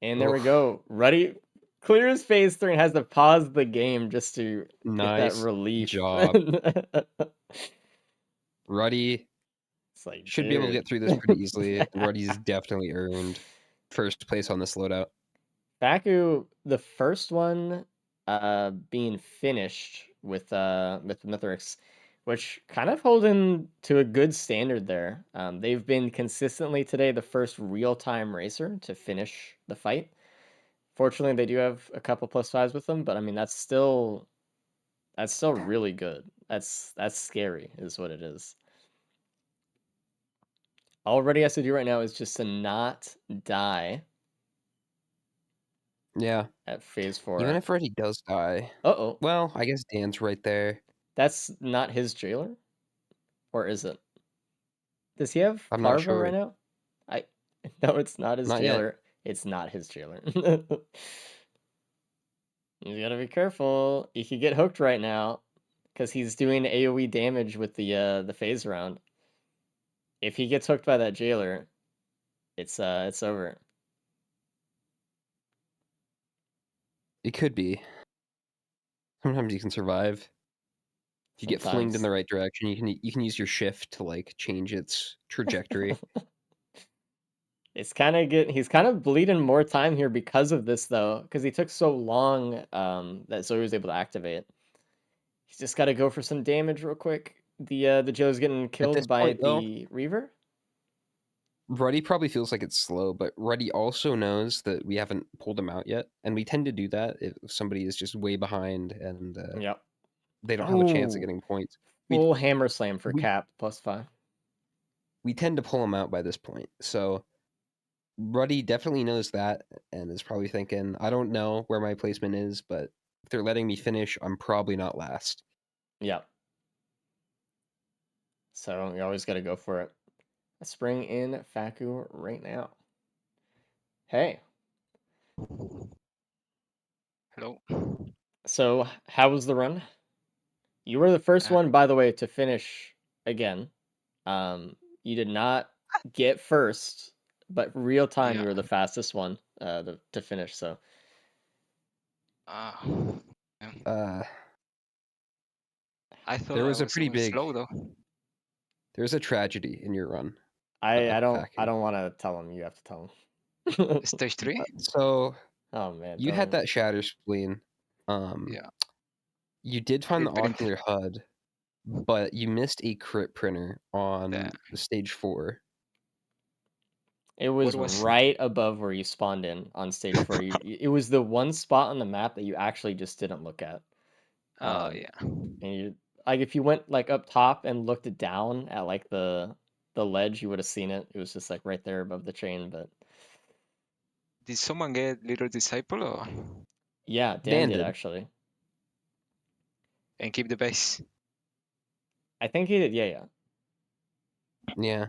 And there we go. Ruddy clears phase 3 and has to pause the game just to get that Nice relief. job. Ruddy It's like, should be able to get through this pretty easily. Ruddy's definitely earned first place on this loadout. Baku, the first one being finished with Mithrix, which kind of holding to a good standard there. They've been consistently today the first real-time racer to finish the fight. Fortunately, they do have a couple +5s with them, but I mean that's still really good. That's scary, is what it is. All Ruddy has to do right now is just to not die Yeah. at phase 4. Even if Ruddy does die. Uh-oh. Well, I guess Dan's right there. That's not his jailer? Or is it? Does he have I'm not Parva right sure. now? No, it's not his Not yet. jailer. It's not his jailer. You gotta be careful. You could get hooked right now because he's doing AoE damage with the phase round. If he gets hooked by that jailer, it's over. It could be. Sometimes you can survive. If you get flinged in Sometimes. the right direction, you can use your shift to like change its trajectory. He's kind of bleeding more time here because of this though, because he took so long that Zoe was able to activate. He's just got to go for some damage real quick. The Joe's getting At killed this by point, though, the Reaver. Ruddy probably feels like it's slow, but Ruddy also knows that we haven't pulled him out yet, and we tend to do that if somebody is just way behind and Yep. they don't have a chance of Ooh, getting points. full hammer slam for we- Cap +5. We tend to pull him out by this point, so Ruddy definitely knows that and is probably thinking, I don't know where my placement is, but if they're letting me finish, I'm probably not last. Yep. So you always got to go for it. Let's bring in Faku right now. Hey. Hello. So how was the run? You were the first one, by the way, to finish again. You did not get first, but real time you were the fastest one to finish. So. Yeah. I thought There was I a was pretty going big. slow though. There's a tragedy in your run. I don't Faku. want to tell him. You have to tell him. Stage 3? So Oh man, you had that shatter spleen. Yeah. You did find the Reprint. ocular HUD, but you missed a crit printer on Yeah. the stage 4. It was was? right above where you spawned in on stage 4. It was the one spot on the map that you actually just didn't look at. Oh Um, yeah. and you like if you went like up top and looked it down at like the ledge, you would have seen it. It was just like right there above the chain. But Did someone get Little Disciple or yeah, Dan Dan did did. actually. and keep the base? I think he did. Yeah. Yeah.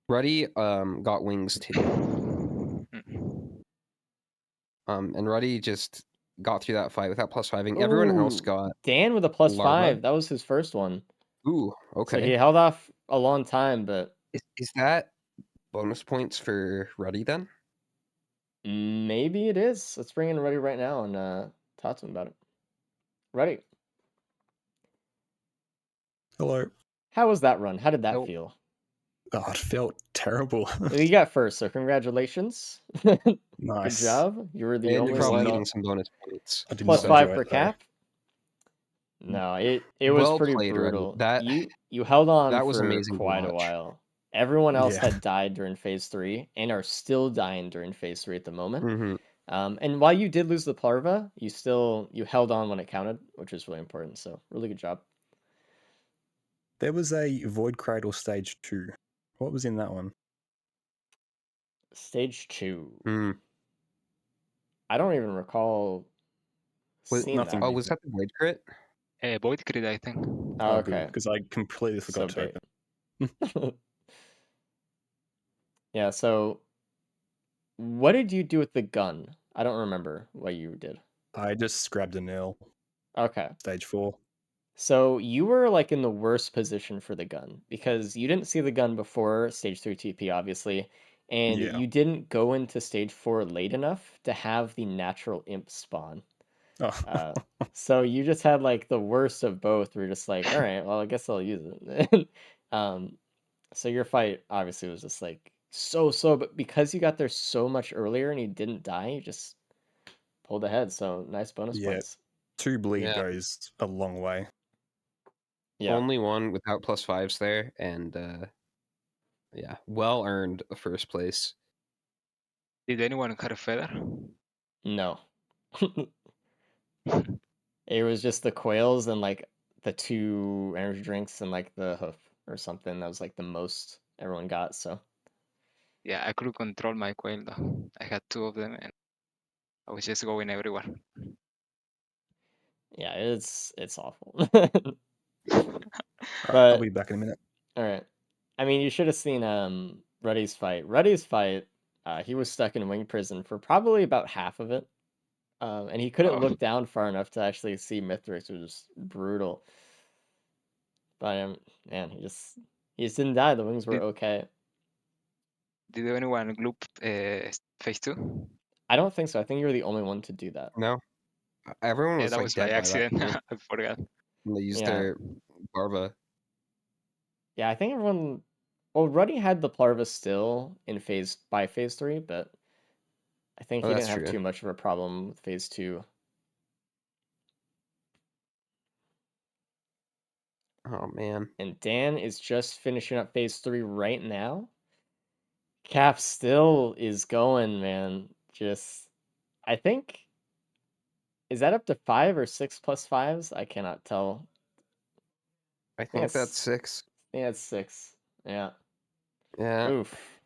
Ruddy got wings too. Mm. And Ruddy just got through that fight without +5ing. Everyone else Ooh, got Dan with a larva. +5. That was his first one. Ooh, So he okay. held off a long time, but Is that bonus points for Ruddy then? maybe it is. Let's bring in Ruddy right now and talk to him about it. Ruddy, Hello. how was that run? How did that Nope. feel? Oh, it felt terrible. Well, you got first, so congratulations. Good Nice. job. You were the And only you're probably one. getting some bonus points. I did Plus not 5 enjoy per it though. cap. No, it was Well pretty played, Ruddy. brutal. That You held on that was for amazing to quite a watch. while. Everyone else Yeah. had died during phase 3 and are still dying during phase 3 at the moment. Mm-hmm. And while you did lose the Plarva, you held on when it counted, which is really important. So really good job. There was a Void Cradle stage 2. What was in that one? Stage 2. Mm. I don't even recall seeing nothing that. Oh, big. was that the Void crit? Void Crit, I think. Oh, Oh, good. okay. Because I completely So forgot to bait. open. Yeah, so what did you do with the gun? I don't remember what you did. I just grabbed a nail. Okay. Stage 4. So you were like in the worst position for the gun because you didn't see the gun before stage 3 TP, obviously, and Yeah. you didn't go into stage 4 late enough to have the natural imp spawn. Oh. So you just had like the worst of both. We're just like, all right, well, I guess I'll use it. So your fight obviously was just like so slow, but because you got there so much earlier and you didn't die, you just pulled ahead. So nice bonus Yeah. points. 2 bleed Yeah. goes a long way. Yeah. Only one without +5s there, and yeah, well earned first place. Did anyone cut a feather? No. It was just the quails and like the 2 energy drinks and like the hoof or something. That was like the most everyone got. So Yeah, I could control my quail though. I had 2 of them and I was just going everywhere. yeah, it's awful. Alright, I'll But be back in a minute. all right. I mean, you should have seen Ruddy's fight. Ruddy's fight, he was stuck in wing prison for probably about half of it. And he couldn't Oh, look down far enough to actually see Mithrix, which was brutal. But man, he just didn't die. The wings were did, okay. did anyone loop phase 2? I don't think so. I think you were the only one to do that. No, everyone Yeah, was that like was by dead by that accident. point. I forgot. And they used Yeah. their larva. Yeah, I think everyone. Well, Ruddy had the Plarva still in phase 3, but I think Oh, he that's didn't have true. too much of a problem with phase 2. Oh man. And Dan is just finishing up phase 3 right now. Cap still is going, man. Just, I think, is that up to 5 or 6 +5s? I cannot tell. I think that's 6. I think that's 6. Yeah. Yeah, Oof.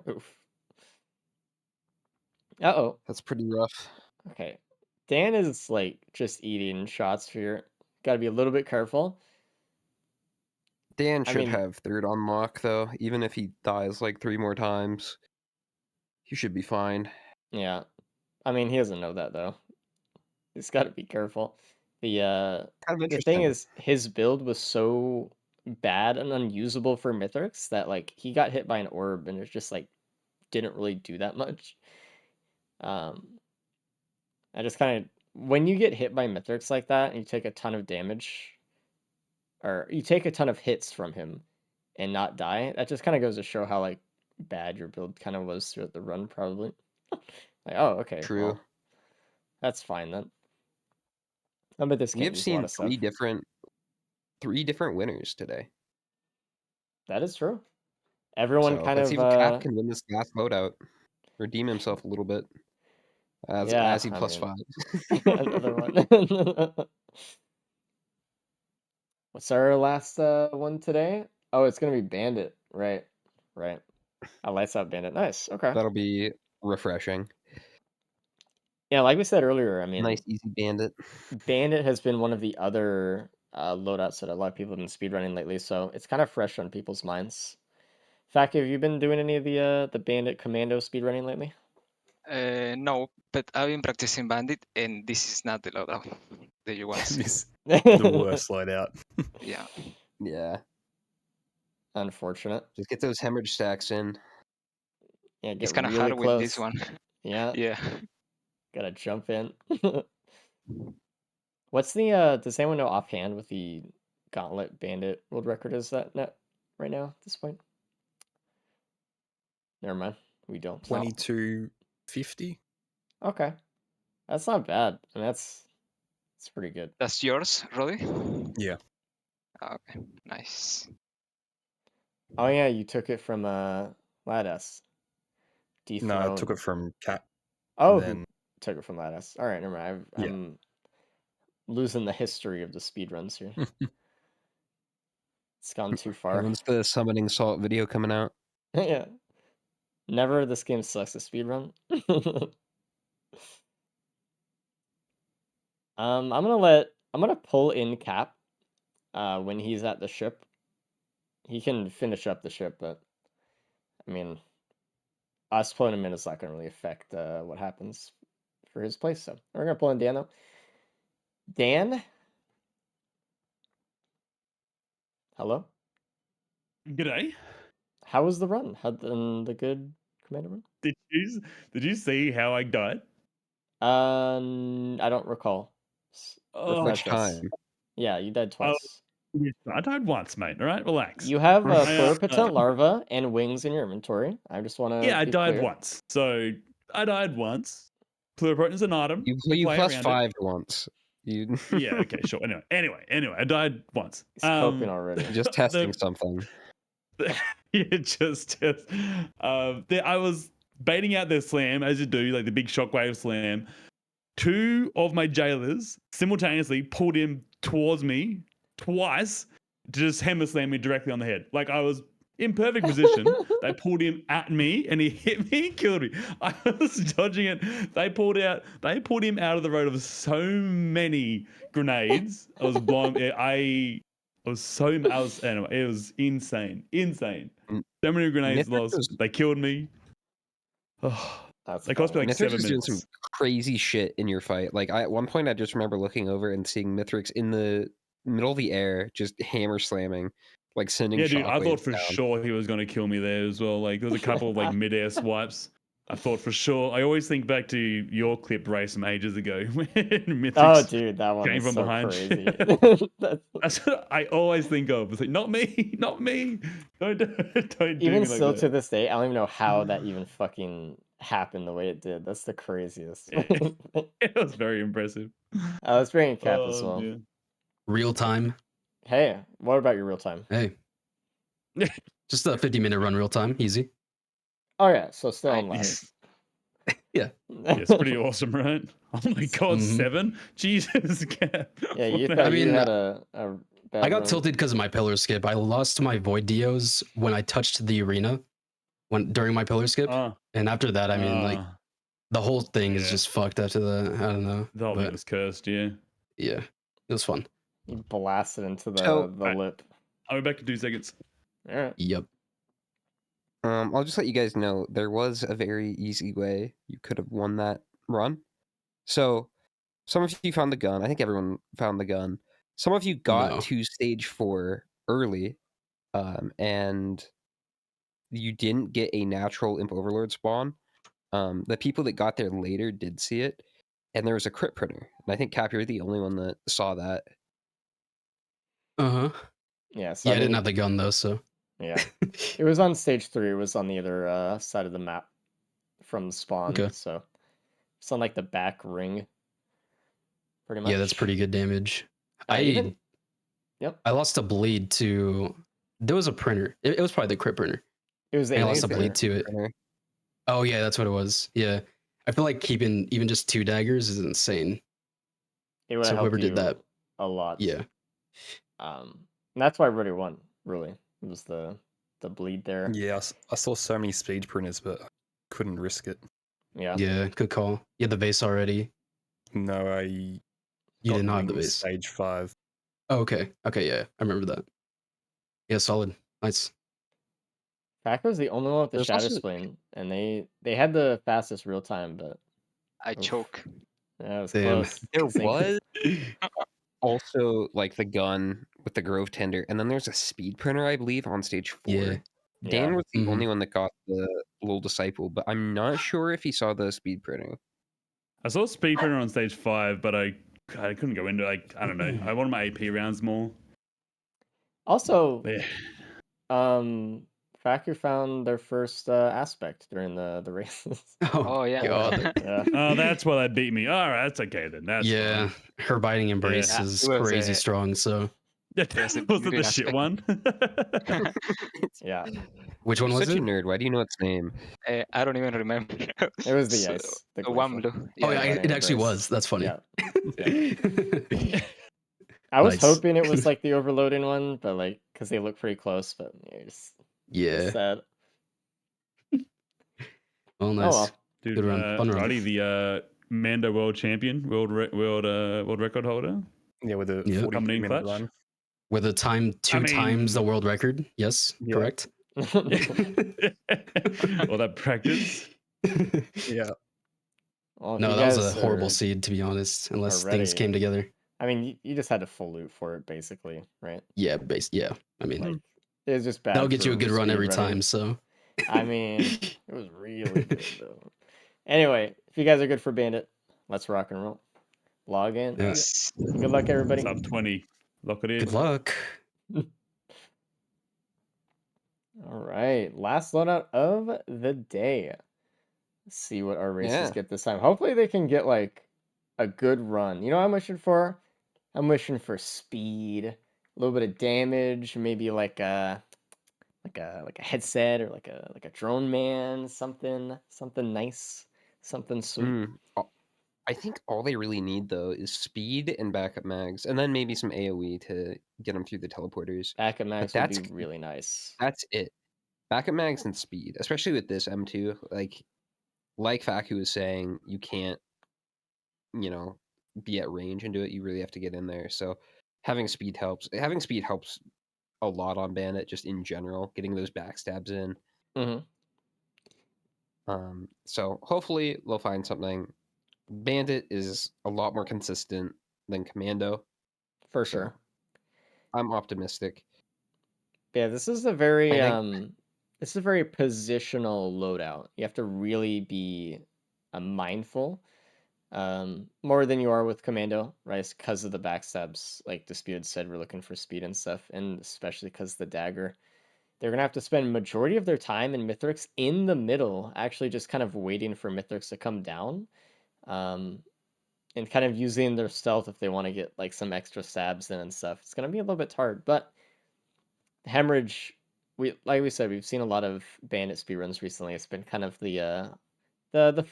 Oof. Uh-oh. that's pretty rough. Okay. Dan is like just eating shots for your. Gotta be a little bit careful. Dan I should mean, have 3rd unlock though. Even if he dies like 3 more times, he should be fine. yeah. I mean, he doesn't know that though. He's got to be careful. Kind of The thing interesting. is, his build was so bad and unusable for Mithrix that like he got hit by an orb and it just like didn't really do that much. I just kind of when you get hit by Mithrix like that and you take a ton of damage, or you take a ton of hits from him and not die, that just kind of goes to show how like bad your build kind of was throughout the run, probably. Like, oh, okay, True. well, that's fine then. I bet this We can't have use a lot seen of stuff. 3 different winners today. That is true. Everyone So kind let's of see if Cap can win this last loadout, redeem himself a little bit as he I plus mean, 5. another one. What's our last one today? Oh, it's gonna be Bandit. Right. A lights out Bandit. Nice. Okay. That'll be refreshing. Yeah, like we said earlier, I mean, Nice easy bandit. Bandit has been one of the other loadouts that a lot of people have been speedrunning lately, so it's kind of fresh on people's minds. Fact, have you been doing any of the Bandit Commando speedrunning lately? No, but I've been practicing Bandit, and this is not the loadout that you want to see. This the worst loadout. Yeah. Yeah. Unfortunate. Just get those hemorrhage stacks in. Yeah, It's get kind of really hard with this close. one. Yeah, Yeah. gotta jump in. What's the does anyone know offhand what the Gauntlet Bandit world record is that net right now at this point? Never mind. We don't. 2250. Okay. That's not bad. I mean, that's pretty good. That's yours, Roddy? Yeah. Okay, nice. Oh yeah, you took it from Lattice. No, I Dethroned. took it from Cat. Oh, then who took it from Lattice? All right, never mind. Yeah. I'm losing the history of the speedruns here. It's gone too far. When's the summoning salt video coming out? Yeah. Never this game sucks a speedrun. I'm gonna pull in Cap when he's at the ship. He can finish up the ship, but I mean us pulling him in is not gonna really affect what happens for his place. So we're gonna pull in Dan though. Dan? Hello? G'day. How was the run? How the good commander run? Did you see how I died? I don't recall. Oh, Refresh Which us. time? Yeah, you died twice. yes, I died once, mate. All right, relax. You have a I, pluripotent larva and wings in your inventory. I just want to Yeah, I be died clear. once. So I died once. Pluripotent's an item. You play plus around 5 once. You it. Yeah, okay, sure. Anyway, I died once. He's coping already. just testing something. Yeah, just I was baiting out their slam as you do, like the big shockwave slam. Two of my jailers simultaneously pulled him towards me twice to just hammer slam me directly on the head. Like I was in perfect position. They pulled him at me and he hit me and killed me. I was dodging it. They pulled him out of the road of so many grenades. I was blind. Anyway, it was insane. Mm, So many grenades Mythic lost. was- They killed me. Oh, That's they cost me funny. like Mithrix 7 was doing some minutes. crazy shit in your fight. Like at one point, I just remember looking over and seeing Mithrix in the middle of the air, just hammer slamming, like sending Yeah, dude, I thought shockwaves for down. sure he was going to kill me there as well. Like, there was a couple of like mid-air swipes. I thought for sure. I always think back to your clip race from ages ago when Mythics Oh, dude, that one came is from so behind. crazy. That's what I always think of. It's like, not me. Don't do Even me like still that. to this day, I don't even know how that even fucking happened the way it did. That's the craziest. It was very impressive. Let's bring in Cap as Oh, well. yeah. Real time. Hey, what about your real time? Hey. Just a 50-minute run real time. Easy. Oh yeah, so still on Nice. last. Yeah. It's pretty awesome, right? Oh my god, Mhm. 7? Jesus, Cap. Yeah, you What thought I you mean, had a bad I got run. tilted because of my pillar skip. I lost my void deos when I touched the arena during my pillar skip. And after that, I mean, like the whole thing is yeah. just fucked after that. I don't know. The whole thing But was cursed, yeah. yeah, it was fun. You blasted into the So- lip. I'll be back in 2 seconds. All right. Yep. I'll just let you guys know there was a very easy way you could have won that run. So, some of you found the gun. I think everyone found the gun. Some of you got No. to stage 4 early, and you didn't get a natural Imp Overlord spawn. The people that got there later did see it, and there was a crit printer. And I think Cap, you're the only one that saw that. Uh huh. Yeah. So Yeah, I mean, didn't have the gun though, so. Yeah, it was on stage 3. It was on the other side of the map from spawn. Okay. So it's on like the back ring. Pretty much. Yeah, that's pretty good damage. Yep. I lost a bleed to. There was a printer. It was probably the crit printer. It was I a lost a laser. bleed to it. Printer. Oh yeah, that's what it was. Yeah, I feel like keeping even just 2 daggers is insane. It would have So helped whoever did that, you a lot. yeah, And that's why Rudy won. Really, it was the bleed there. Yeah, I saw so many speed printers, but I couldn't risk it. Yeah. yeah, good call. You had the vase already. No, I You got did not have the wings vase. stage 5. Oh, okay, yeah, I remember that. Yeah, solid, nice. Packer was the only one with the There's shatter also- spleen, and they had the fastest real time, but I Oof. choke. yeah, it was Damn. close. There Same- was also like the gun with the Grove Tender, and then there's a speed printer, I believe, on stage 4. Yeah. Dan Yeah. was the Mhm. only one that got the little disciple, but I'm not sure if he saw the speed printer. I saw speed printer on stage 5, but I couldn't go into it. I don't know. I wanted my AP rounds more. Also, But yeah. Packer found their first aspect during the races. Oh yeah. God. Yeah. Oh, that's why they beat me. All right, that's okay then. That's Yeah, fine. her biting embrace Yeah, is it was, crazy strong. So Yeah, There's a was it beauty the shit aspect. one? Yeah. which one You're was such it? a nerd. Why do you know its name? I don't even remember. It was the So, ice. The the one glacial. blue. Oh Yeah, yeah, yeah. it actually embrace. was. That's funny. Yeah. I was Nice. hoping it was like the overloading one, but like because they look pretty close, but yeah, just Yeah. sad. Well, Oh nice. well. Dude, Good run. Fun run. Roddy, the Mando world champion, world record holder. Yeah, with a Yeah. 40 Coming in minute clutch. run. With a time 2 times the mean- world record. Yes, Yeah. correct. All that practice. Yeah. Well, if No, you that was a guys horrible are- seed, to be honest, unless are things ready. came together. I mean, you just had to full loot for it, basically, right? Yeah, yeah. I mean, Like it was just bad. that'll get you a for good run every speed running. time. So, I mean, it was really good though. Anyway, if you guys are good for Bandit, let's rock and roll. Log in. Yeah. Yes. Good luck, everybody. Sub 20. Lock it in. good luck. All right, last loadout of the day. Let's see what our races Yeah. get this time. Hopefully, they can get like a good run. You know what I'm wishing for? I'm wishing for speed, a little bit of damage, maybe like a headset or like a drone man, something nice, something sweet. I think all they really need though is speed and backup mags, and then maybe some AOE to get them through the teleporters. Backup mags would be that's- really nice. That's it. Backup mags and speed, especially with this M2. Like Faku was saying, you can't, be at range and do it. You really have to get in there. So having speed helps. Having speed helps a lot on Bandit, just in general, getting those backstabs in. Mm-hmm. So hopefully they'll find something. Bandit is a lot more consistent than Commando. For So, sure. I'm optimistic. Yeah, this is a very I think- this is a very positional loadout. You have to really be mindful, more than you are with Commando, right? Because of the backstabs, like Disputed said, we're looking for speed and stuff, and especially because the dagger. They're gonna have to spend majority of their time in Mithrix in the middle, actually just kind of waiting for Mithrix to come down, and kind of using their stealth if they want to get like some extra stabs in and stuff. It's gonna be a little bit hard, but Hemorrhage, like we said, we've seen a lot of Bandit speedruns recently. It's been kind of the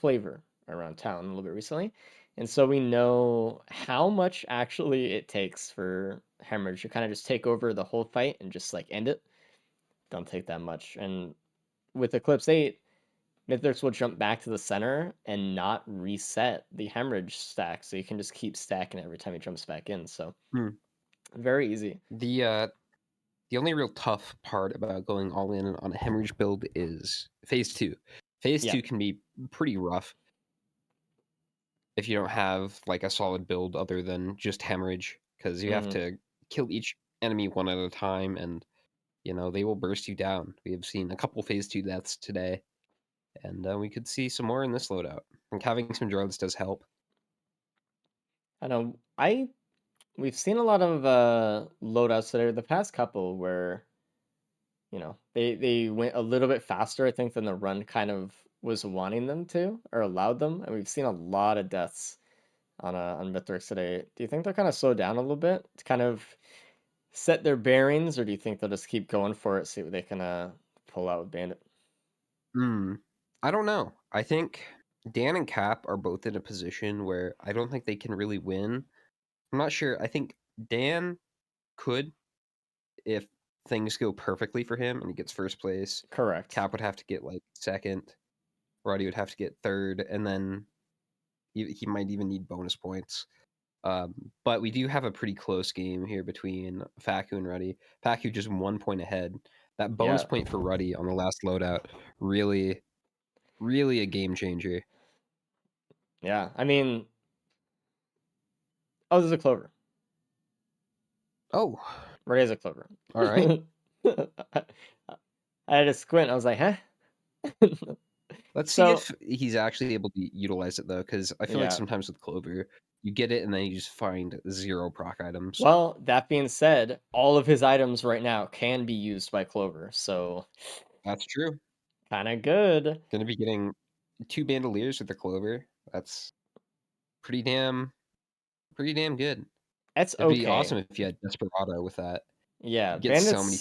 flavor around town a little bit recently, and so we know how much actually it takes for Hemorrhage to kind of just take over the whole fight and just like end it. Don't take that much. And with Eclipse 8, Mythrix will jump back to the center and not reset the Hemorrhage stack, so you can just keep stacking it every time he jumps back in. So very easy. The only real tough part about going all in on a Hemorrhage build is Phase 2. Phase Yeah. 2 can be pretty rough if you don't have like a solid build other than just Hemorrhage, because you have to kill each enemy one at a time, and they will burst you down. We have seen a couple Phase 2 deaths today, and we could see some more in this loadout. And having some drones does help. I know we've seen a lot of loadouts today, the past couple where they went a little bit faster, I think, than the run kind of was wanting them to or allowed them, and we've seen a lot of deaths on Mithrix today. Do you think they're kind of slowed down a little bit to kind of set their bearings, or do you think they'll just keep going for it, see what they can pull out with Bandit. I don't know. I think Dan and Cap are both in a position where I don't think they can really win. I'm not sure. I think Dan could if things go perfectly for him and he gets first place. Correct. Cap would have to get like second. Roddy would have to get third, and then he might even need bonus points. But we do have a pretty close game here between Faku and Ruddy. Faku just 1 point ahead. That bonus Yeah. point for Ruddy on the last loadout, really, really a game changer. Yeah. I mean, oh, there's a clover. Oh, Ray is a clover. all right. I had to squint. I was like, huh? Let's see So, if he's actually able to utilize it though, because I feel like yeah. sometimes with Clover, you get it and then you just find 0 proc items. Well, that being said, all of his items right now can be used by Clover, so That's true. kind of good. Gonna be getting 2 bandoliers with the Clover. That's pretty damn good. That's It'd be okay. awesome if you had Desperado with that. Yeah, You get so many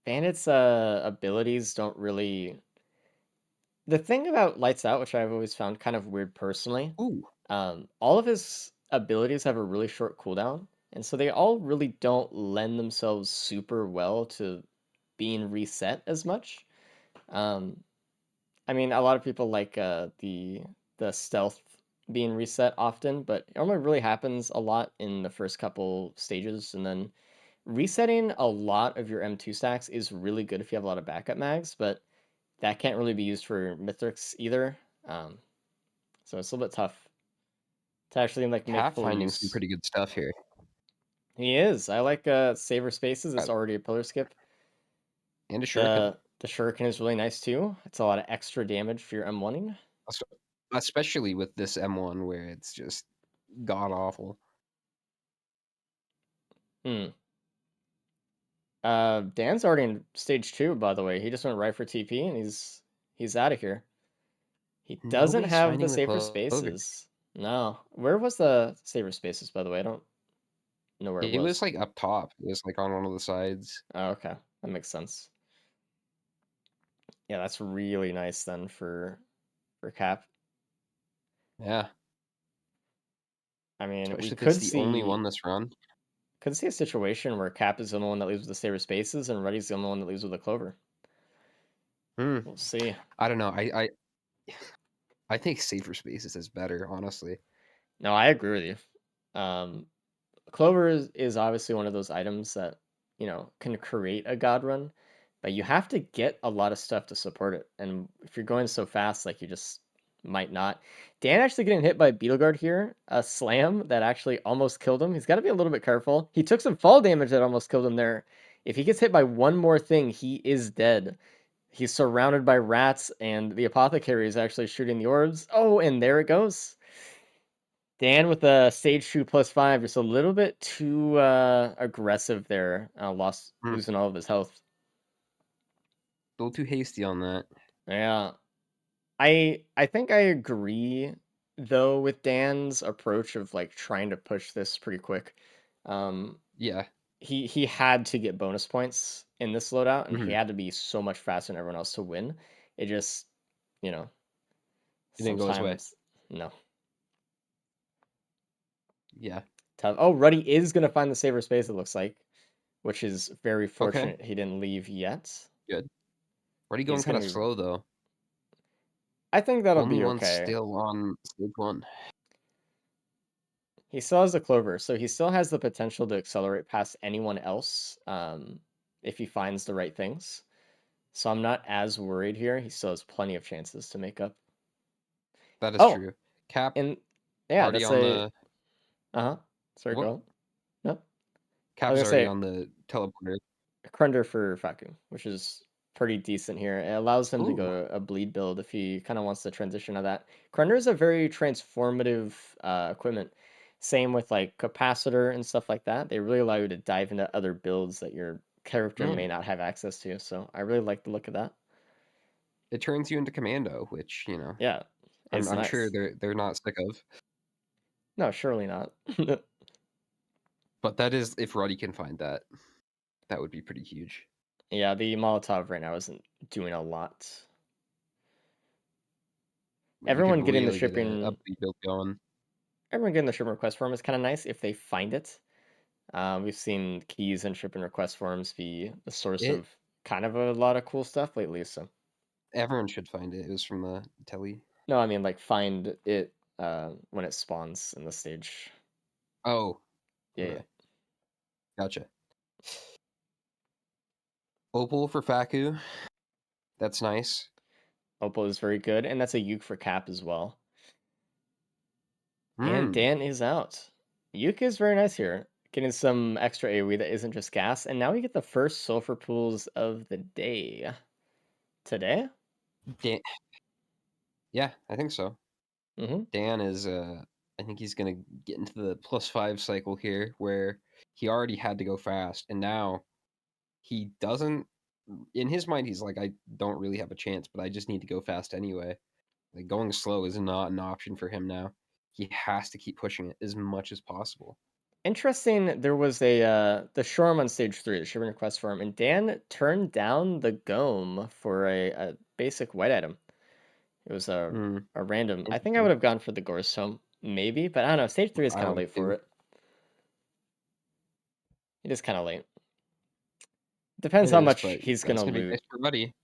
Bandit's stacks. abilities don't really. The thing about Lights Out, which I've always found kind of weird personally, Ooh, all of his abilities have a really short cooldown, and so they all really don't lend themselves super well to being reset as much. Um, I mean, a lot of people like the stealth being reset often, but it only really happens a lot in the first couple stages, and then resetting a lot of your M2 stacks is really good if you have a lot of backup mags, but that can't really be used for Mythics either. So it's a little bit tough to actually like make Cap full finding some use. pretty good stuff here. He is. I like Saver Spaces. It's already a pillar skip. And a shuriken. The Shuriken is really nice too. It's a lot of extra damage for your M1ing. Especially with this M1 where it's just god awful. Hmm. Dan's already in stage 2, by the way. He just went right for TP and he's out of here. He doesn't Nobody's have the finding the safer Clover. spaces. No. Where was the safer spaces, by the way? I don't know where it It was. was like up top. It was like on one of the sides. Oh, okay. That makes sense. Yeah, that's really nice then for Cap. Yeah. I mean, Especially we if it's could the only see one this run. a situation where Cap is the only one that leaves with the saber spaces and Reddy's the only one that leaves with the clover. We'll see. I don't know. I think safer spaces is better, honestly. No, I agree with you. Clover is obviously one of those items that, can create a god run, but you have to get a lot of stuff to support it. And if you're going so fast, like you just might not. Dan actually getting hit by Beetleguard here, a slam that actually almost killed him. He's got to be a little bit careful. He took some fall damage that almost killed him there. If he gets hit by one more thing, he is dead. He's surrounded by rats, and the apothecary is actually shooting the orbs. Oh, and there it goes. Dan with a stage 2 +5, just a little bit too aggressive there. Losing all of his health. A little too hasty on that. Yeah. I think I agree though with Dan's approach of like trying to push this pretty quick. Yeah. He had to get bonus points in this loadout, and he Mhm. had to be so much faster than everyone else to win. It just, It didn't go his way. sometimes no. Yeah. Tough. Oh, Ruddy is gonna find the saver space, it looks like, which is very Okay. fortunate he didn't leave yet. Good. Already going He's kind gonna of be. slow though. I think that'll Only be one okay. still on stage 1. He still has the clover, so he still has the potential to accelerate past anyone else, if he finds the right things. So I'm not as worried here. He still has plenty of chances to make up. That is Oh, true. Cap and yeah, already that's on a the Sorry, what? go on. No, I was Cap's gonna already say on the teleporter. Krunder for Faku, which is pretty decent here. It allows him to Ooh. go a bleed build if he kind of wants to transition of that. Krunder is a very transformative equipment. Same with like capacitor and stuff like that. They really allow you to dive into other builds that your character may not have access to. So I really like the look of that. It turns you into commando, which, Yeah, it's I'm nice. sure they're not sick of. No, surely not. But that is, if Ruddy can find that, that would be pretty huge. Yeah, the Molotov right now isn't doing a lot. You Everyone could getting the really get a shipping, upbeat build going. everyone getting the shipping request form is kind of nice if they find it. We've seen keys and shipping request forms be the source It of kind of a lot of cool stuff lately. So Everyone should find it. It was from the telly. no, I mean like find it when it spawns in the stage. Oh, Yeah, yeah. okay. Gotcha. Opal for Faku. That's nice. Opal is very good, and that's a Uke for Cap as well. And Hmm. Dan is out. Uke is very nice here, getting some extra AoE that isn't just gas, and now we get the first sulfur pools of the day. Today? Yeah, I think so. Mm-hmm. Dan is I think he's gonna get into the +5 cycle here where he already had to go fast and now he doesn't. In his mind he's like, I don't really have a chance, but I just need to go fast anyway. Like going slow is not an option for him now. He has to keep pushing it as much as possible. Interesting, there was a the Shorm on stage 3, the Shiver Request Farm, and Dan turned down the Gome for a basic white item. It was Hmm. a random. I think I Interesting. would have gone for the Gorse Tome, maybe, but I don't know. Stage 3 is I kind of would late for too. it. It is kind of late. Depends It how is, much but he's that's gonna gonna be nice loot. for Buddy.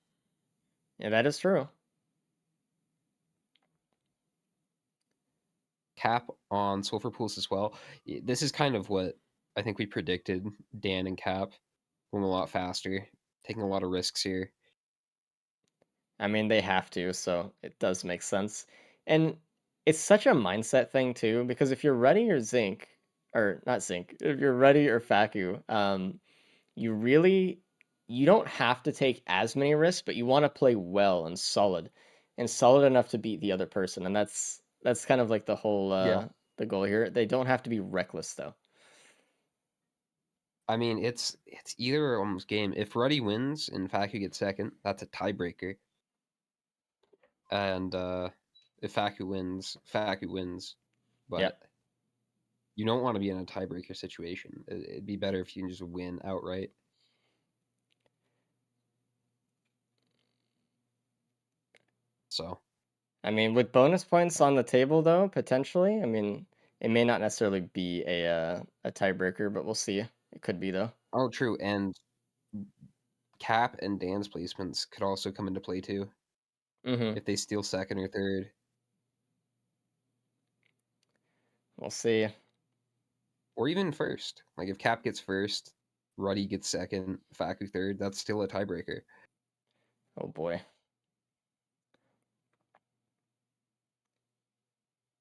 Yeah, that is true. Cap on Sulfur Pools as well. This is kind of what I think we predicted. Dan and Cap going a lot faster, taking a lot of risks here. I mean, they have to, so it does make sense. And it's such a mindset thing too, because if you're Ready or Zinc, or not Zinc, if you're Ready or Faku, you really you don't have to take as many risks, but you want to play well and solid enough to beat the other person, and that's kind of like the whole Yeah. the goal here. They don't have to be reckless though. I mean, it's either or almost game. If Ruddy wins and Faku gets second, that's a tiebreaker. And if Faku wins, Faku wins. Yeah. But you don't want to be in a tiebreaker situation. It'd be better if you can just win outright. So I mean, with bonus points on the table though, potentially. I mean, it may not necessarily be a tiebreaker, but we'll see. It could be though. oh, true. And Cap and Dan's placements could also come into play too Mm-hmm. if they steal second or third. We'll see. Or even first. Like if Cap gets first, Ruddy gets second, Faku third, that's still a tiebreaker. Oh boy.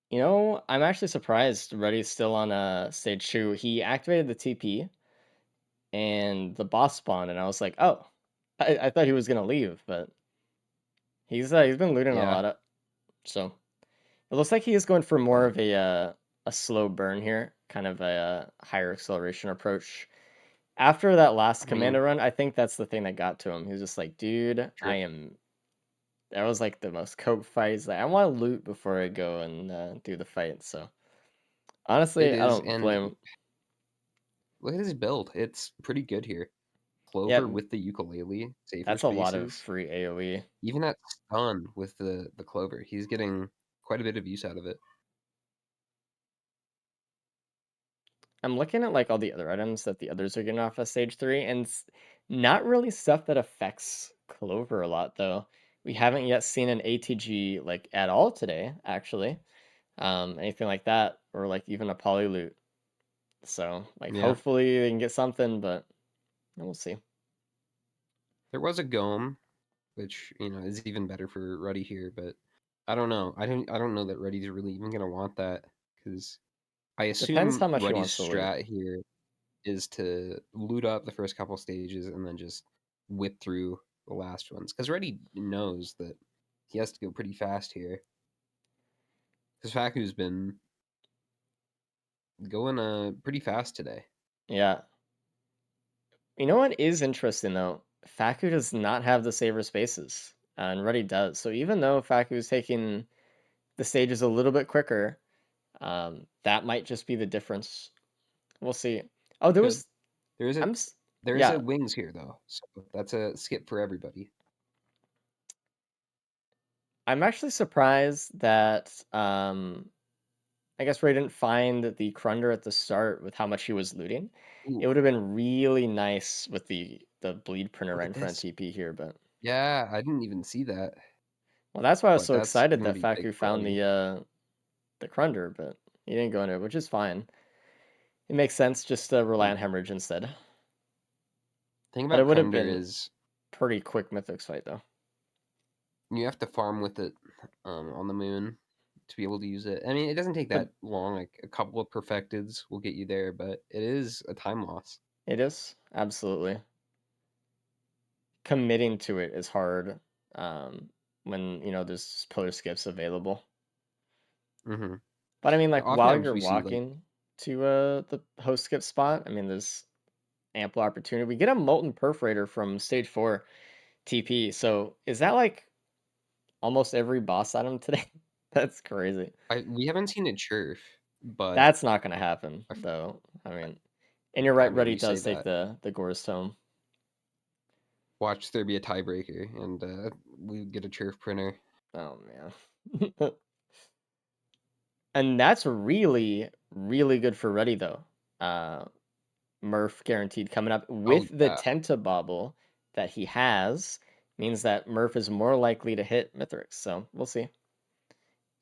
You know, I'm actually surprised Reddy's still on stage 2. He activated the TP and the boss spawned, and I was like, oh, I thought he was gonna leave, but he's been looting a Yeah. lot of, so it looks like he is going for more of a slow burn here, kind of a higher acceleration approach. After that last I mean, commando run, I think that's the thing that got to him. He was just like, dude, true. that was like the most cope fight. He's like, I want to loot before I go and do the fight. So It honestly, I is, don't and blame him. look at his build. It's pretty good here. Yeah, Clover with the ukulele, safer that's a lot of spaces. free AoE. Even that stun with the clover, he's getting quite a bit of use out of it. I'm looking at like all the other items that the others are getting off of stage 3, and not really stuff that affects Clover a lot though. We haven't yet seen an ATG like at all today, actually. Anything like that, or like even a poly loot. So like Yeah. hopefully they can get something, but we'll see. There was a Gome, which, is even better for Ruddy here, but I don't know. I don't know that Ruddy's really even gonna want that, because I Depends assume how much he Ruddy's wants to loot. strat here is to loot up the first couple stages and then just whip through the last ones. Because Ruddy knows that he has to go pretty fast here. Because Faku's been going pretty fast today. Yeah. You know what is interesting though? Faku does not have the saver spaces, and Ruddy does. So even though Faku is taking the stages a little bit quicker, that might just be the difference. We'll see. Oh, there Could. was There is a I'm There is Yeah, a wings here though, so that's a skip for everybody. I'm actually surprised that I guess Ray didn't find the Crunder at the start with how much he was looting. It Ooh, would have been really nice with the bleed printer look right at in front of this. TP here, but Yeah, I didn't even see that, well, that's why I was but so that's excited gonna that be big Faku for found Ruddy. the Crunder, but he didn't go into it, which is fine. It makes sense just to rely on Mm. Hemorrhage instead. Thing But it about would have Crunder been is pretty quick Mythics fight though. you have to farm with it on the moon to be able to use it. I mean, it doesn't take But that long. Like a couple of perfecteds will get you there, but it is a time loss. it is absolutely committing to it is hard when there's pillar skips available. Mm-hmm. But I mean, like while Oftentimes you're we see like, walking to the host skip spot, I mean, there's ample opportunity. We get a molten perforator from stage 4 TP. So is that like almost every boss item today? That's crazy. we haven't seen it churf, but That's not gonna happen though. I mean, and you're I right. mean, Reddy you say does take that. the Gore's Tome. Watch there be a tiebreaker, and we get a churf printer. Oh man. And that's really, really good for Reddy though. Murph guaranteed coming up Oh with the yeah, Tentabobble that he has means that Murph is more likely to hit Mithrix. So we'll see.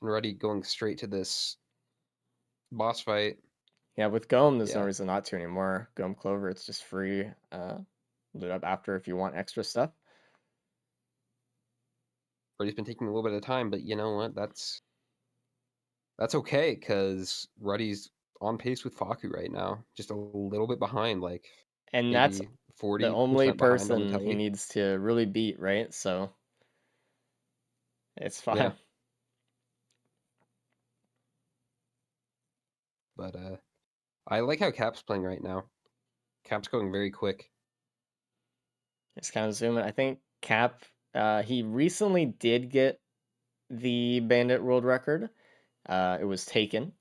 and Ruddy going straight to this boss fight. Yeah, with Gome, there's no Yeah, reason not to anymore. Gome Clover, it's just free. Loot up after if you want extra stuff. Ruddy's been taking a little bit of time, but you know what? That's okay because Ruddy's on pace with Faku right now, just a little bit behind, like And that's maybe the only 40% behind on the person he telly. needs to really beat, right? So it's Yeah, fine. but I like how Cap's playing right now. Cap's going very quick. Just kind of zoom in. I think Cap, he recently did get the Bandit World Record. It was taken,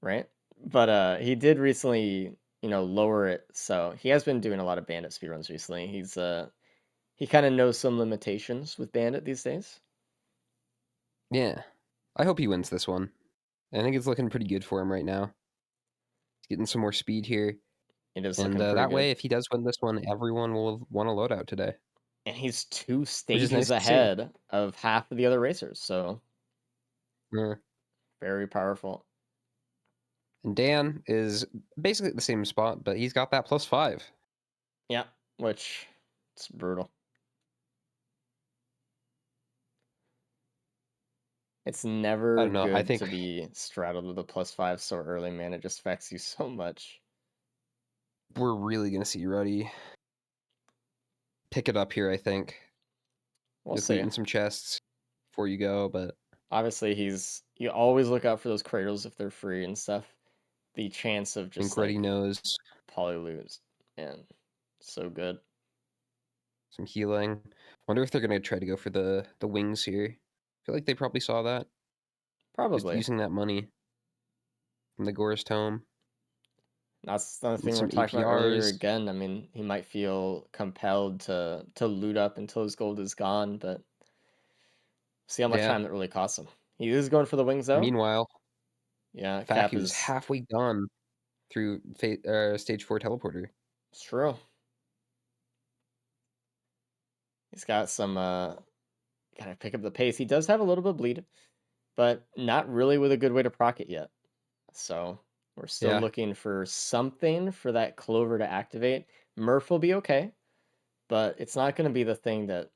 right? But he did recently, lower it. So he has been doing a lot of Bandit speedruns recently. He kind of knows some limitations with Bandit these days. Yeah, I hope he wins this one. I think it's looking pretty good for him right now. He's getting some more speed here, It is and looking pretty that good. way, if he does win this one, everyone will have won a loadout today, And he's 2 which is stages nice to see. ahead of half of the other racers. So Yeah. very powerful. And Dan is basically at the same spot, but he's got that +5. Yeah, which it's brutal. It's I never don't know. I good think to be straddled with a +5 so early, man. It just affects you so much. we're really gonna see Ruddy pick it up here. I think We'll with see. looting some chests before you go, but Obviously, you always look out for those cradles if they're free and stuff. The chance of I think just Ruddy like knows poly loot and so good. some healing. Wonder if they're gonna try to go for the wings here. I feel like they probably saw that. Just Probably. using that money from the Gore's Tome That's the with thing we were some talking about earlier APRs. again. I mean, he might feel compelled to loot up until his gold is gone, but see how much Yeah. time that really costs him. He is going for the wings though. Meanwhile, Yeah, Cap Faku's is halfway done through stage 4 teleporter. it's true. He's got some gotta pick up the pace. He does have a little bit of bleed, but not really with a good way to proc it yet. So we're still Yeah. looking for something for that Clover to activate. Murph will be okay, but it's not going to be the thing that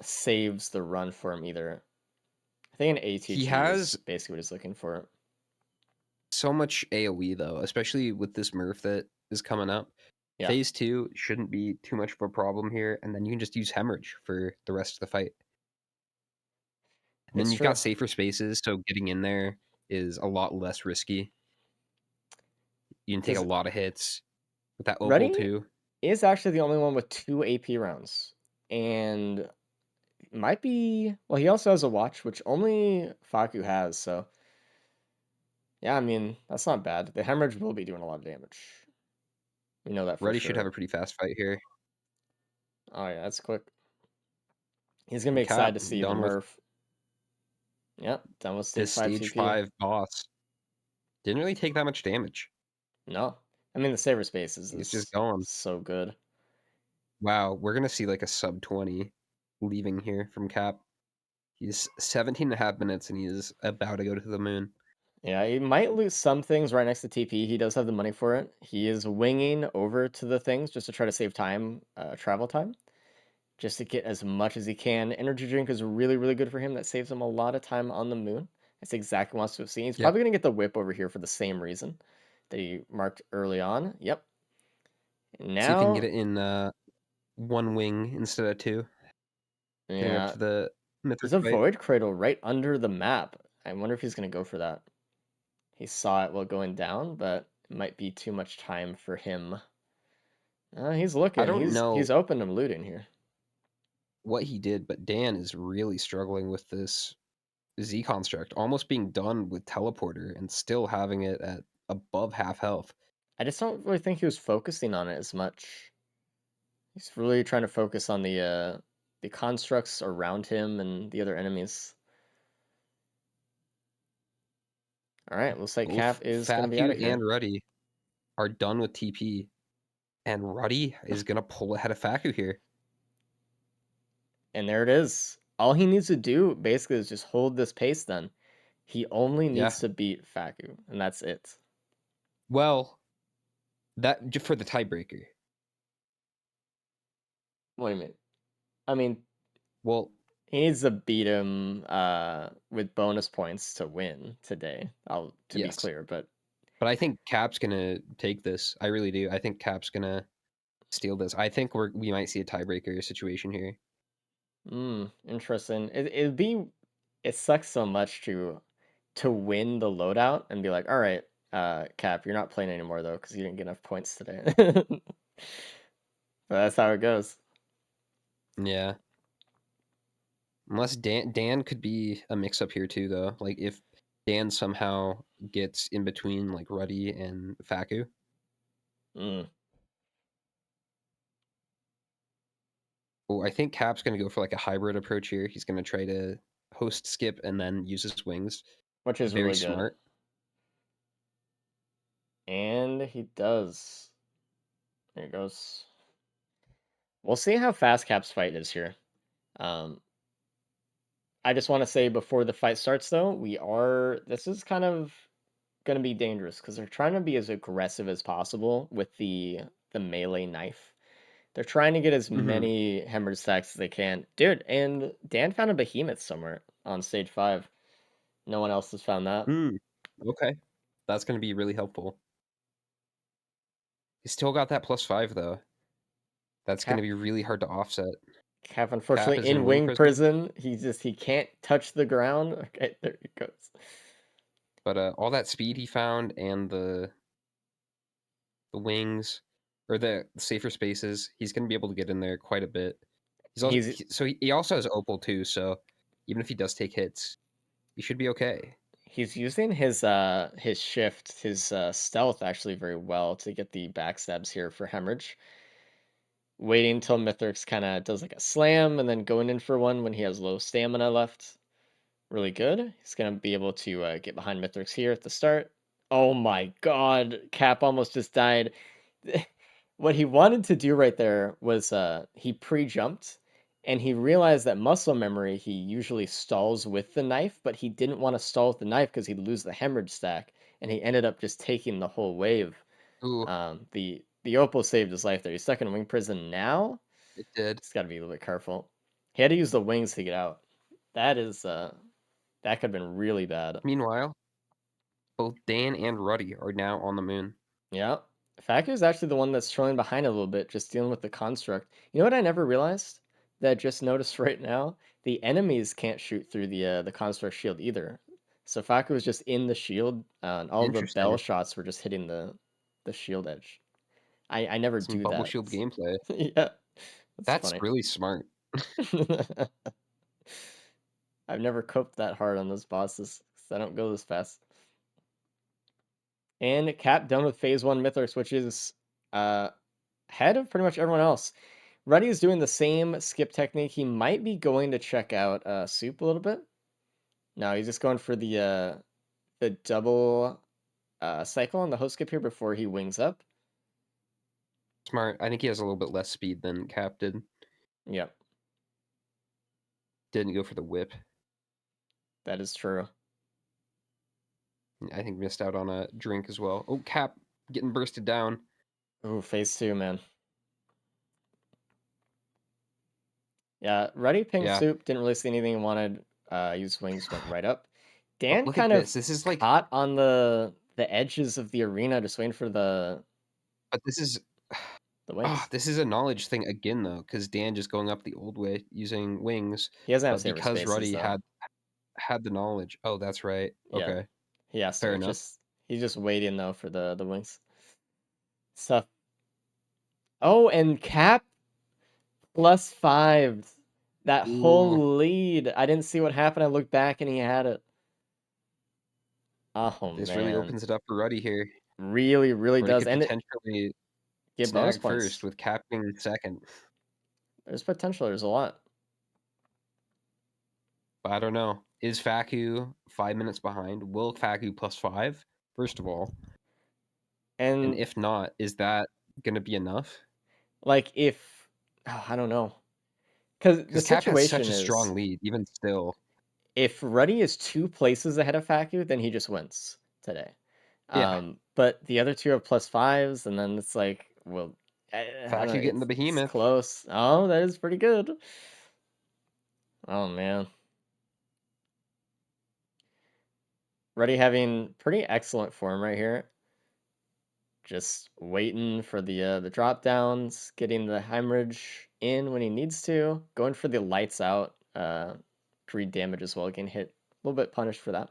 saves the run for him either. I think an He ATG is has basically what he's looking for. so much AoE though, especially with this Murph that is coming up. Yeah, Phase 2 shouldn't be too much of a problem here, and then you can just use Hemorrhage for the rest of the fight. And then it's you've true. got safer spaces, so getting in there is a lot less risky. You can take a Does lot of hits with that opal Ruddy too. is actually the only one with 2 AP rounds, and might be well. He also has a watch, which only Faku has. So yeah, I mean that's not bad. The hemorrhage will be doing a lot of damage. We know that for Ruddy sure. should have a pretty fast fight here. Oh yeah, that's quick. He's gonna be Cap, excited to see the done with Murph. Yep, done with this stage 5 stage TP. 5 boss. Didn't really take that much damage. No, I mean the saber spaces He's is just going. so good. Wow, we're gonna see like a sub 20 leaving here from Cap. He's 17 and a half minutes and he's about to go to the moon. Yeah, he might lose some things right next to TP. He does have the money for it. He is winging over to the things just to try to save time, travel time, just to get as much as he can. Energy drink is really, really good for him. That saves him a lot of time on the moon. That's exactly what he wants to have seen. He's Yep. probably going to get the whip over here for the same reason that he marked early on. Yep. See if he can Now, get it in one wing instead of two. Getting up yeah, to the there's mythic a fight. void cradle right under the map. I wonder if he's going to go for that. He saw it while going down, but it might be too much time for him. He's looking. don't He's know open to looting here. what he did, but Dan is really struggling with this Z construct, almost being done with teleporter and still having it at above half health. I just don't really think he was focusing on it as much. He's really trying to focus on the constructs around him and the other enemies. All right, looks like Cap is gonna be out of Faku here. and Ruddy are done with TP, and Ruddy is gonna pull ahead of Faku here. And there it is. All he needs to do basically is just hold this pace then. He only needs to beat Faku, and that's it. Well, that for the tiebreaker. What do you mean? I mean, Well, he needs to beat him with bonus points to win today. To be Yes. clear, but I think Cap's gonna take this. I really do. I think Cap's gonna steal this. I think we might see a tiebreaker situation here. Interesting. It sucks so much to win the loadout and be like, all right, Cap, you're not playing anymore though because you didn't get enough points today. But that's how it goes. Yeah. Unless Dan could be a mix up here too, though. Like if Dan somehow gets in between like Ruddy and Faku. Mm. Oh, I think Cap's gonna go for like a hybrid approach here. He's gonna try to host skip and then use his wings. Which is Very really good. smart. And he does. There he goes. We'll see how fast Cap's fight is here. I just want to say before the fight starts, though, this is kind of going to be dangerous because they're trying to be as aggressive as possible with the melee knife. They're trying to get as many hemorrhage stacks as they can. Dude, and Dan found a behemoth somewhere on stage 5. No one else has found that. Okay. That's gonna be really helpful. He's still got that +5 though. That's gonna be really hard to offset. Cap, unfortunately, is in wing prison. He can't touch the ground. Okay, there he goes. But all that speed he found and the wings or the safer spaces, he's going to be able to get in there quite a bit. He also has opal too, so even if he does take hits, he should be okay. He's using his shift, his stealth actually very well to get the backstabs here for hemorrhage. Waiting until Mithrix kind of does like a slam and then going in for one when he has low stamina left. Really good. He's going to be able to get behind Mithrix here at the start. Oh my god, Cap almost just died. What he wanted to do right there was he pre-jumped and he realized that muscle memory he usually stalls with the knife, but he didn't want to stall with the knife because he'd lose the hemorrhage stack, and he ended up just taking the whole wave. Ooh, The opal saved his life there. He's stuck in wing prison now. it did. He's got to be a little bit careful. He had to use the wings to get out. That could have been really bad. Meanwhile, both Dan and Ruddy are now on the moon. Yeah. Faku is actually the one that's trailing behind a little bit, just dealing with the construct. You know what I never realized? That I just noticed right now? The enemies can't shoot through the construct shield either. So Faku was just in the shield, and all the bell shots were just hitting the shield edge. I never Some do bubble that. shield gameplay. Yeah. That's funny. really smart. I've never coped that hard on those bosses because I don't go this fast. And Cap done with phase 1 Mythos, which is ahead of pretty much everyone else. Ruddy is doing the same skip technique. He might be going to check out Soup a little bit. No, he's just going for the double cycle on the host skip here before he wings up. Smart. I think he has a little bit less speed than Cap did. Yep, Didn't go for the whip. that is true. I think missed out on a drink as well. Oh, Cap getting bursted down. Ooh, phase 2, man. Yeah, Ruddy pinged Yeah. Soup, didn't really see anything he wanted. Used wings, went right up. Dan look at kind of this. This is like caught on the edges of the arena, just waiting for the But this is wings. this is a knowledge thing again though, because Dan just going up the old way using wings. He doesn't have But saber because spaces, Ruddy though. had the knowledge. Oh, that's right. Yeah. Okay. He has Fair to. enough. He's just waiting though for the wings. Stuff. Oh, and Cap +5. That Ooh. whole lead. I didn't see what happened. I looked back and he had it. Oh This man. really opens it up for Ruddy here. Really, really Ruddy does. could And it potentially get bonus snag points. first with Cap being second. There's potential. There's a lot. But I don't know. Is Faku 5 minutes behind? Will Faku +5? First of all. And And if not, is that gonna be enough? like if I don't know. Because the Because Cap has situation such a is strong lead, even still. if Ruddy is 2 places ahead of Faku, then he just wins today. Yeah. But the other two are +5s, and then it's like, well, I don't know, Faku getting the it's behemoth. close. Oh, that is pretty good. Oh man. Ruddy having pretty excellent form right here. Just waiting for the drop downs, getting the hemorrhage in when he needs to, going for the lights out greed damage as well, getting hit a little bit punished for that.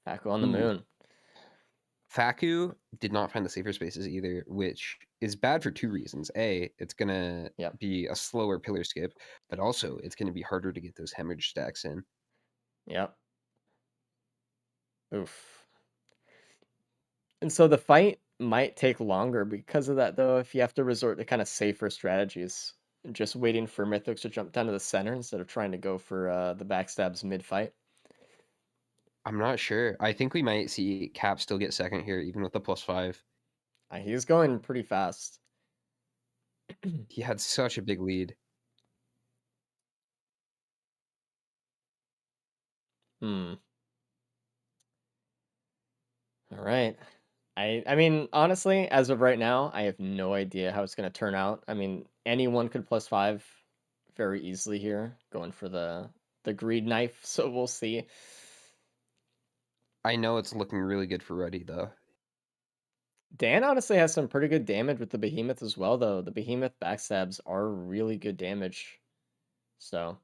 Faku on the Ooh. moon. Faku did not find the safer spaces either, which is bad for 2 reasons. A, it's gonna Yep. be a slower pillar skip, but also it's gonna be harder to get those hemorrhage stacks in. Yep. Oof. And so the fight might take longer because of that, though, if you have to resort to kind of safer strategies. Just waiting for Mythics to jump down to the center instead of trying to go for the backstabs mid-fight. I'm not sure. I think we might see Cap still get second here, even with the +5. He's going pretty fast. He had such a big lead. Hmm. All right. I mean, honestly, as of right now, I have no idea how it's going to turn out. I mean, anyone could +5 very easily here, going for the greed knife, so we'll see. I know it's looking really good for Ruddy, though. Dan honestly has some pretty good damage with the behemoth as well, though. The behemoth backstabs are really good damage. So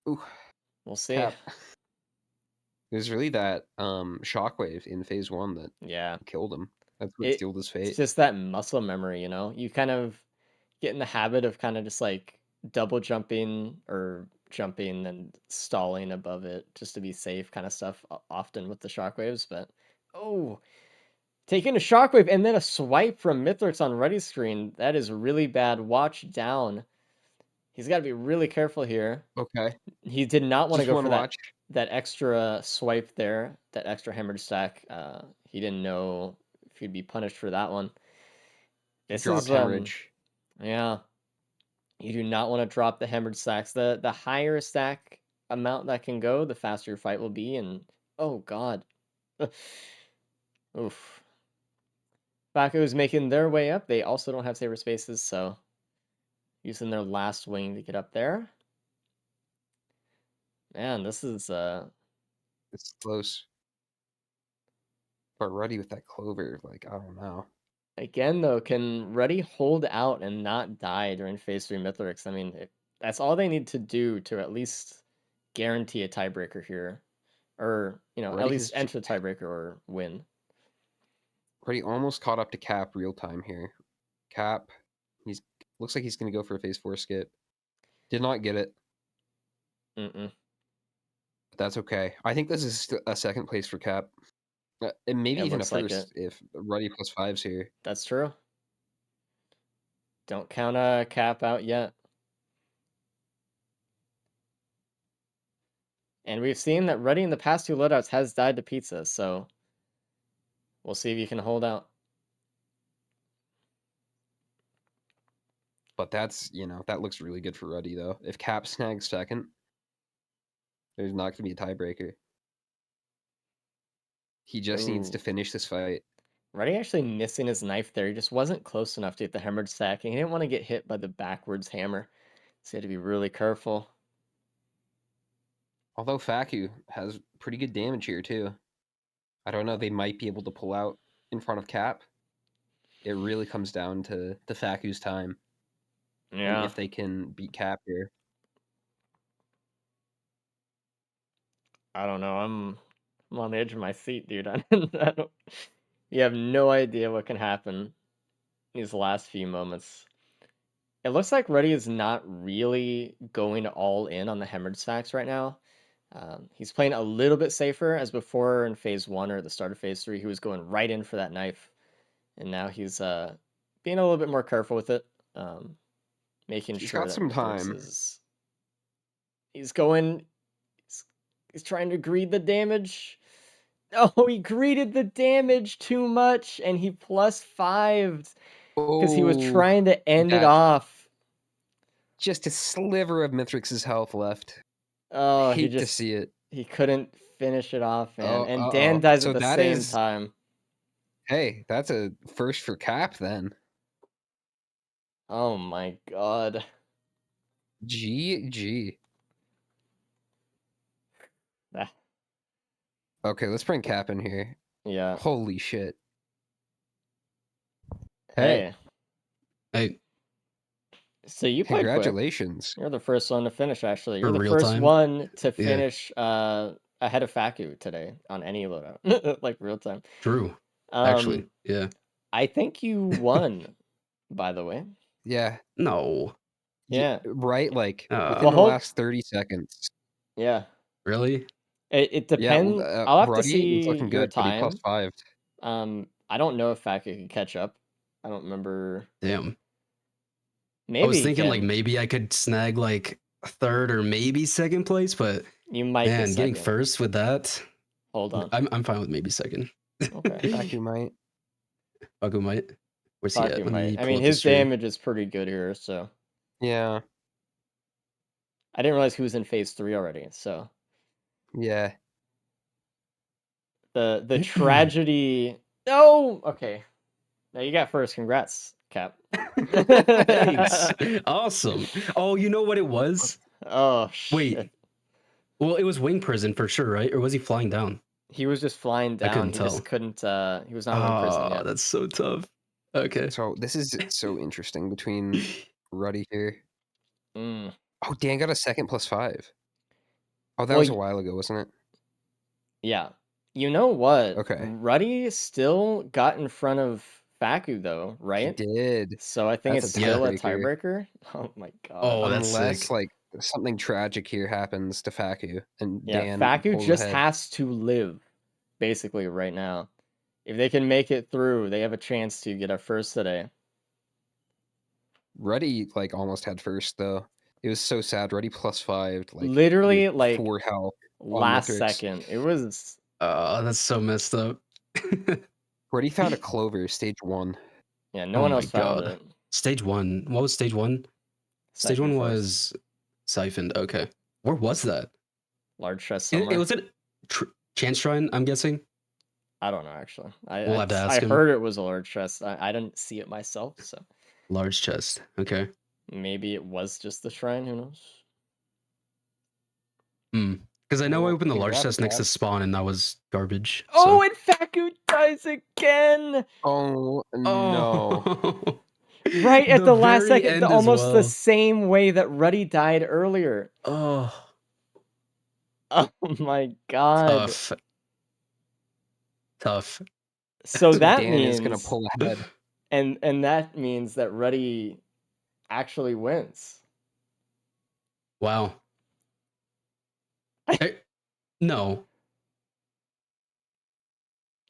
Ooh, we'll see. Cap. It was really that shockwave in phase 1 that Yeah. killed him. That's what sealed his It's fate. just that muscle memory, you know? You kind of get in the habit of kind of just like double jumping or jumping and stalling above it just to be safe kind of stuff often with the shockwaves, but oh, taking a shockwave and then a swipe from Mithrix on Ruddy's screen. That is really bad. Watch down. He's got to be really careful here. Okay. He did not want to Just go one for watch. that extra swipe there, that extra hemorrhage stack. He didn't know if he'd be punished for that one. This Dropped is hemorrhage. yeah. You do not want to drop the hemorrhage stacks. The higher stack amount that can go, the faster your fight will be. And oh god, oof. Baku is making their way up. They also don't have saber spaces, so using their last wing to get up there. Man, this is It's close. But Ruddy with that clover, like, I don't know. again though, can Ruddy hold out and not die during phase 3 Mithrix? I mean, that's all they need to do to at least guarantee a tiebreaker here. Or, you know, at Ruddy least has enter the tiebreaker or win. Ruddy almost caught up to Cap real time here. Cap, he's looks like he's gonna go for a phase 4 skip. Did not get it. Mm-mm. But that's okay. I think this is a second place for Cap. And maybe It even a looks like it. first if Ruddy +5's here. That's true. Don't count a Cap out yet. And we've seen that Ruddy in the past 2 loadouts has died to pizza, so we'll see if you can hold out. But that's, that looks really good for Ruddy, though. If Cap snags second, there's not going to be a tiebreaker. He just needs to Ooh. finish this fight. Ruddy actually missing his knife there. He just wasn't close enough to get the hemorrhage stack, and he didn't want to get hit by the backwards hammer. So he had to be really careful. Although Faku has pretty good damage here, too. I don't know, they might be able to pull out in front of Cap. It really comes down to Faku's time. And Yeah. if they can beat Cap here. I don't know. I'm on the edge of my seat, dude. You have no idea what can happen these last few moments. It looks like Ruddy is not really going all in on the hemorrhage stacks right now. He's playing a little bit safer, as before in phase 1 or the start of phase 3, he was going right in for that knife. And now he's being a little bit more careful with it, making He's sure got that some Mithrix time. He's going. He's trying to greed the damage. Oh, he greeted the damage too much, and he +5'd because he was trying to end it off. Just a sliver of Mithrix's health left. Oh, Hate to see it. He couldn't finish it off, man. Oh, And Dan dies so at the that same is- time. Hey, that's a first for Cap then. Oh my god. GG. Ah, Okay, let's bring Cap in here. yeah. Holy shit. Hey. Hey, So you played quick. Congratulations. You're the first one to finish, actually. You're For the real first time? one to Yeah. finish ahead of Faku today on any loadout. Like real time. True. Actually, yeah. I think you won, by the way. Yeah. No. Yeah. Right, like Well, within the hold- last 30 seconds. Yeah. Really? It depends. I'll have to Ruddy see was looking your good, but he time. +5. I don't know if Faku can catch up. I don't remember. Damn. Maybe I was he thinking like can. maybe I could snag like third or maybe second place, but You might man, get getting second. first with that. Hold on. I'm fine with maybe second. Okay. Faku might. Faku might. Where's he at? Faku Let me might. I pull mean, up his stream. damage is pretty good here, so Yeah. I didn't realize he was in phase 3 already. So Yeah. the tragedy. No. Okay. Now you got first. Congrats, Cap. Thanks. Awesome. Oh, you know what it was? Oh shit. Wait. Well, it was wing prison for sure, right? Or was he flying down? He was just flying down. I couldn't He tell. just couldn't. He was not in prison yet. That's so tough. Okay. So this is so interesting between Ruddy here. Mm. Oh, Dan got a second +5. Oh, that Well, was a while ago, wasn't it? Yeah. You know what? Okay. Ruddy still got in front of Faku though, He right? did. So I think That's it's a still a tiebreaker. tiebreaker. Oh my god. Oh, that's Unless sick. like something tragic here happens to Faku and Yeah, Dan Faku pulls just ahead. has to live, basically, right now. If they can make it through, they have a chance to get a first today. Ruddy like almost had first though. It was so sad. Ruddy +5, like Literally, with like 4 health. last Mithrix. second. It was. Oh, that's so messed up. Ruddy found a clover, stage 1. Yeah, no Oh one my else found God. it. Stage 1. What was stage 1? Stage Siphon 1 Forest. was siphoned. Okay. Where was that? Large chest It somewhere. was it Chance Shrine, I'm guessing. I don't know actually. We'll have to I ask him. heard it was a large chest. I didn't see it myself, so Large chest. Okay. maybe it was just the shrine. Who knows? Because I know I Well, opened the large congrats, chest next to Cap. spawn, and that was garbage. Oh, so. and Faku dies again! Oh no. Oh. Right at the last very second, end as almost the well. same way that Ruddy died earlier. Oh, Oh my god. tough. So that Dan means is gonna pull ahead. and that means that Ruddy actually wins. Wow. No.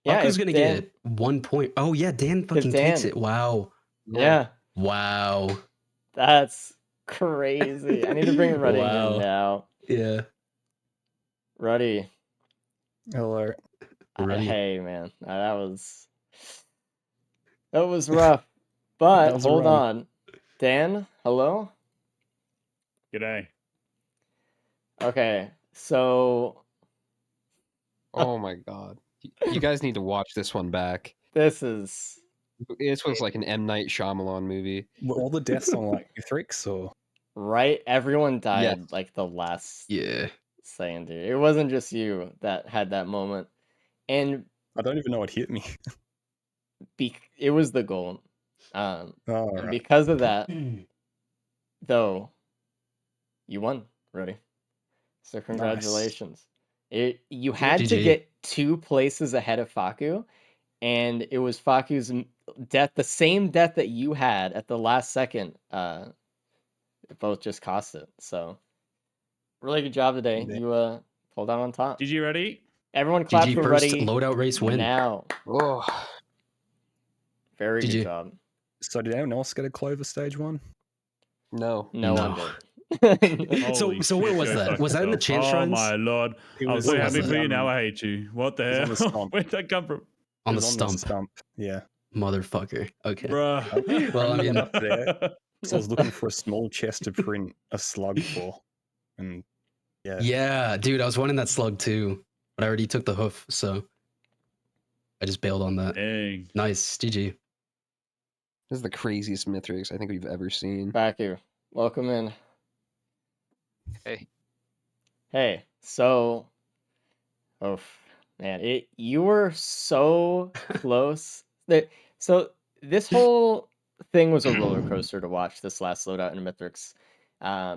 Yeah, Faku's if gonna Dan, get 1 point. Oh yeah, Dan fucking takes Dan. it. Wow. yeah, Wow. that's crazy. I need to bring Ruddy Wow. in now. Yeah. Ruddy, Hello. Ruddy. hey man, that was rough. But That was a hold run. on, Dan, hello. G'day. Okay, so Oh my god. You guys need to watch this one back. this is This was like an M. Night Shyamalan movie. Were all the deaths on like Mithrix or right. Everyone died Yes. like the last Yeah. second, dude. It wasn't just you that had that moment, and I don't even know what hit me. it was the golem. Oh, And right. because of that, though, you won, Ruddy. So congratulations. You had to GG. get 2 places ahead of Faku, and it was Faku's death, the same death that you had at the last second. It both just cost it. So really good job today. Yeah. You pulled out on top. GG ready? Everyone clap GG for first Ruddy loadout race win. now. Oh, Very good GG. job. So did anyone else get a Clover stage 1? no. No one No. did. Holy So where shit, was go that? fuck Was that in the yourself. Chance Oh Shrines? my lord. It I was so Where happy was for it? you, now I hate you. What the It was on hell? the stump. Where'd that come from? On It the was on stump. stump. Yeah. Motherfucker. Okay. Bruh. Well, I I mean, went up there, so I was looking for a small chest to print a slug for, and yeah, yeah, dude, I was wanting that slug too, but I already took the hoof, so I just bailed on that. Dang. Nice. GG. This is the craziest Mithrix I think we've ever seen. Back here. Welcome in. Hey. Hey, so, oh man, you were so close. So this whole thing was a roller coaster to watch this last loadout in Mithrix,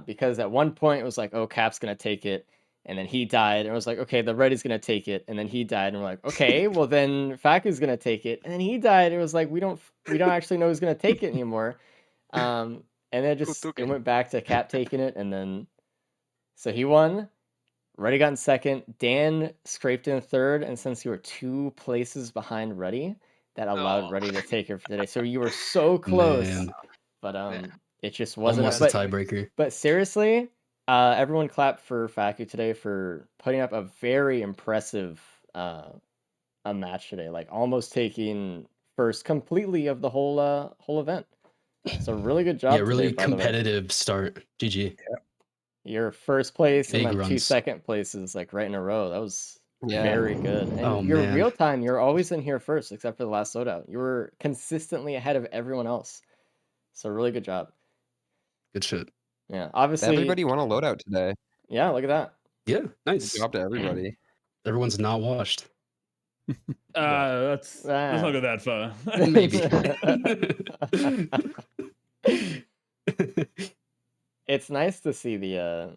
because at one point it was like, oh, Cap's gonna take it, and then he died, and it was like, okay, the Reddy's gonna take it, and then he died, and we're like, okay, well then Faku's gonna take it, and then he died. It was like we don't actually know who's gonna take it anymore, and then took it it? went back to Cap taking it, and then so he won. Ruddy got in second. Dan scraped in third, and since you were 2 places behind Ruddy, that allowed Oh. Ruddy to take her for today. So you were so close, Man, but Yeah. it just wasn't. almost a But tiebreaker. seriously, everyone clap for Faku today for putting up a very impressive a match today. Like almost taking first completely of the whole event. So really good job Yeah, today, really by the way. competitive start. GG. Your first place and Big then 2 runs. second places like right in a row. That was Yeah. very good. And Oh, your man. real time, you're always in here first, except for the last loadout. You were consistently ahead of everyone else. So really good job. Good shit. Yeah, obviously. Everybody won a loadout today. Yeah, look at that. Yeah, Good nice. job to everybody. Everyone's not washed. Let's not go that far. Maybe. It's nice to see the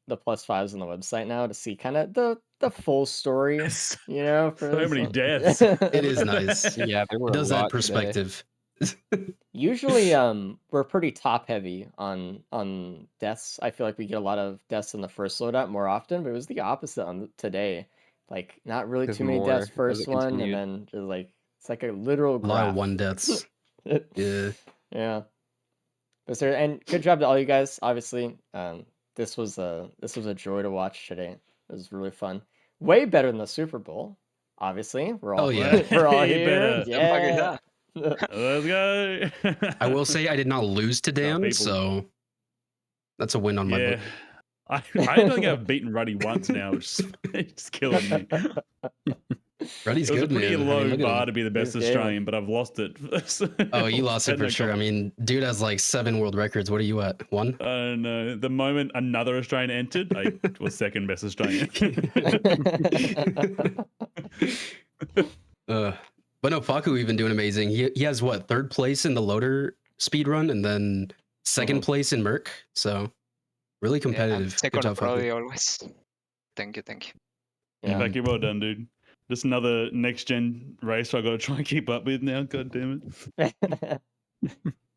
+5s on the website now to see kind of the full story, Yes. you know, for So this many one. deaths. It is nice. Yeah, there were It does a add lot today. perspective. Usually, we're pretty top heavy on deaths. I feel like we get a lot of deaths in the first loadout more often, but it was the opposite on today. Like not really There's too many more deaths as first it one, and continued. then just like it's like a literal A lot graph. of one deaths. Yeah. Yeah. But sir, and good job to all you guys. Obviously, this was a joy to watch today. It was really fun. Way better than the Super Bowl. Obviously, we're all Oh, yeah. we're all Way here. better. The fuck is Yeah. that? Let's go. I will say I did not lose to Our Dan, people. so that's a win on my Yeah. book. I don't think I've beaten Ruddy once now, which is it's killing me. Ruddy's It was good, a pretty man. low I mean, look at bar him. to be the best He's gaming. Australian, but I've lost it. Oh, you lost it for sure. I mean, dude has like 7 world records. What are you at? 1? I don't know. The moment another Australian entered, I was second best Australian. But no, Faku even doing amazing. He has what, 3rd place in the loader speed run, and then 2nd place in Merc. So really Yeah, I'm competitive. Good second job, probably Faku. always. Thank you, thank you. Yeah. Thank you, well done, dude. Just another next gen race I got to try and keep up with now. God damn it.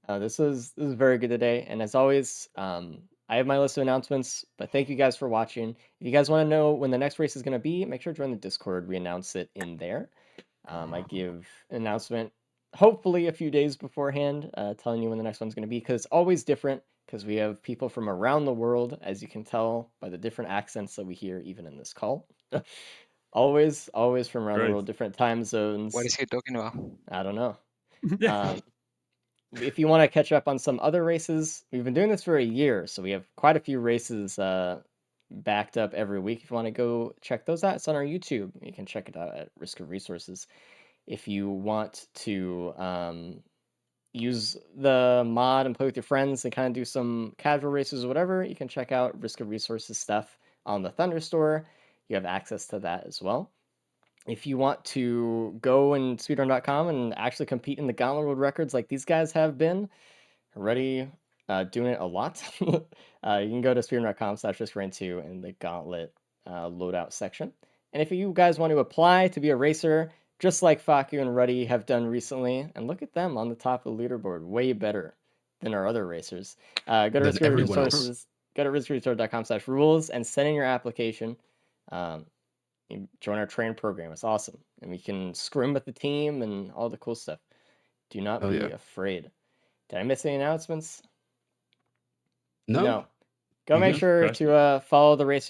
This is very good today, and as always, I have my list of announcements. But thank you guys for watching. If you guys want to know when the next race is going to be, make sure to join the Discord. We announce it in there. I give an announcement hopefully a few days beforehand, telling you when the next one's going to be, because it's always different, because we have people from around the world, as you can tell by the different accents that we hear even in this call. always from around the Right. world, different time What zones. is he talking about? I don't know. Yeah. If you want to catch up on some other races, we've been doing this for a year, so we have quite a few races backed up every week. If you want to go check those out, it's on our YouTube. You can check it out at Risk of Resources. If you want to use the mod and play with your friends and kind of do some casual races or whatever, you can check out Risk of Resources stuff on the Thunder Store. You have access to that as well. If you want to go and speedrun.com and actually compete in the Gauntlet World Records like these guys have been already doing it a lot, you can go to speedrun.com/riskrain2 in the Gauntlet loadout section. And if you guys want to apply to be a racer, just like Faku and Ruddy have done recently, and look at them on the top of the leaderboard, way better than our other racers. Go to Than everyone else. Resources, go to riskresource.com/rules and send in your application. You join our train program. It's awesome. And we can scrim with the team and all the cool stuff. Do not Hell be yeah. afraid. Did I miss any announcements? No. Go make Okay. sure Right. to follow the racers